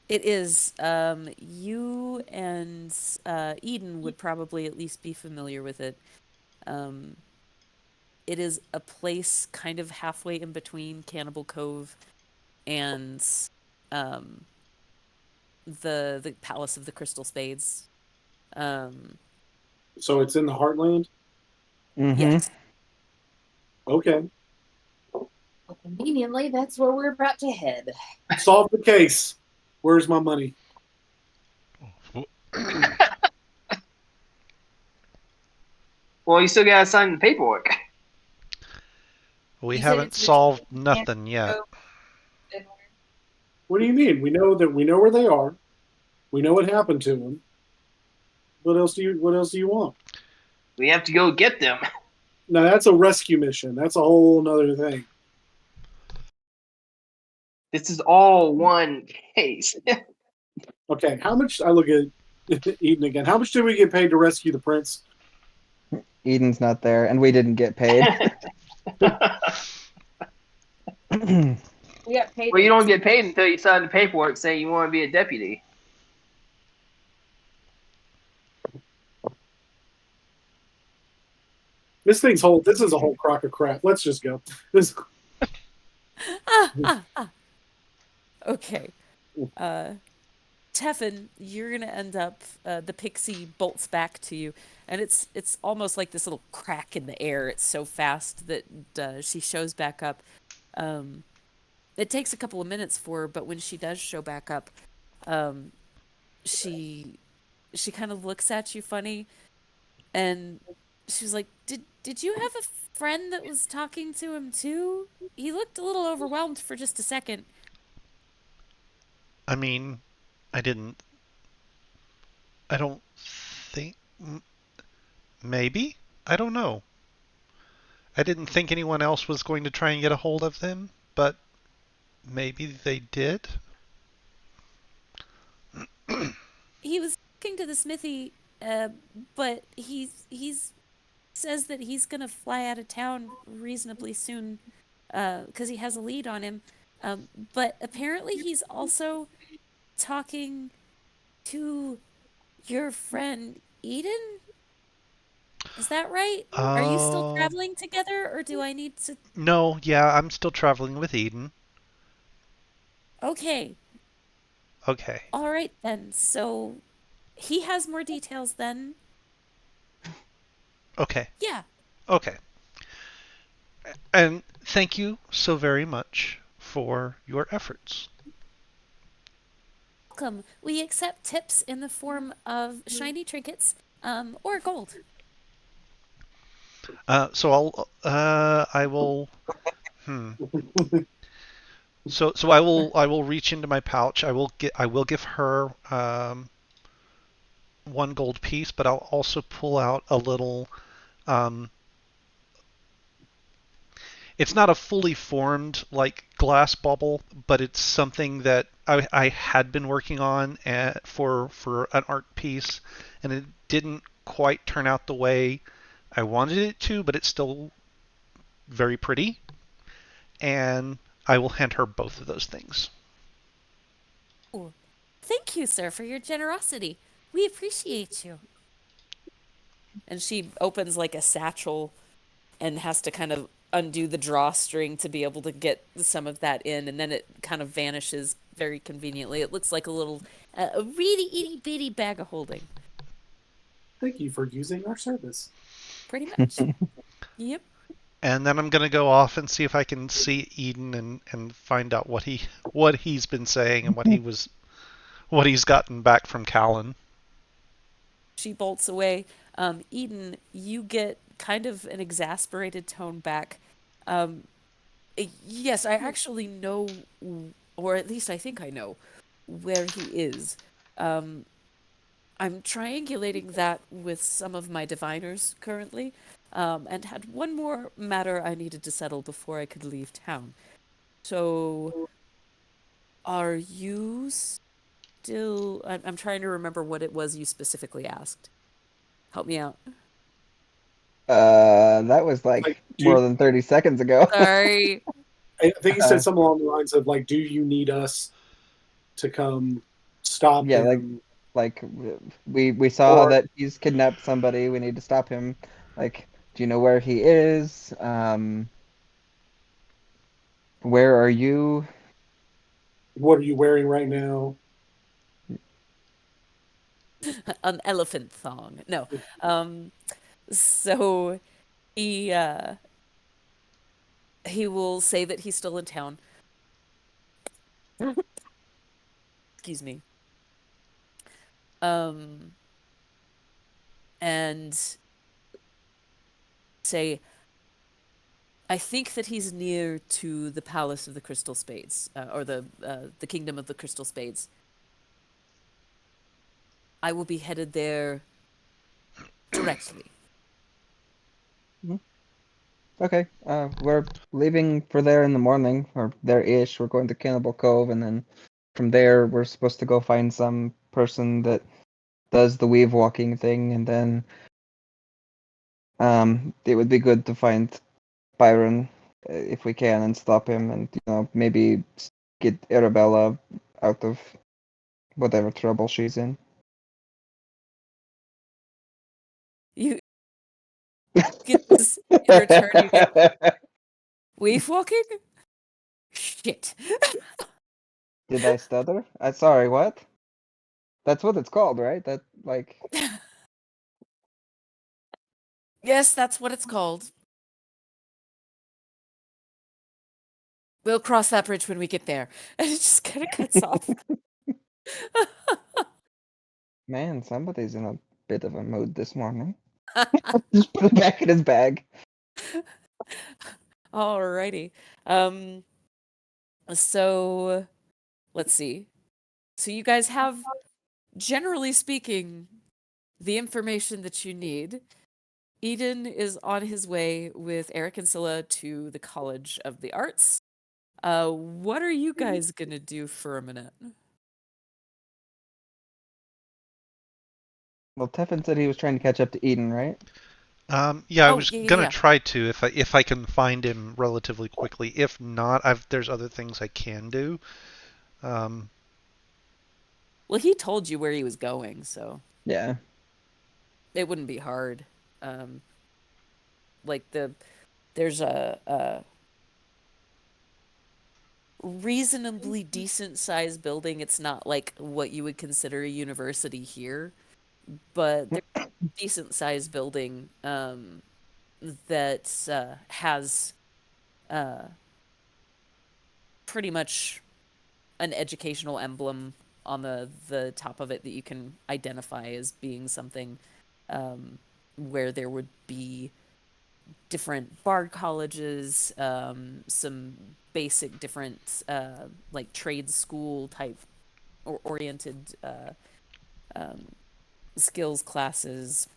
It is. You and Eden would probably at least be familiar with it. Um, it is a place kind of halfway in between Cannibal Cove and um, the Palace of the Crystal Spades. So it's in the heartland? Yes. Okay. Well, conveniently, that's where we're about to head. Solve the case. Where's my money? Well, you still gotta sign the paperwork. We You said haven't it's solved between nothing yet. Cove and where? What do you mean? We know where they are. We know what happened to them. What else do you want? We have to go get them. Now that's a rescue mission. That's a whole nother thing. This is all one case. Okay, how much I look at Eden again. How much did we get paid to rescue the prince? Eden's not there, and we didn't get paid. We got paid. Well, you don't get paid until you sign the paperwork saying you want to be a deputy. This is a whole crock of crap. Let's just go. This Okay. Teffin, you're gonna end up. The pixie bolts back to you, and it's almost like this little crack in the air. It's so fast that she shows back up. It takes a couple of minutes for her, but when she does show back up, um, she kind of looks at you funny, and she's like, "Did you have a friend that was talking to him too? He looked a little overwhelmed for just a second." I mean, I didn't. I don't think. Maybe? I don't know. I didn't think anyone else was going to try and get a hold of them, but maybe they did. He was talking to the smithy, but he's says that he's gonna fly out of town reasonably soon, because he has a lead on him. But apparently he's also talking to your friend Eden. Is that right? Are you still Oh, traveling together, or do I need to? no, yeah, I'm still traveling with Eden. Okay, Okay, all right then. So he has more details then. okay, Yeah, okay. And thank you so very much for your efforts. welcome. We accept tips in the form of shiny trinkets, or gold. I will, hmm. So I will reach into my pouch. I will give her one gold piece, but I'll also pull out a little. Um, it's not a fully formed like glass bubble, but it's something that I had been working on for an art piece, and it didn't quite turn out the way I wanted it to, but it's still very pretty. And I will hand her both of those things. Oh, thank you, sir, for your generosity. We appreciate you. And she opens like a satchel and has to kind of undo the drawstring to be able to get some of that in, and then it kind of vanishes very conveniently. It looks like a really itty bitty bag of holding, Thank you for using our service. pretty much. Yep. And then I'm gonna go off and see if I can see Eden and find out what he's been saying and what he's gotten back from Callan. She bolts away. Eden, you get kind of an exasperated tone back. Um, yes, I actually know, or at least I think I know, where he is. Um, I'm triangulating that with some of my diviners currently, and had one more matter I needed to settle before I could leave town. So, are you still? I'm trying to remember what it was you specifically asked. Help me out. That was like Like, more than 30 seconds ago. Sorry. I think he Uh, said something along the lines of like, "Do you need us to come stop yeah, him?" like we saw Or that he's kidnapped somebody. We need to stop him. Like, do you know where he is? Where are you? what are you wearing right now? An elephant thong. No. Um, so he uh he will say that he's still in town. Excuse me. Um, and say, I think that he's near to the Palace of the Crystal Spades, or the Kingdom of the Crystal Spades. I will be headed there directly. Hmm, okay. We're leaving for there in the morning, or there-ish. We're going to Cannibal Cove, and then from there we're supposed to go find some person that does the weave walking thing, and then it would be good to find Byron if we can and stop him, and maybe get Arabella out of whatever trouble she's in. You get this in return. You get wave walking. Shit. Did I stutter? Sorry, what? That's what it's called, right? That like Yes, that's what it's called. We'll cross that bridge when we get there. And it just kind of cuts off. man, somebody's in a bit of a mood this morning. Just put it back in his bag. Alrighty. Um, so let's see. So you guys have, generally speaking, the information that you need. Eden is on his way with Eric and Scylla to the College of the Arts. What are you guys gonna do for a minute? Well, Teffin said he was trying to catch up to Eden, right? Yeah, I Oh, was yeah, yeah, gonna yeah. try to if I can find him relatively quickly. If not, there's other things I can do. Um, Well, he told you where he was going, so Yeah. it wouldn't be hard. Um, like there's a reasonably decent sized building. It's not like what you would consider a university here, but there's a decent sized building that has uh, pretty much an educational emblem on the top of it that you can identify as being something um, where there would be different bard colleges, some basic different like trade school type or oriented um, skills classes,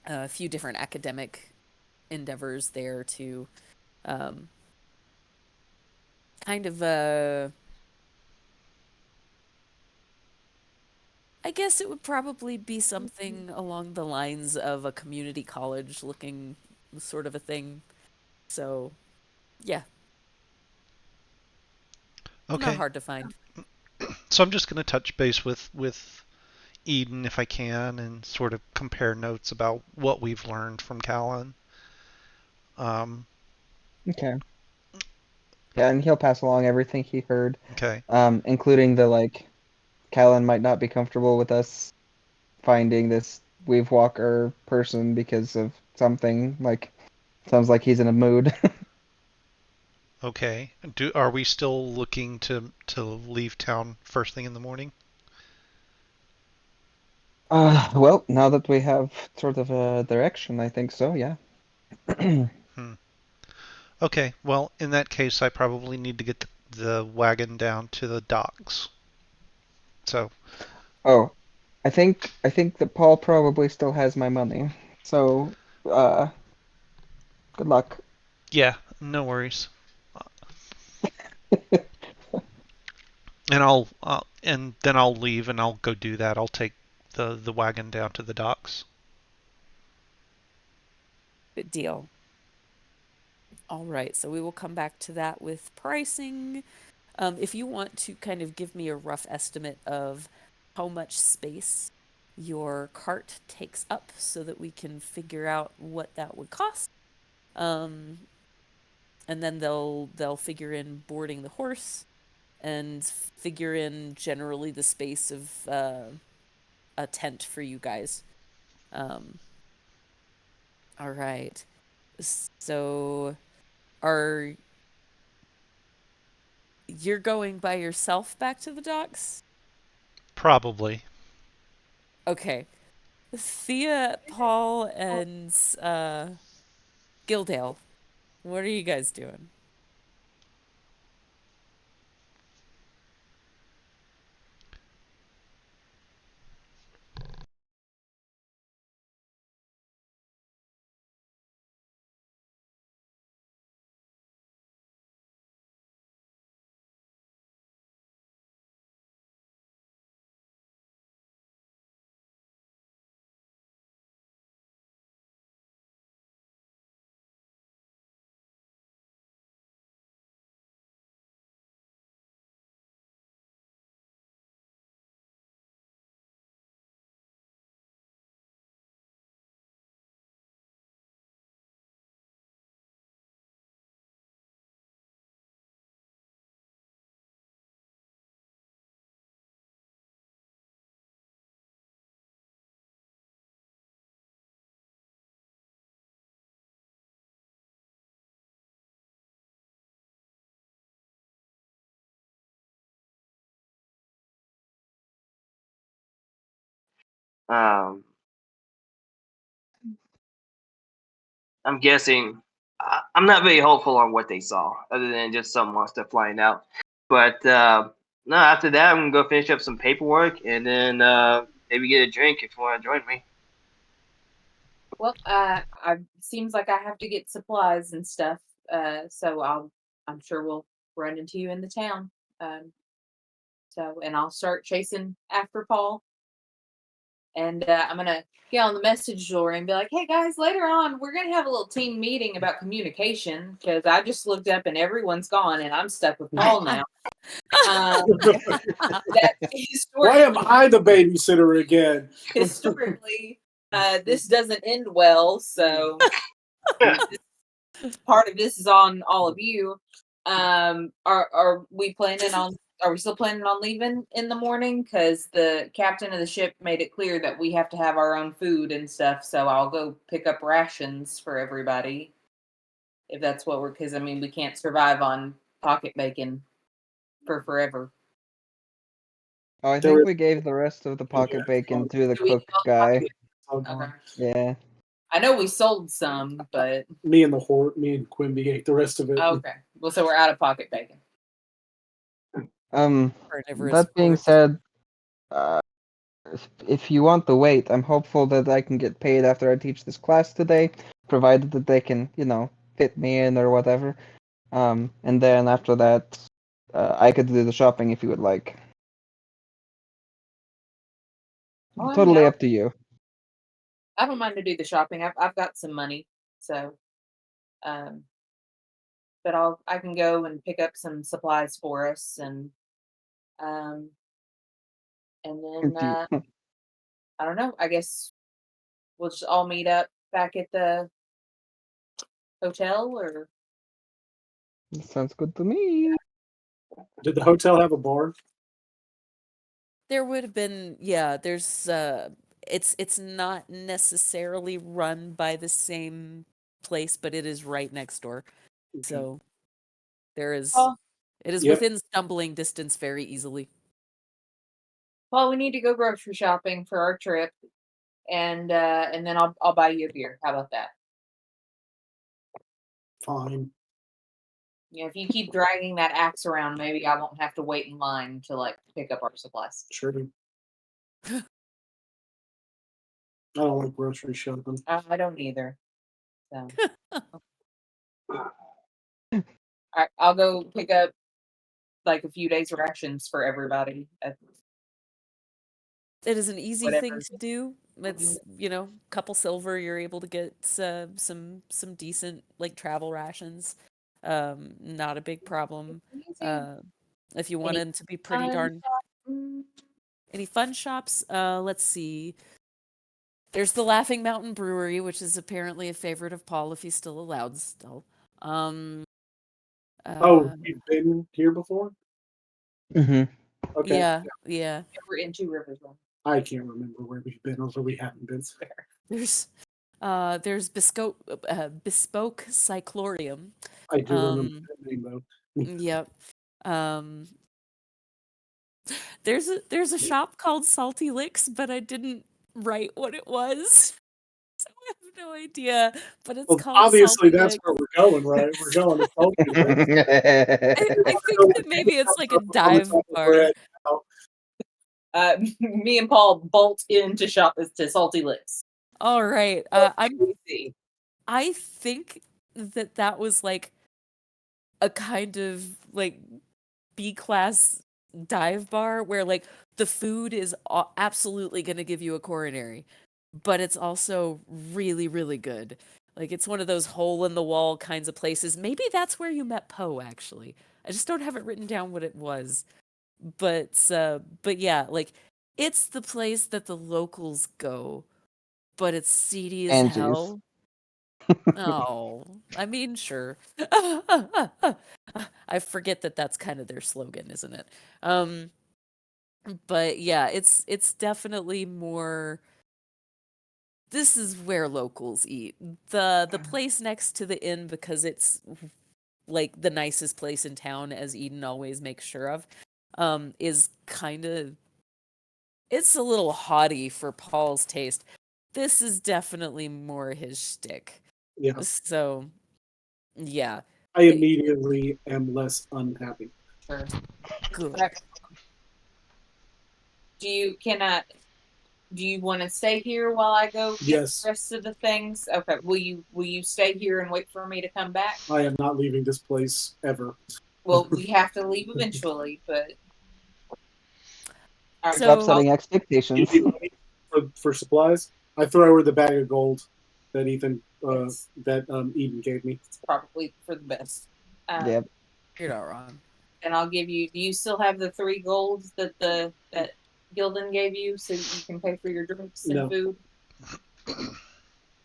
a few different academic endeavors there to um, kind of I guess it would probably be something along the lines of a community college looking sort of a thing. So, yeah, not okay, hard to find. so I'm just gonna touch base with Eden if I can, and sort of compare notes about what we've learned from Callan. Um, Okay. Yeah, and he'll pass along everything he heard, okay, including the like, Callan might not be comfortable with us finding this Wave Walker person because of something. Like, sounds like he's in a mood. okay. Are we still looking to leave town first thing in the morning? Well, now that we have sort of a direction, I think so, yeah. Hmm. Okay, well, in that case, I probably need to get the wagon down to the docks. So, Oh, I think that Paul probably still has my money. So, uh, good luck. yeah, no worries. And then I'll leave and I'll go do that. I'll take the wagon down to the docks. Good deal. All right, so we will come back to that with pricing. If you want to kind of give me a rough estimate of how much space your cart takes up so that we can figure out what that would cost. Um, and then they'll figure in boarding the horse and figure in generally the space of a tent for you guys. Um, all right. So are you're going by yourself back to the docks? Probably. Okay. Thea, Paul, and Gildale, what are you guys doing? Um, I'm guessing. I'm not very hopeful on what they saw, other than just some monster flying out. But no, after that, I'm gonna go finish up some paperwork, and then maybe get a drink if you want to join me. Well, I seems like I have to get supplies and stuff. So I'm sure we'll run into you in the town. And I'll start chasing after Paul. And I'm gonna get on the message door and be like, "Hey guys, later on we're gonna have a little team meeting about communication because I just looked up and everyone's gone and I'm stuck with Paul now." That Why am I the babysitter again? historically, this doesn't end well, so part of this is on all of you. Are we planning on? Are we still planning on leaving in the morning? Because the captain of the ship made it clear that we have to have our own food and stuff. So I'll go pick up rations for everybody. If that's what we're, because I mean, we can't survive on pocket bacon for forever. Oh, I There think is- we gave the rest of the pocket Yeah. bacon to the Do we cook have guy. pocket- Oh, Okay. Yeah. I know we sold some, but me and Quimby ate the rest of it. okay. Well, so we're out of pocket bacon. Carnivorous That being hordes. said, if you want to wait, I'm hopeful that I can get paid after I teach this class today, provided that they can, fit me in or whatever. And then after that, I could do the shopping if you would like. Oh, I mean, Totally up to you. I don't mind to do the shopping. I've got some money, so but I can go and pick up some supplies for us um and then I don't know. I guess we'll just all meet up back at the hotel or Sounds good to me. Did the hotel have a bar? There would have been, yeah, there's it's not necessarily run by the same place, but it is right next door. So there is Oh. it is Yep. within stumbling distance very easily. well, we need to go grocery shopping for our trip and then I'll buy you a beer. How about that? Fine. Yeah, if you keep dragging that axe around, maybe I won't have to wait in line to like pick up our supplies. Sure. I don't like grocery shopping. I don't either. So all right, I'll go pick up like a few days rations for everybody. It is an easy thing Whatever. to do. It's, couple silver, you're able to get some decent like travel rations. Not a big problem. If you want Any them to be pretty fun darn Mm, any fun shops, let's see. There's the Laughing Mountain Brewery, which is apparently a favorite of Paul if he's still allowed still. Oh, you've been here before? Mm-hmm. Okay. Yeah. we're in Two Rivers. I can't remember where we've been or where we haven't been. There's Bespoke Cyclorium. I do remember that name though. Yep. There's a shop called Salty Licks, but I didn't write what it was. So I have no idea. But it's Well, called obviously Salty that's Licks. where we're going, right? We're going to Salty Licks. I think that maybe it's like a dive bar. Me and Paul bolt into to Salty Licks. All right. Crazy. I think that was like a kind of like B class dive bar where like the food is absolutely going to give you a coronary, but it's also really, really good. Like it's one of those hole in the wall kinds of places. Maybe that's where you met Poe, actually. I just don't have it written down what it was. But yeah, like it's the place that the locals go, but it's seedy as Angie's. hell. Oh, I mean, sure. I forget that that's kind of their slogan, isn't it? But yeah, it's definitely more. This is where locals eat. The place next to the inn, because it's like the nicest place in town, as Eden always makes sure of, is kind of. It's a little haughty for Paul's taste. This is definitely more his shtick. Yeah. So, yeah. I immediately am less unhappy. Sure. Good. Do you want to stay here while I go get Yes. the rest of the things? Okay. Will you stay here and wait for me to come back? I am not leaving this place ever. Well, we have to leave eventually, but all right, So- Stop setting expectations. Give me money for supplies. I throw her the bag of gold that Eden gave me. It's probably for the best. Yep. You're not wrong. And I'll give you. Do you still have the 3 golds that Gildan gave you, so you can pay for your drinks and No. food?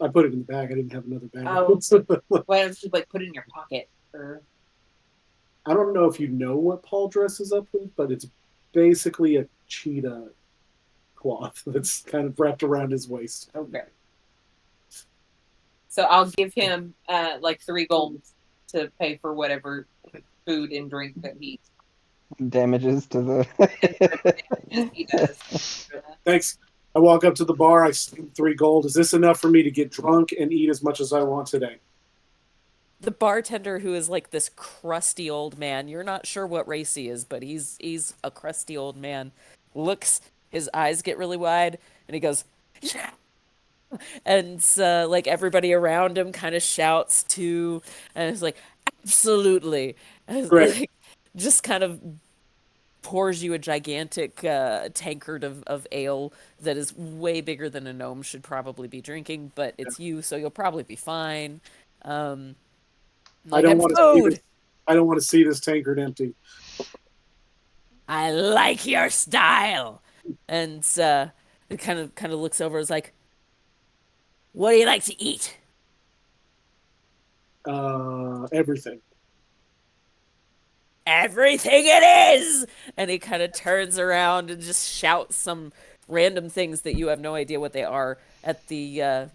I put it in the bag. I didn't have another bag. Oh, why don't you put it in your pocket? Or I don't know if you know what Paul dresses up with, but it's basically a cheetah cloth that's kind of wrapped around his waist. okay. So I'll give him 3 gold to pay for whatever food and drink that he Damages to the. he does. Thanks. I walk up to the bar. I sling 3 gold. Is this enough for me to get drunk and eat as much as I want today? The bartender, who is like this crusty old man, you're not sure what race he is, but he's a crusty old man. Looks, his eyes get really wide, and he goes, yeah. And like everybody around him kind of shouts too, and it's like, absolutely. And Great. like, just kind of pours you a gigantic tankard of ale that is way bigger than a gnome should probably be drinking, but it's you, so you'll probably be fine. I Like, don't I'm want to see food. this. I don't want to see this tankard empty. I like your style. And it kind of looks over. Is like, what do you like to eat? Everything. Everything it is. And he kind of turns around and just shouts some random things that you have no idea what they are at the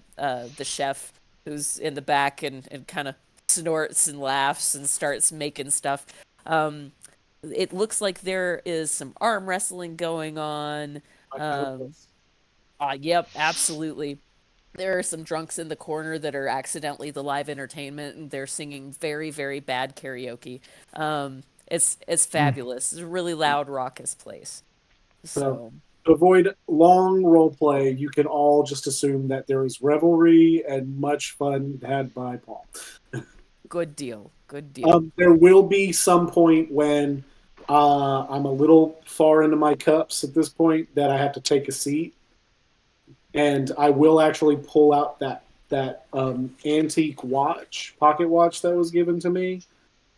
chef who's in the back and kind of snorts and laughs and starts making stuff. It looks like there is some arm wrestling going on. I kind of Yep, absolutely. There are some drunks in the corner that are accidentally the live entertainment, and they're singing very, very bad karaoke. It's fabulous. It's a really loud, raucous place. So to avoid long role play, you can all just assume that there is revelry and much fun had by Paul. good deal. Good deal. There will be some point when I'm a little far into my cups at this point that I have to take a seat, and I will actually pull out that antique pocket watch that was given to me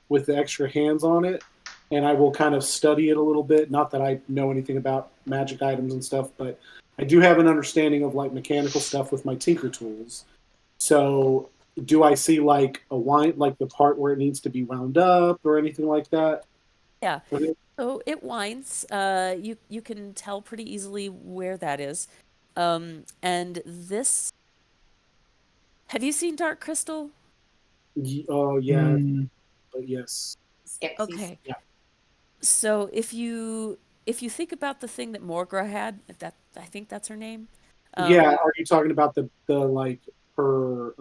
with the extra hands on it, and I will kind of study it a little bit. Not that I know anything about magic items and stuff, but I do have an understanding of like mechanical stuff with my tinker tools. So, do I see like like the part where it needs to be wound up or anything like that? Yeah. Okay. So it winds. You can tell pretty easily where that is. And this. Have you seen Dark Crystal? Oh yeah, Mm. but yes. Skeksis. Okay. Yeah. So if you think about the thing that Morgra had, if that I think that's her name. Yeah, are you talking about the like her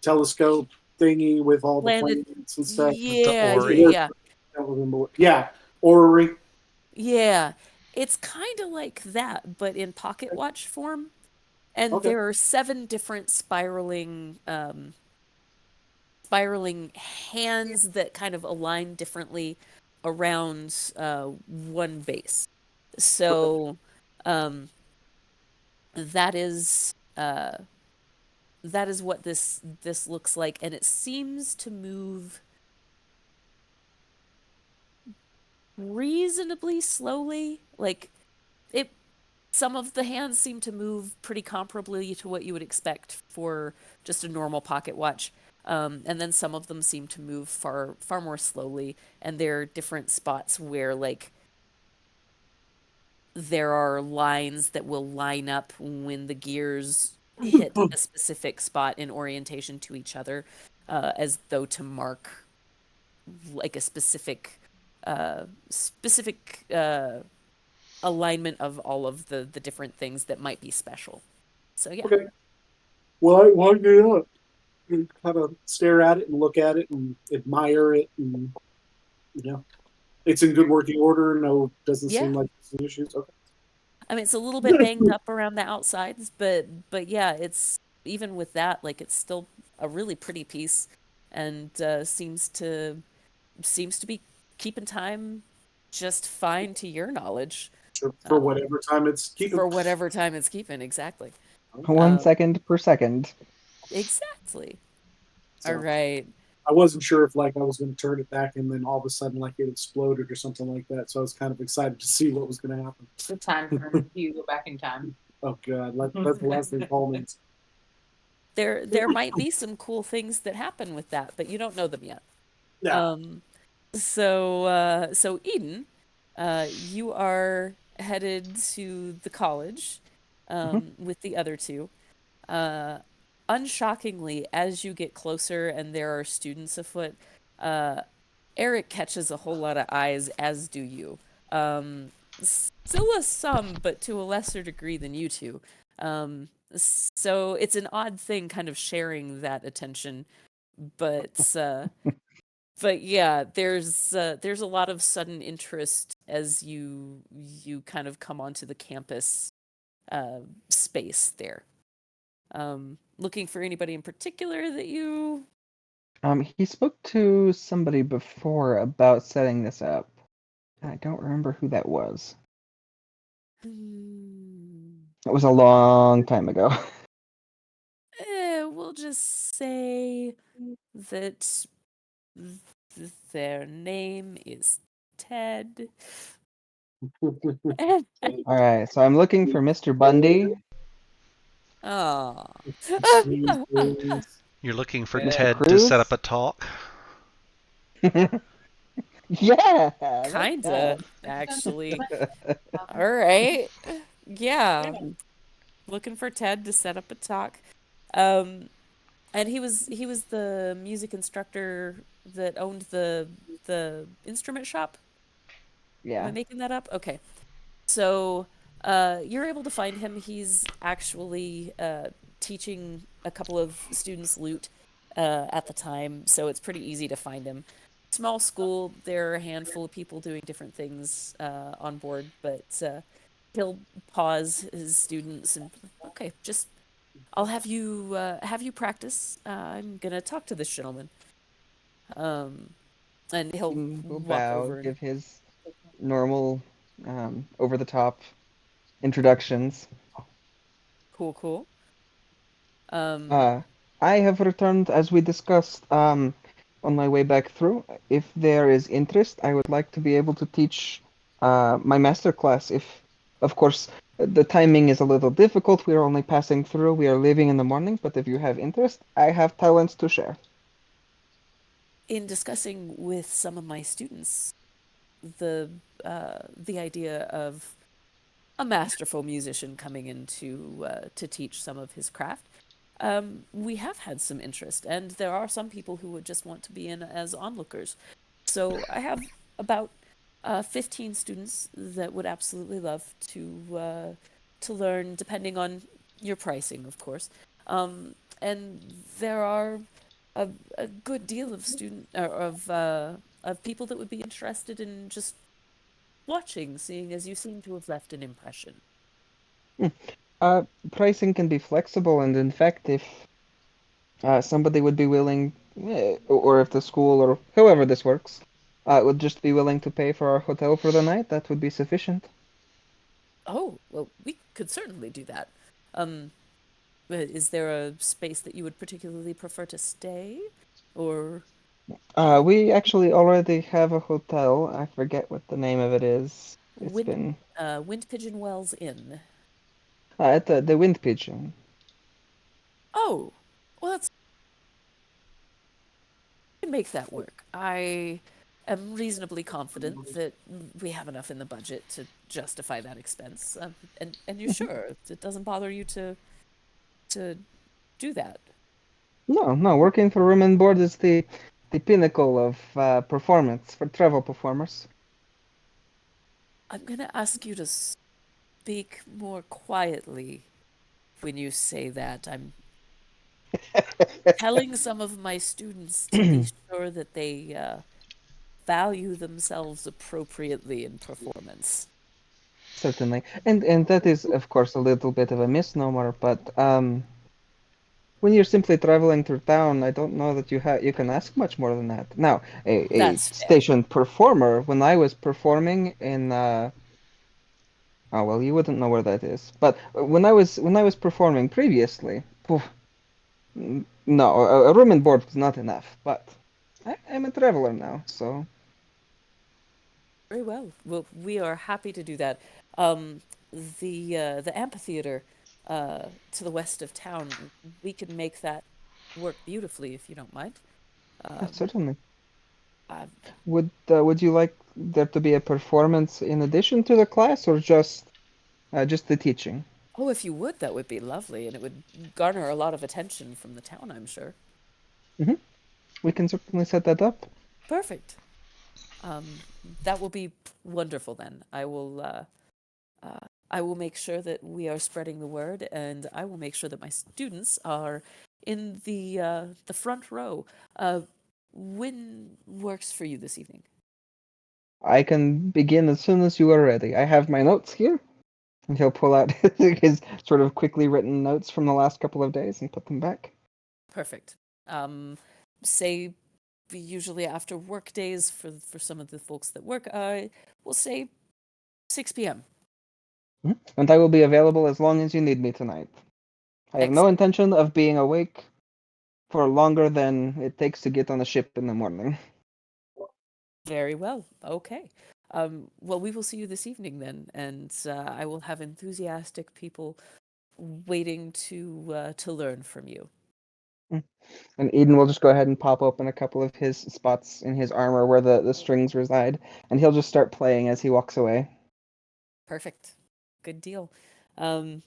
telescope thingy with all the Landed. planets and stuff? Yeah, Ori. yeah, I don't remember. Yeah, Orrery. yeah. It's kind of like that, but in pocket watch form. And Okay. there are 7 different spiraling hands that kind of align differently around one base. So that is what this looks like, and it seems to move reasonably slowly. Like it, some of the hands seem to move pretty comparably to what you would expect for just a normal pocket watch. And then some of them seem to move far more slowly, and there are different spots where like there are lines that will line up when the gears hit a specific spot in orientation to each other, as though to mark like a specific alignment of all of the different things that might be special. So yeah. Okay. Well, I get up and kind of stare at it and look at it and admire it, and it's in good working order. No, doesn't Yeah. seem like there's any issues. Okay. I mean, it's a little bit banged up around the outsides, but yeah, it's even with that, like it's still a really pretty piece, and seems to be keeping time just fine to your knowledge. For whatever time it's keeping. for whatever time it's keeping. Exactly. 1 second per second. Exactly. So, All right. I wasn't sure if like I was going to turn it back and then all of a sudden like it exploded or something like that. So I was kind of excited to see what was going to happen. The time turn. You go back in time. Oh god, that's the last thing Paul needs. There might be some cool things that happen with that, but you don't know them yet. Yeah. So Eden, you are headed to the college with the other two. Uh, Unshockingly, as you get closer and there are students afoot, uh, Eric catches a whole lot of eyes, as do you. Still a some, but to a lesser degree than you two. So it's an odd thing, kind of sharing that attention, but yeah, there's a lot of sudden interest as you kind of come onto the campus space there. Looking for anybody in particular that you... He spoke to somebody before about setting this up. I don't remember who that was. It was a long time ago. We'll just say that their name is Ted. All right, so I'm looking for Mr. Bundy. Oh. You're looking for Mr. Ted to set up Cruz? a talk. Yeah, that Kinda, counts. actually. All right. Yeah. Looking for Ted to set up a talk. And he was the music instructor that owned the instrument shop. Am I Yeah. making that up? Okay. So, you're able to find him. He's actually teaching a couple of students lute at the time, so it's pretty easy to find him. Small school, there are a handful of people doing different things on board, but he'll pause his students and, okay, just I'll have you practice. I'm gonna talk to this gentleman. And he'll Will walk bow, over and give his normal, over the top introductions. cool. Uh, I have returned as we discussed on my way back through. If there is interest, I would like to be able to teach my master class. If, of course, the timing is a little difficult. We are only passing through. We are leaving in the morning. But if you have interest, I have talents to share. In discussing with some of my students the idea of a masterful musician coming in to teach some of his craft, we have had some interest, and there are some people who would just want to be in as onlookers. So I have about 15 students that would absolutely love to learn, depending on your pricing, of course. And there are a good deal of of people that would be interested in just watching, seeing as you seem to have left an impression. Pricing can be flexible, and in fact, if somebody would be willing, or if the school or however this works, would just be willing to pay for our hotel for the night, that would be sufficient. Oh, well, we could certainly do that. Um, is there a space that you would particularly prefer to stay? Or We actually already have a hotel. I forget what the name of it is. It's been Wind Pigeon Wells Inn? at the Wind Pigeon. Oh, well, that's we can make that work. I am reasonably confident that we have enough in the budget to justify that expense. And you're sure it doesn't bother you to do that? No, working for room and board is the pinnacle of performance for travel performers. I'm gonna ask you to speak more quietly when you say that. I'm telling some of my students to be sure that they value themselves appropriately in performance. Certainly, and that is of course a little bit of a misnomer, but when you're simply traveling through town, I don't know that you can ask much more than that. Now, a That's fair. stationed performer, when I was performing in Oh well, you wouldn't know where that is. But when I was performing previously, no, a room and board was not enough. But I'm a traveler now, so Very well. Well, we are happy to do that. Um, the amphitheater to the west of town, we can make that work beautifully if you don't mind. Um, certainly. I, Would you like there to be a performance in addition to the class, or just the teaching? oh, if you would, that would be lovely, and it would garner a lot of attention from the town, I'm sure. hmm We can certainly set that up. Perfect. Um, that will be wonderful then. Uh, I will make sure that we are spreading the word, and I will make sure that my students are in the front row. When works for you this evening? I can begin as soon as you are ready. I have my notes here, and he'll pull out his sort of quickly written notes from the last couple of days and put them back. Perfect. Say usually after work days for some of the folks that work, we'll say 6 p.m. And I will be available as long as you need me tonight. I have no Excellent. intention of being awake for longer than it takes to get on a ship in the morning. Very well. Okay. Well, we will see you this evening then, and I will have enthusiastic people waiting to learn from you. And Eden will just go ahead and pop open a couple of his spots in his armor where the strings reside, and he'll just start playing as he walks away. Perfect. Good deal. Um,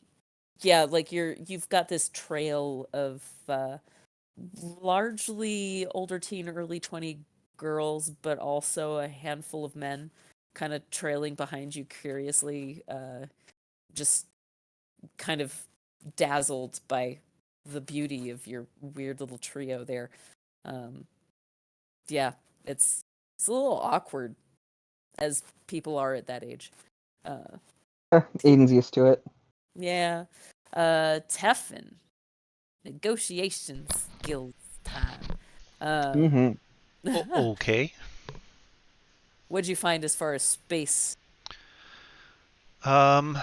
yeah, like you've got this trail of largely older teen, early 20 girls, but also a handful of men kind of trailing behind you curiously, just kind of dazzled by the beauty of your weird little trio there. Um, yeah, it's a little awkward as people are at that age. Uh, Eden's used to it. yeah. Teffin, negotiation skills time. Uh, hmm Okay. what'd you find as far as space? Um,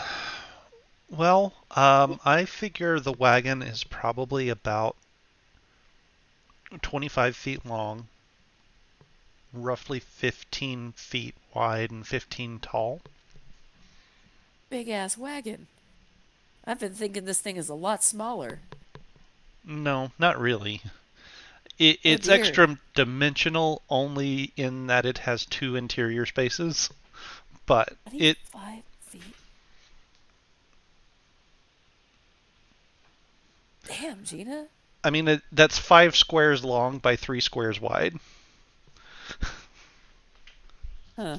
I figure the wagon is probably about 25 feet long, roughly 15 feet wide, and 15 tall. Big ass wagon. I've been thinking this thing is a lot smaller. No, not really. Oh It's dear. extra dimensional only in that it has two interior spaces, but it 25 feet. Damn, Gina. I mean, that's 5 squares long by 3 squares wide. Huh.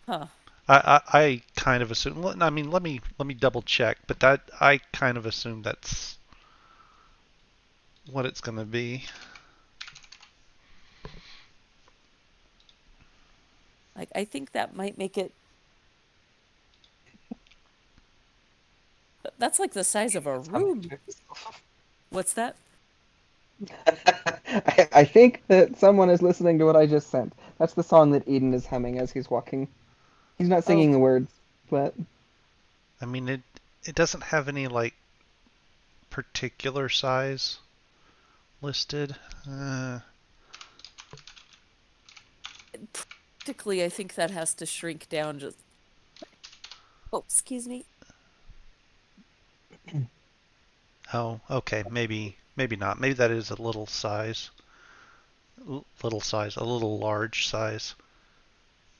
Huh. I kind of assume. I mean, let me double check, but that I kind of assume that's what it's going to be. Like, I think that might make it. That's like the size of a room. What's that? I think that someone is listening to what I just sent. That's the song that Eden is humming as he's walking. He's not Oh, singing the words, but I mean, it doesn't have any like particular size listed. practically, I think that has to shrink down just. Oh, excuse me. Oh, okay, maybe not. Maybe that is a little size, a little large size.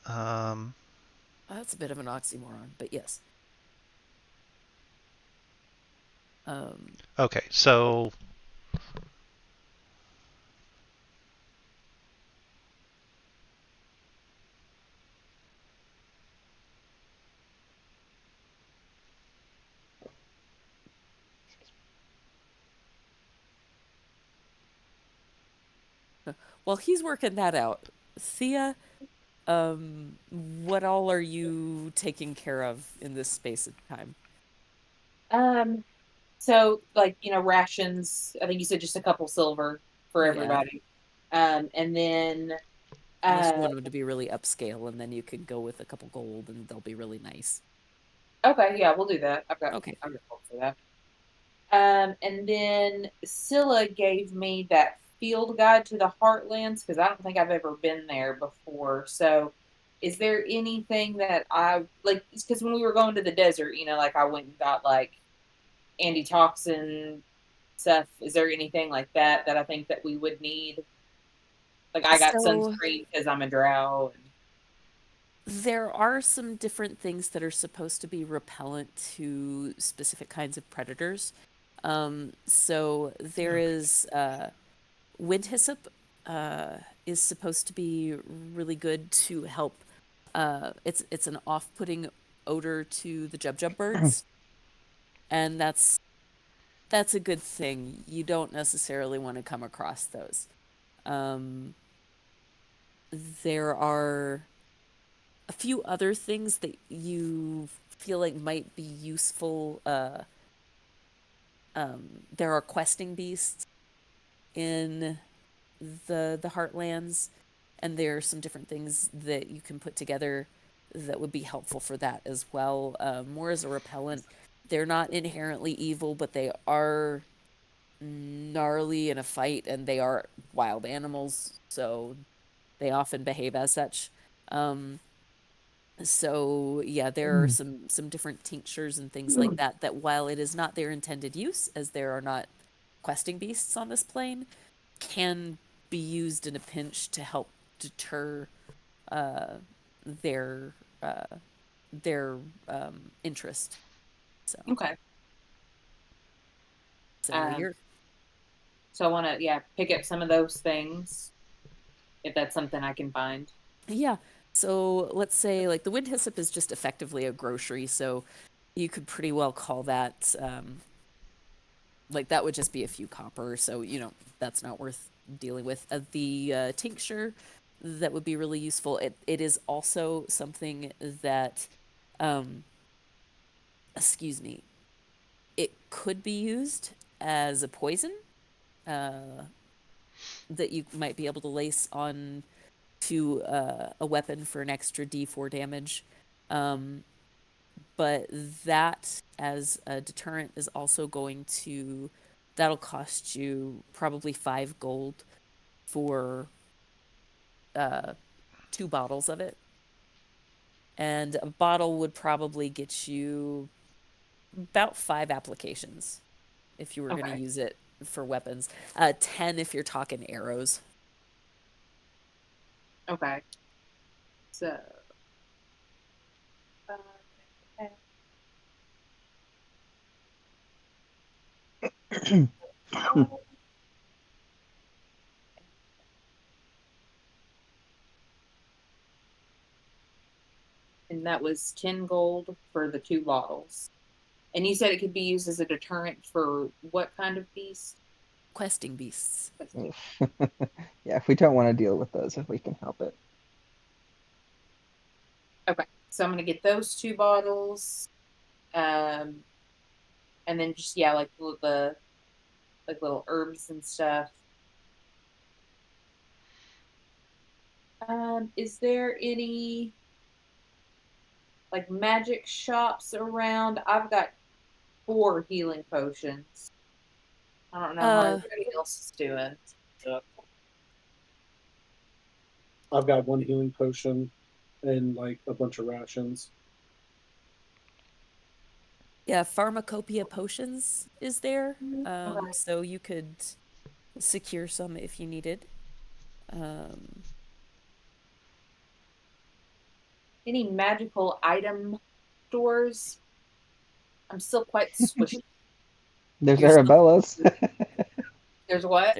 Um, That's a bit of an oxymoron, but yes. Um, okay, so while he's working that out, Thea, what all are you taking care of in this space of time? Um, so like, rations, I think you said just a couple silver for Yeah. everybody. And then Unless you Uh, want them to be really upscale, and then you could go with a couple gold, and they'll be really nice. okay, yeah, we'll do that. Okay. I've got gold for that. And then Scylla gave me that field guide to the Heartlands because I don't think I've ever been there before. So, is there anything that I like? Because when we were going to the desert, like I went and got like antitoxin stuff. Is there anything like that I think that we would need? Like I got So sunscreen because I'm a drow. there are some different things that are supposed to be repellent to specific kinds of predators. So there is wind hyssop is supposed to be really good to help. It's an off-putting odor to the jubjub birds, and that's a good thing. You don't necessarily want to come across those. Um, there are a few other things that you feel like might be useful. There are questing beasts in the Heartlands, and there are some different things that you can put together that would be helpful for that as well. More as a repellent. They're not inherently evil, but they are gnarly in a fight, and they are wild animals, so they often behave as such. Um, so yeah, there are some different tinctures and things like that that while it is not their intended use, as there are not questing beasts on this plane, can be used in a pinch to help deter uh, their uh, their interest. So Okay. so Um, you're so I want to pick up some of those things if that's something I can find. yeah. So let's say like the wind hyssop is just effectively a grocery, so you could pretty well call that like that would just be a few copper, so that's not worth dealing with. The tincture that would be really useful. It is also something that, um, excuse me, it could be used as a poison uh, that you might be able to lace on to a weapon for an extra D4 damage. Um, but that as a deterrent is also going to that'll cost you probably 5 gold for 2 bottles of it, and a bottle would probably get you about 5 applications if you were going to Okay. use it for weapons. 10 if you're talking arrows. Okay. So, okay. And that was 10 gold for the 2 bottles. And you said it could be used as a deterrent for what kind of beast? Questing beasts. Yeah, we don't want to deal with those if we can help it. Okay. So I'm gonna get those 2 bottles. Um and then just like the like little herbs and stuff. Is there any like magic shops around? I've got 4 healing potions. I don't know how Uh, everybody else is doing. Yeah. I've got one healing potion and like a bunch of rations. yeah, pharmacopoeia potions is there. Okay. So you could secure some if you needed. Um, Any magical item stores? I'm still quite squishy. There's you're still Arabella's. There's what?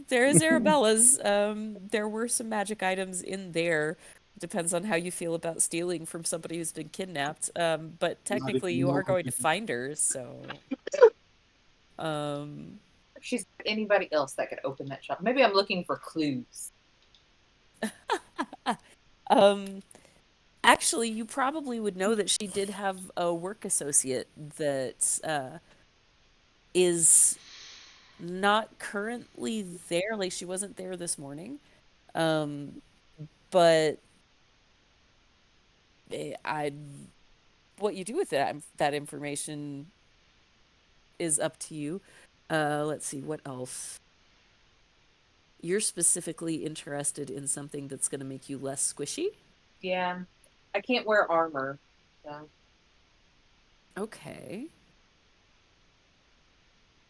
there is Arabella's. There were some magic items in there. Depends on how you feel about stealing from somebody who's been kidnapped. But Not if technically you you know are I'm going to find her, so um If she's anybody else that could open that shop. Maybe I'm looking for clues. um actually you probably would know that she did have a work associate that is not currently there. Like she wasn't there this morning. Um but what you do with that information is up to you. Let's see, what else? You're specifically interested in something that's going to make you less squishy? Yeah. I can't wear armor. So. Okay.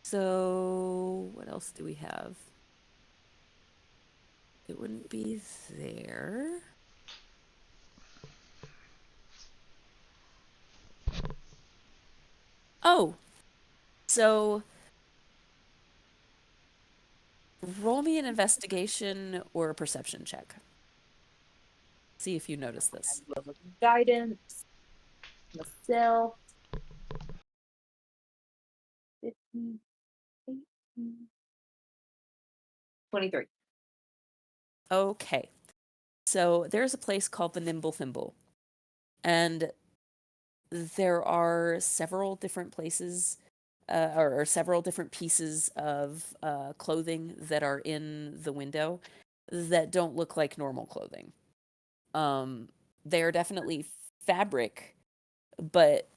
So, what else do we have? It wouldn't be there. Oh, so roll me an investigation or a perception check. See if you notice this. I love guidance. Myself. 15, 18, 23. Okay. So there's a place called the Nimble Thimble, and there are several different places or several different pieces of clothing that are in the window that don't look like normal clothing. They are definitely fabric, but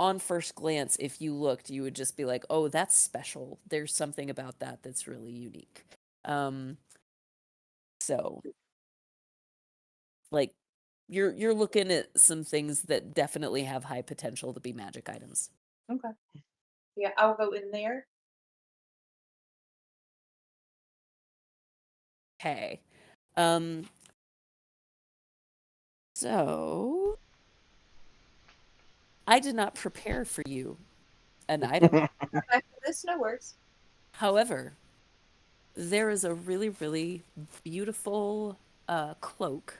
on first glance, if you looked, you would just be like, oh, that's special. There's something about that that's really unique. So like you're looking at some things that definitely have high potential to be magic items. Okay. Yeah, I'll go in there. Okay. So I did not prepare for you an item. After this, no worries. However, there is a really, really beautiful cloak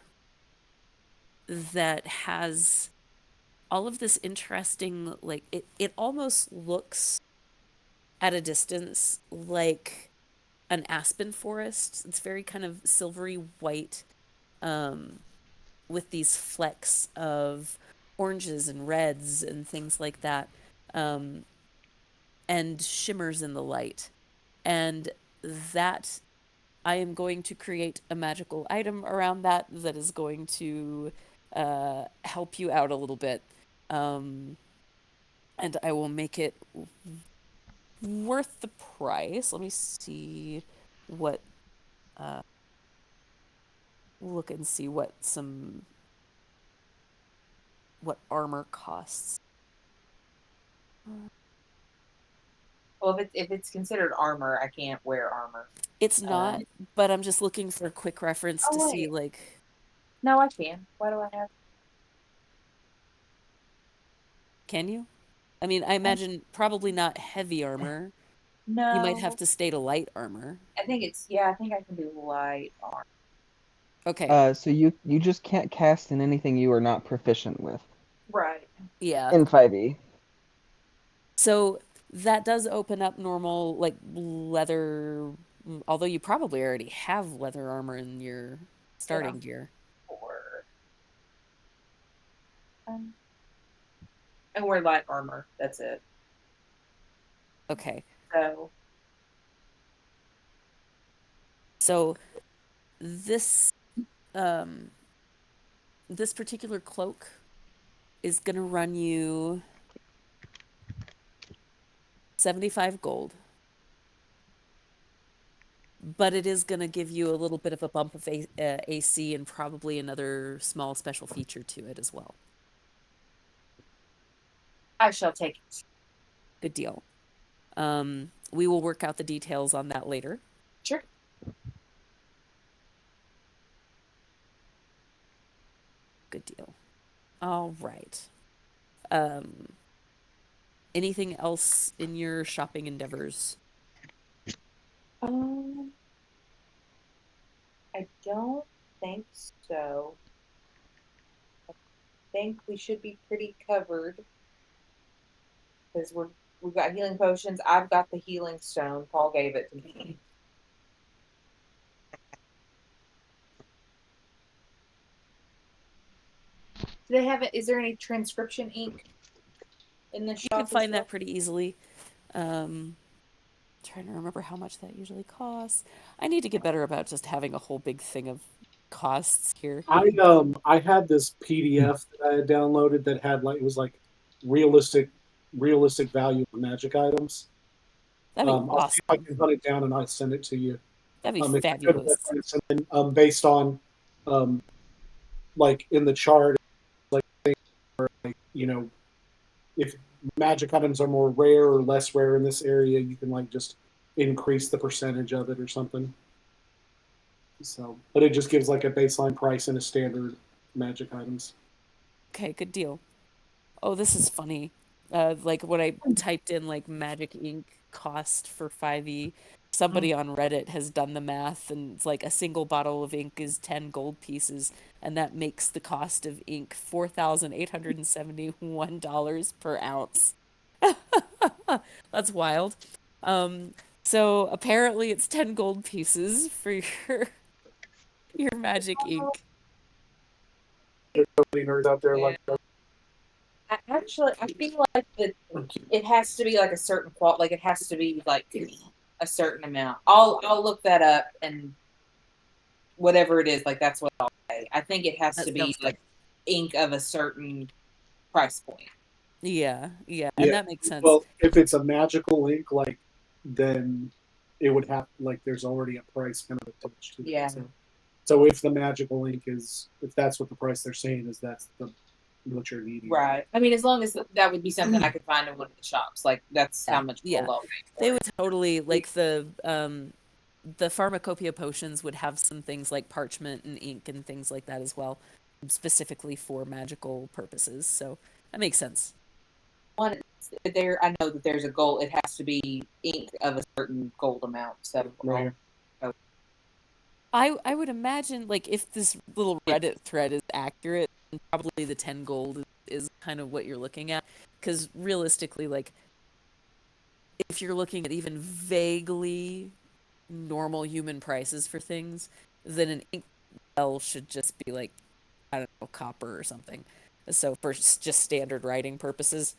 that has all of this interesting, like, it almost looks at a distance like an aspen forest. It's very kind of silvery white, with these flecks of oranges and reds and things like that, and shimmers in the light. And that I am going to create a magical item around that that is going to help you out a little bit. And I will make it worth the price. Let me see what look and see what armor costs. Well, if it's considered armor, I can't wear armor. It's not, but I'm just looking for a quick reference to see, like. No, I can. Why do I have? Can you? I mean, I imagine probably not heavy armor. No. You might have to stay to light armor. I think it's I think I can do light armor. Okay. So you just can't cast in anything you are not proficient with Right. Yeah. in 5e. So that does open up normal, like, leather, although you probably already have leather armor in your starting gear. Or and wear light armor. That's it. Okay. So this this particular cloak is going to run you 75 gold. But it is going to give you a little bit of a bump of AC and probably another small special feature to it as well. I shall take it. Good deal. We will work out the details on that later. Sure. Good deal. All right. Anything else in your shopping endeavors? I don't think so. I think we should be pretty covered because we've got healing potions. I've got the healing stone. Paul gave it to me. Do they have it? Is there any transcription ink in the shop? You can find that pretty easily. Trying to remember how much that usually costs. I need to get better about just having a whole big thing of costs here. I had this PDF that I had downloaded that had it was like realistic value of magic items. That'd be I'll see if I awesome. can hunt it down and I'll send it to you. That'd be If I could fabulous. reference, and then based on like in the chart, like if magic items are more rare or less rare in this area, you can like just increase the percentage of it or something. So, but it just gives like a baseline price and a standard magic items. Okay, good deal. Oh, this is funny. Like when I typed in like magic ink cost for 5e, somebody on Reddit has done the math and it's like a single bottle of ink is 10 gold pieces and that makes the cost of ink $4,871 per ounce. That's wild. Um, so apparently it's 10 gold pieces for your magic ink. There's so many nerds out there like Actually, I feel like that it has to be like a certain qual. Like it has to be like a certain amount. I'll look that up and whatever it is, like that's what I'll pay. I think it has That to be sounds good. like ink of a certain price point. Yeah, Yeah. and that makes sense. Well, if it's a magical ink, like then it would have like there's already a price kind of attached to it. Yeah. So if the magical ink is if that's what the price they're saying is that's the what you're needing. Right. I mean, as long as that would be something I could find in one of the shops, like that's how much Yeah. gold I'll pay for They it. would totally like the pharmacopoeia potions would have some things like parchment and ink and things like that as well, specifically for magical purposes. So that makes sense. One there, I know that there's a gold. It has to be ink of a certain gold amount. So Right. I would imagine like if this little Reddit thread is accurate, then probably the 10 gold is kind of what you're looking at. Because realistically, like if you're looking at even vaguely normal human prices for things, then an ink well should just be like, I don't know, copper or something. So for just standard writing purposes,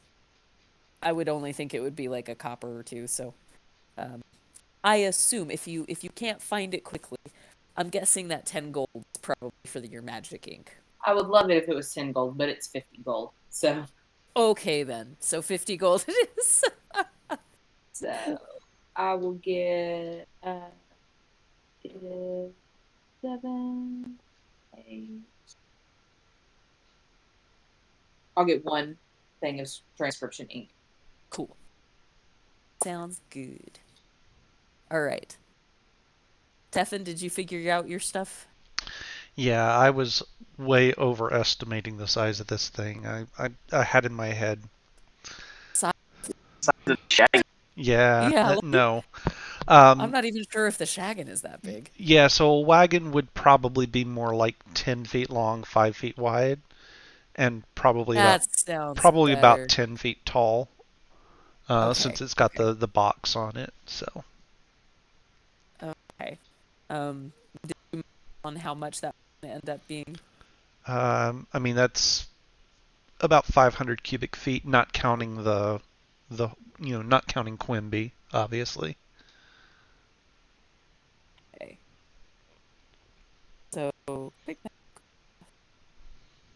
I would only think it would be like a copper or two. So I assume if you can't find it quickly, I'm guessing that 10 gold is probably for your magic ink. I would love it if it was 10 gold, but it's 50 gold. So Okay then. So 50 gold it is. so I will get 7, 8. I'll get one thing of transcription ink. Cool. Sounds good. All right. Tefan, did you figure out your stuff? Yeah, I was way overestimating the size of this thing. I had in my head. Yeah, Yeah, no. I'm not even sure if the Shaggin is that big. Yeah, so a wagon would probably be more like 10 feet long, 5 feet wide, and probably That sounds about better. 10 feet tall, Okay, since it's got okay. the box on it. So Okay. Did you on how much that would end up being? I mean that's about 500 cubic feet, not counting the not counting Quimby, obviously. Okay. So, quick math.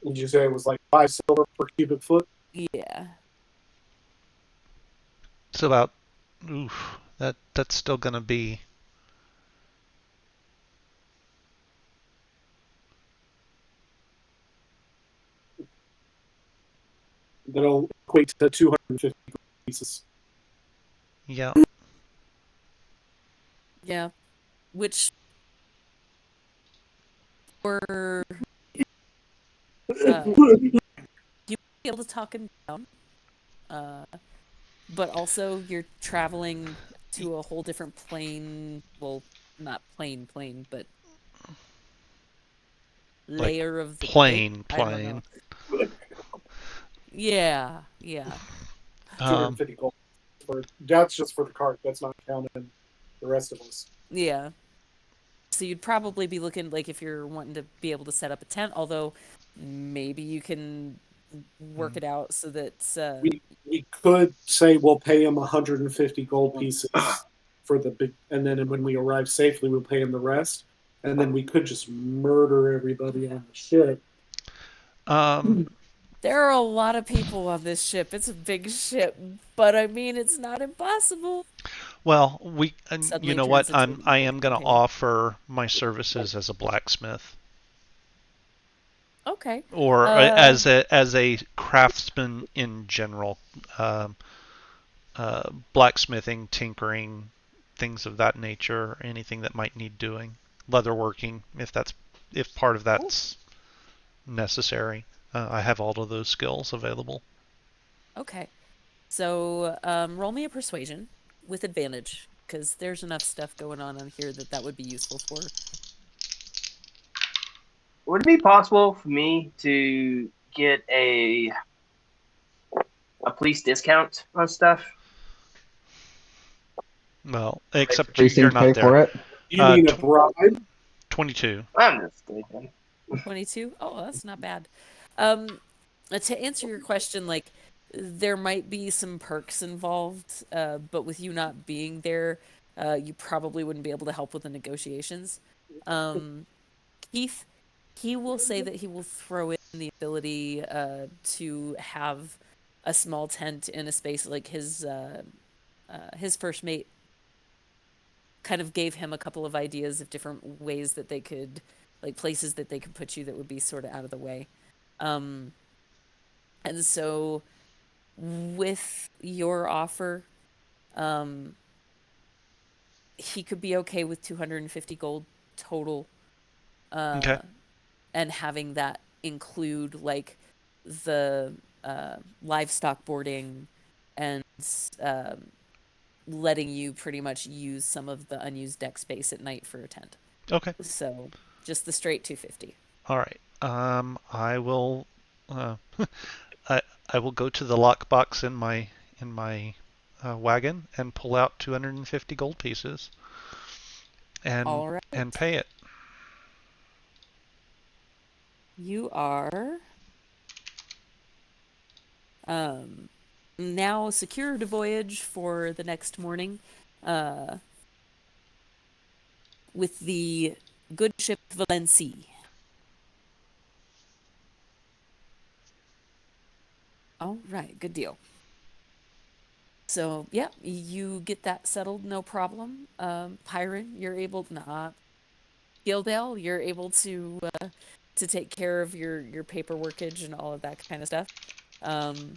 Would you say it was like 5 silver per cubic foot? Yeah. It's about that's still gonna be That'll equate to 250 pieces. yeah. Yeah. Which for you be able to talk him down. But also you're traveling to a whole different plane. Well, not plane, but Like layer of the day. plane. I don't know. Yeah. 250 gold. That's just for the cart. That's not counting the rest of us. Yeah. So you'd probably be looking like if you're wanting to be able to set up a tent, although maybe you can work it out so that We could say we'll pay him 150 gold pieces for the big, and then when we arrive safely, we'll pay him the rest. and then we could just murder everybody on the ship. Um, There are a lot of people on this ship. It's a big ship, but I mean, it's not impossible. well, you Suddenly know what? turns into an I evil am going to campaign. offer my services as a blacksmith Okay. or Uh, as a craftsman in general. Um, Blacksmithing, tinkering, things of that nature, anything that might need doing, leatherworking, if part of cool. that's necessary. I have all of those skills available. Okay. So, roll me a persuasion with advantage, because there's enough stuff going on here that that would be useful for. Would it be possible for me to get a police discount on stuff? Well, Makes the except you're precinct not pay there. for it. You mean a bribe? 22. I'm just kidding. 22? Oh, that's not bad. Um, to answer your question, like, there might be some perks involved, but with you not being there, you probably wouldn't be able to help with the negotiations. Um, Keith, he will say that he will throw in the ability to have a small tent in a space like his first mate kind of gave him a couple of ideas of different ways that they could, like places that they could put you that would be sort of out of the way. Um, and so with your offer, um, he could be okay with 250 gold total, Okay. uh, and having that include like the livestock boarding and um, letting you pretty much use some of the unused deck space at night for a tent. Okay. So just the straight 250. All right. I will. Uh, I I will go to the lockbox in my wagon and pull out 250 gold pieces and All and right. pay it. You are um, now secure to voyage for the next morning uh, with the good ship Valency. All right, good deal. So, yeah, you get that settled, no problem. Pyron, you're able, not Gildale, you're able to take care of your paperworkage and all of that kind of stuff. Um,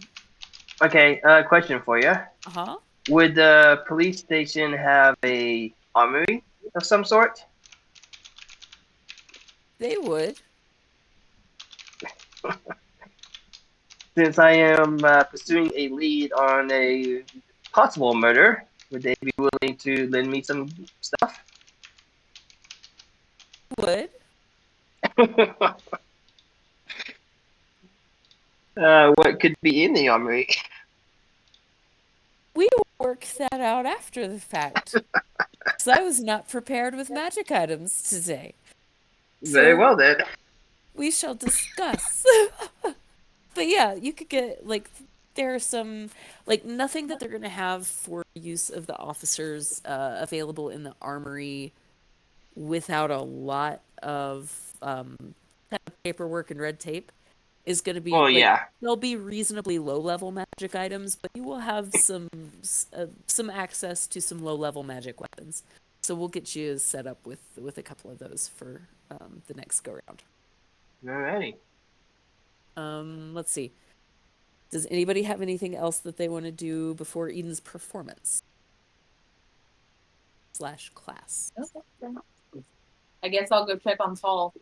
Okay, question for you. uh-huh. Would the police station have a armory of some sort? They would. Since I am pursuing a lead on a possible murder, would they be willing to lend me some stuff? Would. What could be in the armory? We will work that out after the fact. So I was not prepared with magic items today. Very So well then. we shall discuss. But yeah, you could get like there are some like nothing that they're gonna have for use of the officers available in the armory without a lot of kind of paperwork and red tape is going to be Well, like yeah. they'll be reasonably low level magic items, but you will have some access to some low level magic weapons. So we'll get you set up with a couple of those for the next go round. Alrighty. Let's see. Does anybody have anything else that they want to do before Eden's performance / class? I guess I'll go check on Paul.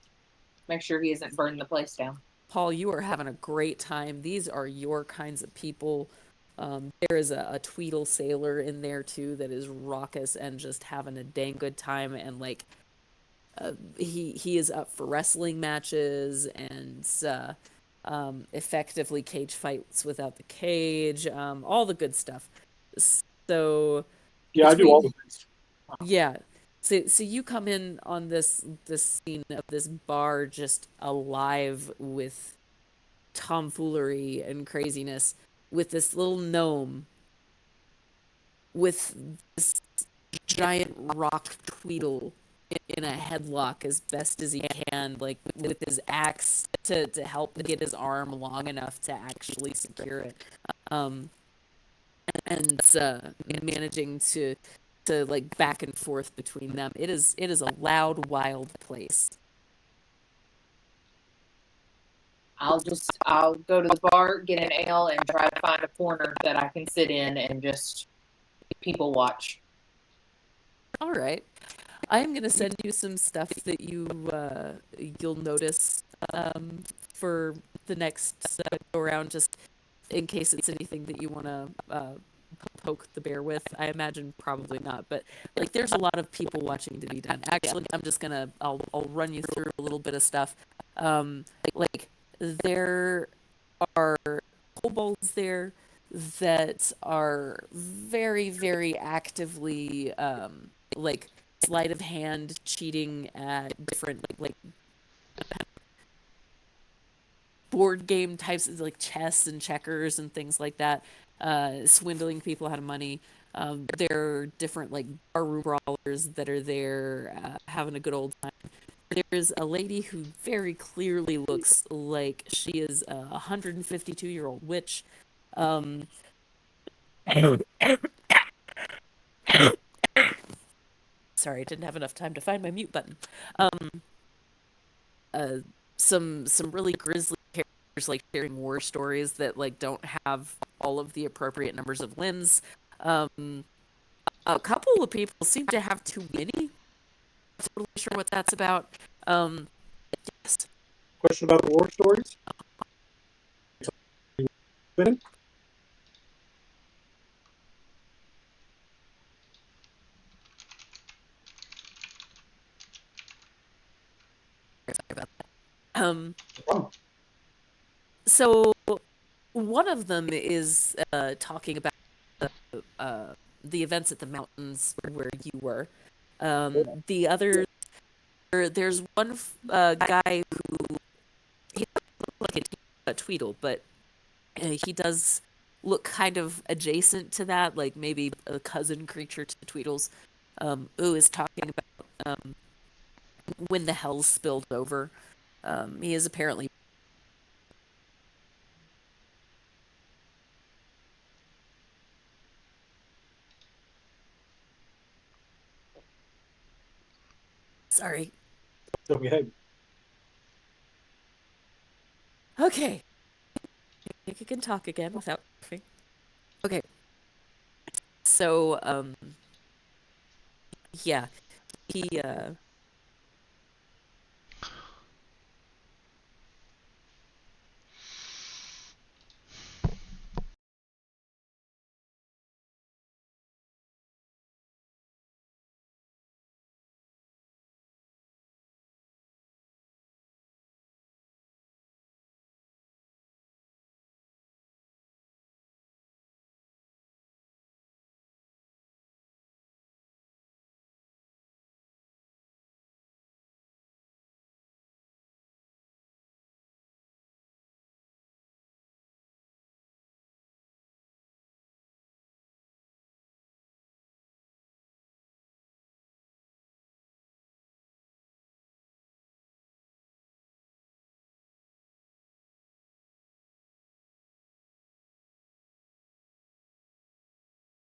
Make sure he hasn't burned the place down. Paul, you are having a great time. These are your kinds of people. There is a Tweedle sailor in there too that is raucous and just having a dang good time. And like, he is up for wrestling matches and effectively cage fights without the cage, all the good stuff. So Yeah, I do all between the things. yeah. So you come in on this scene of this bar just alive with tomfoolery and craziness with this little gnome with this giant rock Tweedle in a headlock as best as he can, like with his axe to help get his arm long enough to actually secure it. Um, and managing to like back and forth between them. It is a loud, wild place. I'll go to the bar, get an ale, and try to find a corner that I can sit in and just people watch. All right. I am going to send you some stuff that you'll notice for the next go around, just in case it's anything that you want to poke the bear with. I imagine probably not, but like there's a lot of people watching to be done. Actually, I'll run you through a little bit of stuff. Like there are kobolds there that are very, very actively like sleight of hand cheating at different like board game types of like chess and checkers and things like that, swindling people out of money. There are different like barroom brawlers that are there having a good old time. There's a lady who very clearly looks like she is a 152-year-old witch. Um, sorry, I didn't have enough time to find my mute button. Uh, some really grisly characters like sharing war stories that like don't have all of the appropriate numbers of limbs. Um, a couple of people seem to have too many. Not totally sure what that's about. Yes. Question about the war stories? Sorry about that. Oh, So one of them is talking about the events at the mountains where you were. The other, there's one guy who he doesn't look like a Tweedle, but he does look kind of adjacent to that, like maybe a cousin creature to Tweedles. Who is talking about when the hells spilled over. He is apparently sorry. okay. Okay, I think I can talk again without coughing. Okay, so yeah, he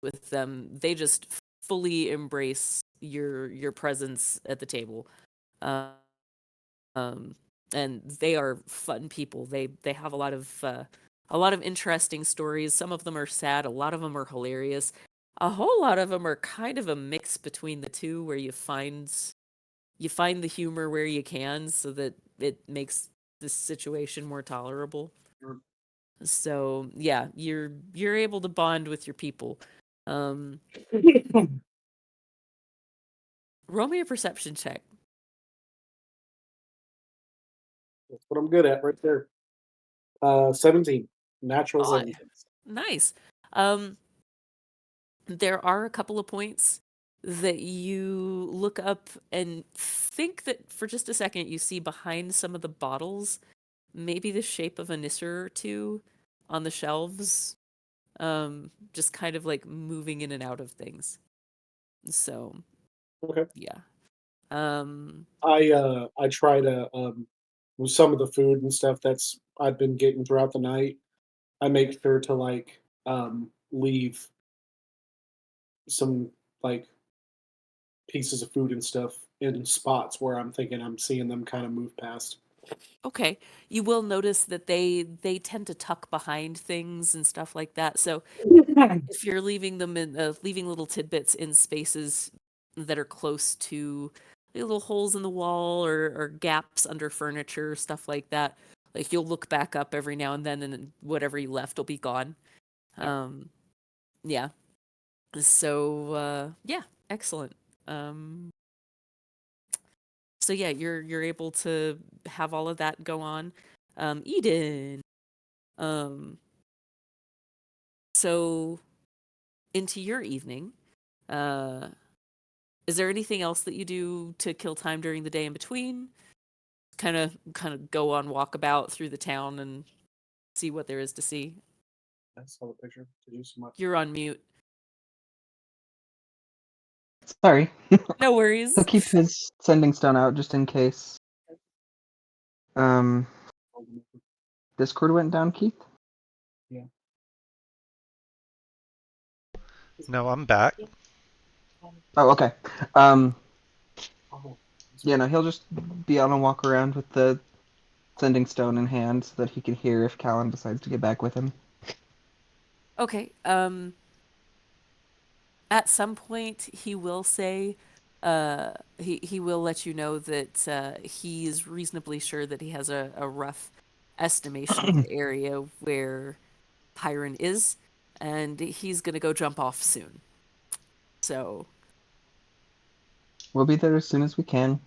with them, they just fully embrace your presence at the table. Um, um, and they are fun people. They have a lot of interesting stories. Some of them are sad, a lot of them are hilarious. A whole lot of them are kind of a mix between the two where you find the humor where you can so that it makes this situation more tolerable. So, yeah, you're able to bond with your people. Um, roll me a perception check. That's what I'm good at right there. 17. Natural Oh, 17. nice. Um, there are a couple of points that you look up and think that for just a second you see behind some of the bottles maybe the shape of a nisser or two on the shelves, just kind of like moving in and out of things. So, Okay. yeah. I try to with some of the food and stuff that's I've been getting throughout the night. I make sure to like leave some like pieces of food and stuff in spots where I'm thinking I'm seeing them kind of move past. Okay. You will notice that they tend to tuck behind things and stuff like that. So if you're leaving them in leaving little tidbits in spaces that are close to little holes in the wall or gaps under furniture, stuff like that, like you'll look back up every now and then whatever you left will be gone. Um, yeah. So yeah, excellent. Um, so yeah, you're able to have all of that go on. Eden. Um, so into your evening, uh, is there anything else that you do to kill time during the day in between? Kind of go on walkabout through the town and see what there is to see. I saw the picture. Did you so much? You're on mute. Sorry. No He'll worries. keep his sending stone out just in case. Um, Discord went down, Keith? Yeah. No, I'm back. Oh, okay. Um, Oh, yeah, no, he'll just be on a walk around with the sending stone in hand so that he can hear if Callan decides to get back with him. Okay. At some point he will say he will let you know that he is reasonably sure that he has a rough estimation of the area where Pyron is, and he's gonna go jump off soon. So We'll be there as soon as we can.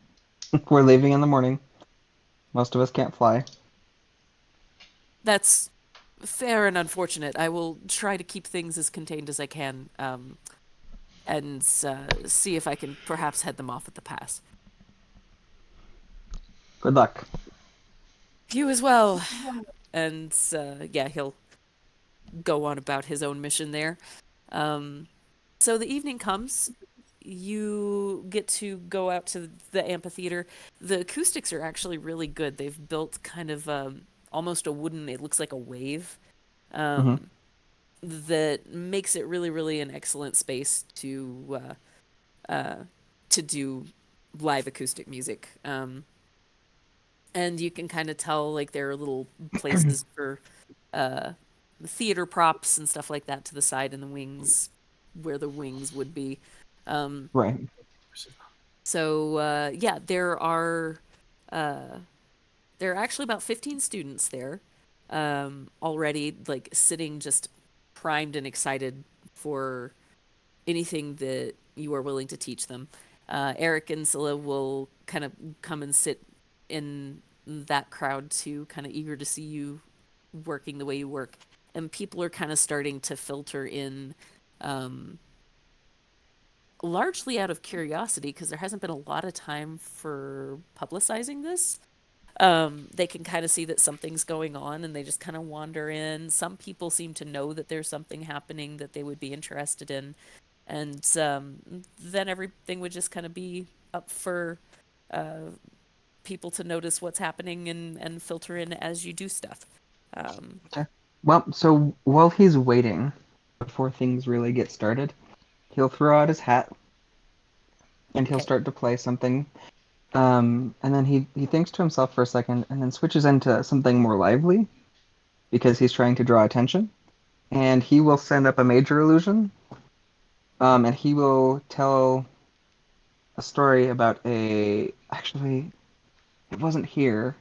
We're leaving in the morning. Most of us can't fly. that's fair and unfortunate. I will try to keep things as contained as I can, and see if I can perhaps head them off at the pass. Good luck. You as well. And yeah, he'll go on about his own mission there. So the evening comes. You get to go out to the amphitheater. The acoustics are actually really good. They've built kind of almost a wooden, it looks like a wave, Hmm. that makes it really, really an excellent space to do live acoustic music. And you can kind of tell like there are little places for uh, theater props and stuff like that to the side and the wings where the wings would be. Um, Right. so yeah, uh, there are actually about 15 students there already, like sitting just primed and excited for anything that you are willing to teach them. Eric and Scylla will kind of come and sit in that crowd too, kind of eager to see you working the way you work. And people are kind of starting to filter in, um, largely out of curiosity because there hasn't been a lot of time for publicizing this. They can kind of see that something's going on and they just kind of wander in. Some people seem to know that there's something happening that they would be interested in. And then everything would just kind of be up for uh, people to notice what's happening and filter in as you do stuff. Okay. Well, so while he's waiting before things really get started, he'll throw out his hat and he'll Okay. start to play something. And then he thinks to himself for a second and then switches into something more lively because he's trying to draw attention. And he will send up a major illusion. And he will tell a story about a. Actually, it wasn't here.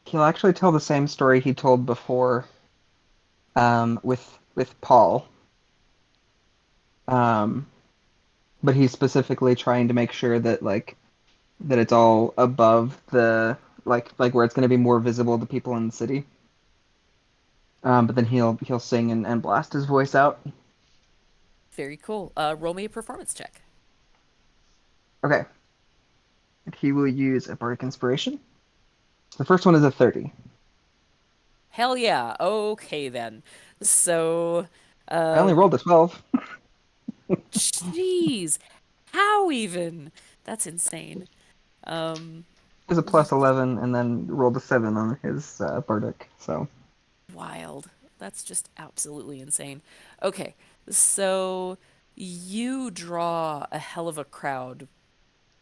He'll actually tell the same story he told before with Paul. Um, but he's specifically trying to make sure that that it's all above the like where it's going to be more visible to people in the city. But then he'll sing and blast his voice out. Very cool. Roll me a performance check. Okay. And he will use a bardic inspiration. The first one is a 30. Hell yeah. Okay then. So, I only rolled a 12. jeez, how even? That's insane. Um, He has a plus 11 and then rolled a 7 on his Bardic. So Wild. That's just absolutely insane. Okay, so you draw a hell of a crowd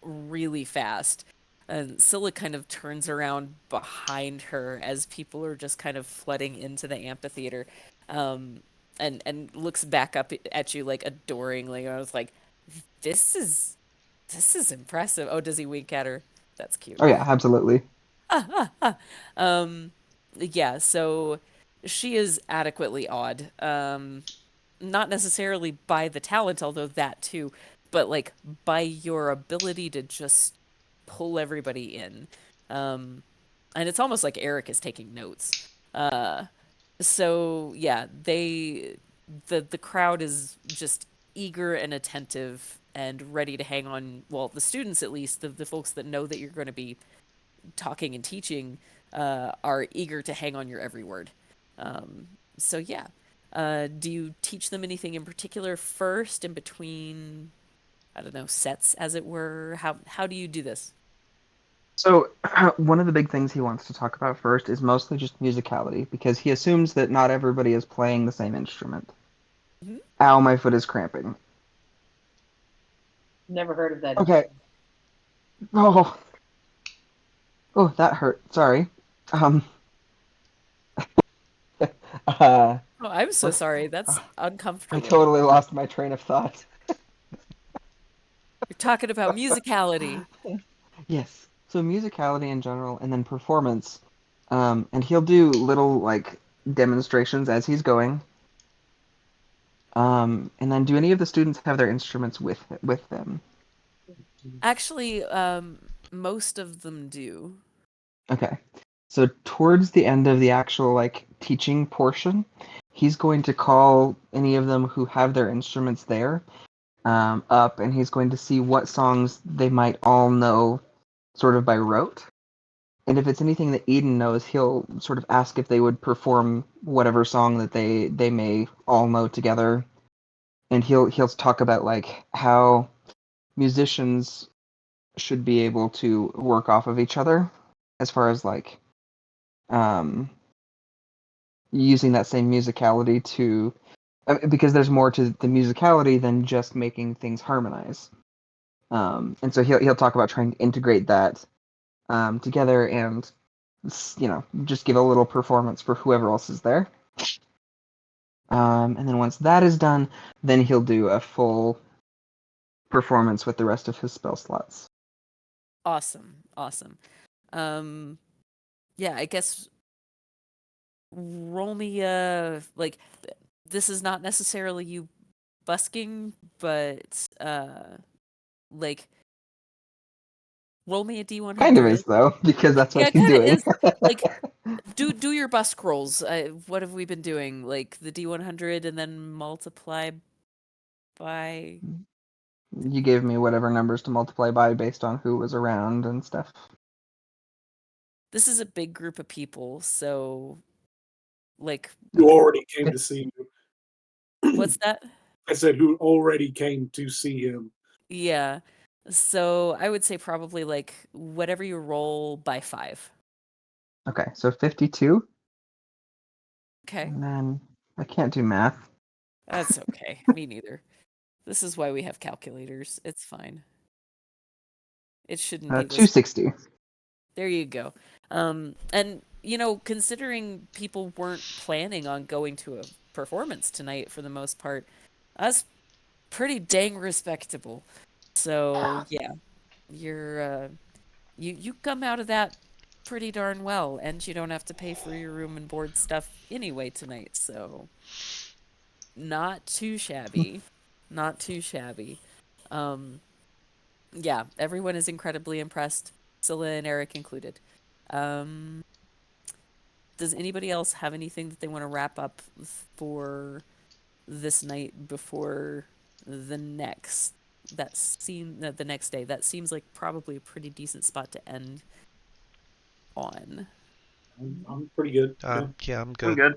really fast. And Scylla kind of turns around behind her as people are just kind of flooding into the amphitheater, um, and looks back up at you like adoringly. I was like, "This is this is impressive." Oh, does he wink at her? That's cute. oh yeah, absolutely. Um, yeah, so she is adequately awed. Not necessarily by the talent, although that too, but like by your ability to just pull everybody in. Um, and it's almost like Eric is taking notes. Uh, so yeah, the crowd is just eager and attentive and ready to hang on. Well, the students at least, the folks that know that you're going to be talking and teaching are eager to hang on your every word. So yeah. Do you teach them anything in particular first, in between, I don't know, sets, as it were? How do you do this? So one of the big things he wants to talk about first is mostly just musicality because he assumes that not everybody is playing the same instrument. Mhm. Ow, my foot is cramping. Never heard of that. Okay. Oh, oh, that hurt. Sorry. Um. Uh. Oh, I'm so What? sorry. That's I uncomfortable. totally lost my train of thought. You're talking about musicality. Yes. So musicality in general, and then performance. And he'll do little like demonstrations as he's going. And then do any of the students have their instruments with them? Actually, most of them do. Okay. So towards the end of the actual like teaching portion, he's going to call any of them who have their instruments there up, and he's going to see what songs they might all know, sort of by rote. And if it's anything that Eden knows, he'll sort of ask if they would perform whatever song that they may all know together. And he'll talk about like how musicians should be able to work off of each other as far as like um using that same musicality to because there's more to the musicality than just making things harmonize. And so he'll talk about trying to integrate that together and just give a little performance for whoever else is there. And then once that is done, then he'll do a full performance with the rest of his spell slots. Awesome, awesome. Um, yeah, I guess roll me like this is not necessarily you busking, but like roll me a Kind of D100. is though, because that's Yeah, what it he's kind of doing. is. Like do your busk rolls. What have we been doing? Like the D100 and then multiply by. You gave me whatever numbers to multiply by based on who was around and stuff. This is a big group of people, so like Who already came to see what's you. that? I said who already came to see him. Yeah. So I would say probably like whatever you roll by 5. Okay, so 52, Okay. and then I can't do math. That's okay. Me neither. This is why we have calculators. It's fine. It shouldn't be this. 260. There you go. And considering people weren't planning on going to a performance tonight for the most part, that's pretty dang respectable. So yeah, you come out of that pretty darn well, and you don't have to pay for your room and board stuff anyway tonight. So not too shabby, not too shabby. Um, yeah, everyone is incredibly impressed, Scylla and Eric included. Um, does anybody else have anything that they want to wrap up for this night before the next the next day? That seems like probably a pretty decent spot to end on. I'm pretty good. Yeah. Yeah, I'm I'm good. good.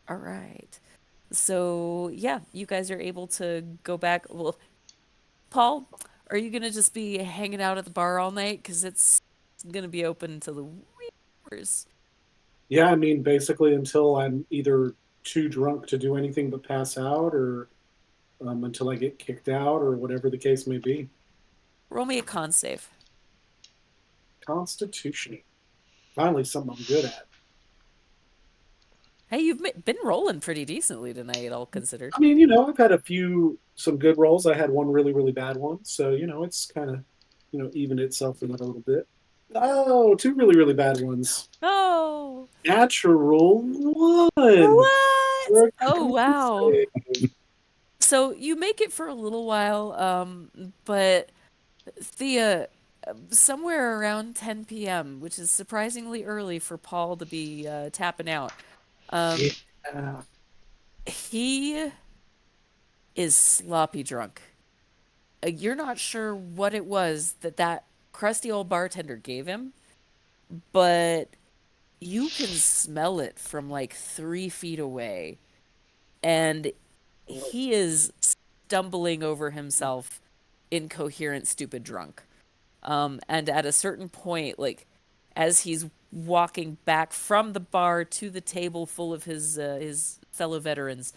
All right. So, yeah, you guys are able to go back. Well, Paul, are you gonna just be hanging out at the bar all night? Because it's gonna be open until the wee hours. Yeah, I mean, basically until I'm either too drunk to do anything but pass out, or until I get kicked out, or whatever the case may be. Roll me a con save. Constitution. Finally, something I'm good at. Hey, you've been rolling pretty decently tonight, all considered. I mean, I've had some good rolls. I had one really, really bad one. So, it's kind of, evened itself in a little bit. Oh, two really, really bad ones. Oh, Natural one. what? For a Oh, con wow. save. So you make it for a little while, but Thea, somewhere around 10 p.m., which is surprisingly early for Paul to be tapping out, um, Yeah. he is sloppy drunk. You're not sure what it was that crusty old bartender gave him, but you can smell it from like 3 feet away, and he is stumbling over himself, incoherent, stupid drunk. And at a certain point, like as he's walking back from the bar to the table full of his fellow veterans,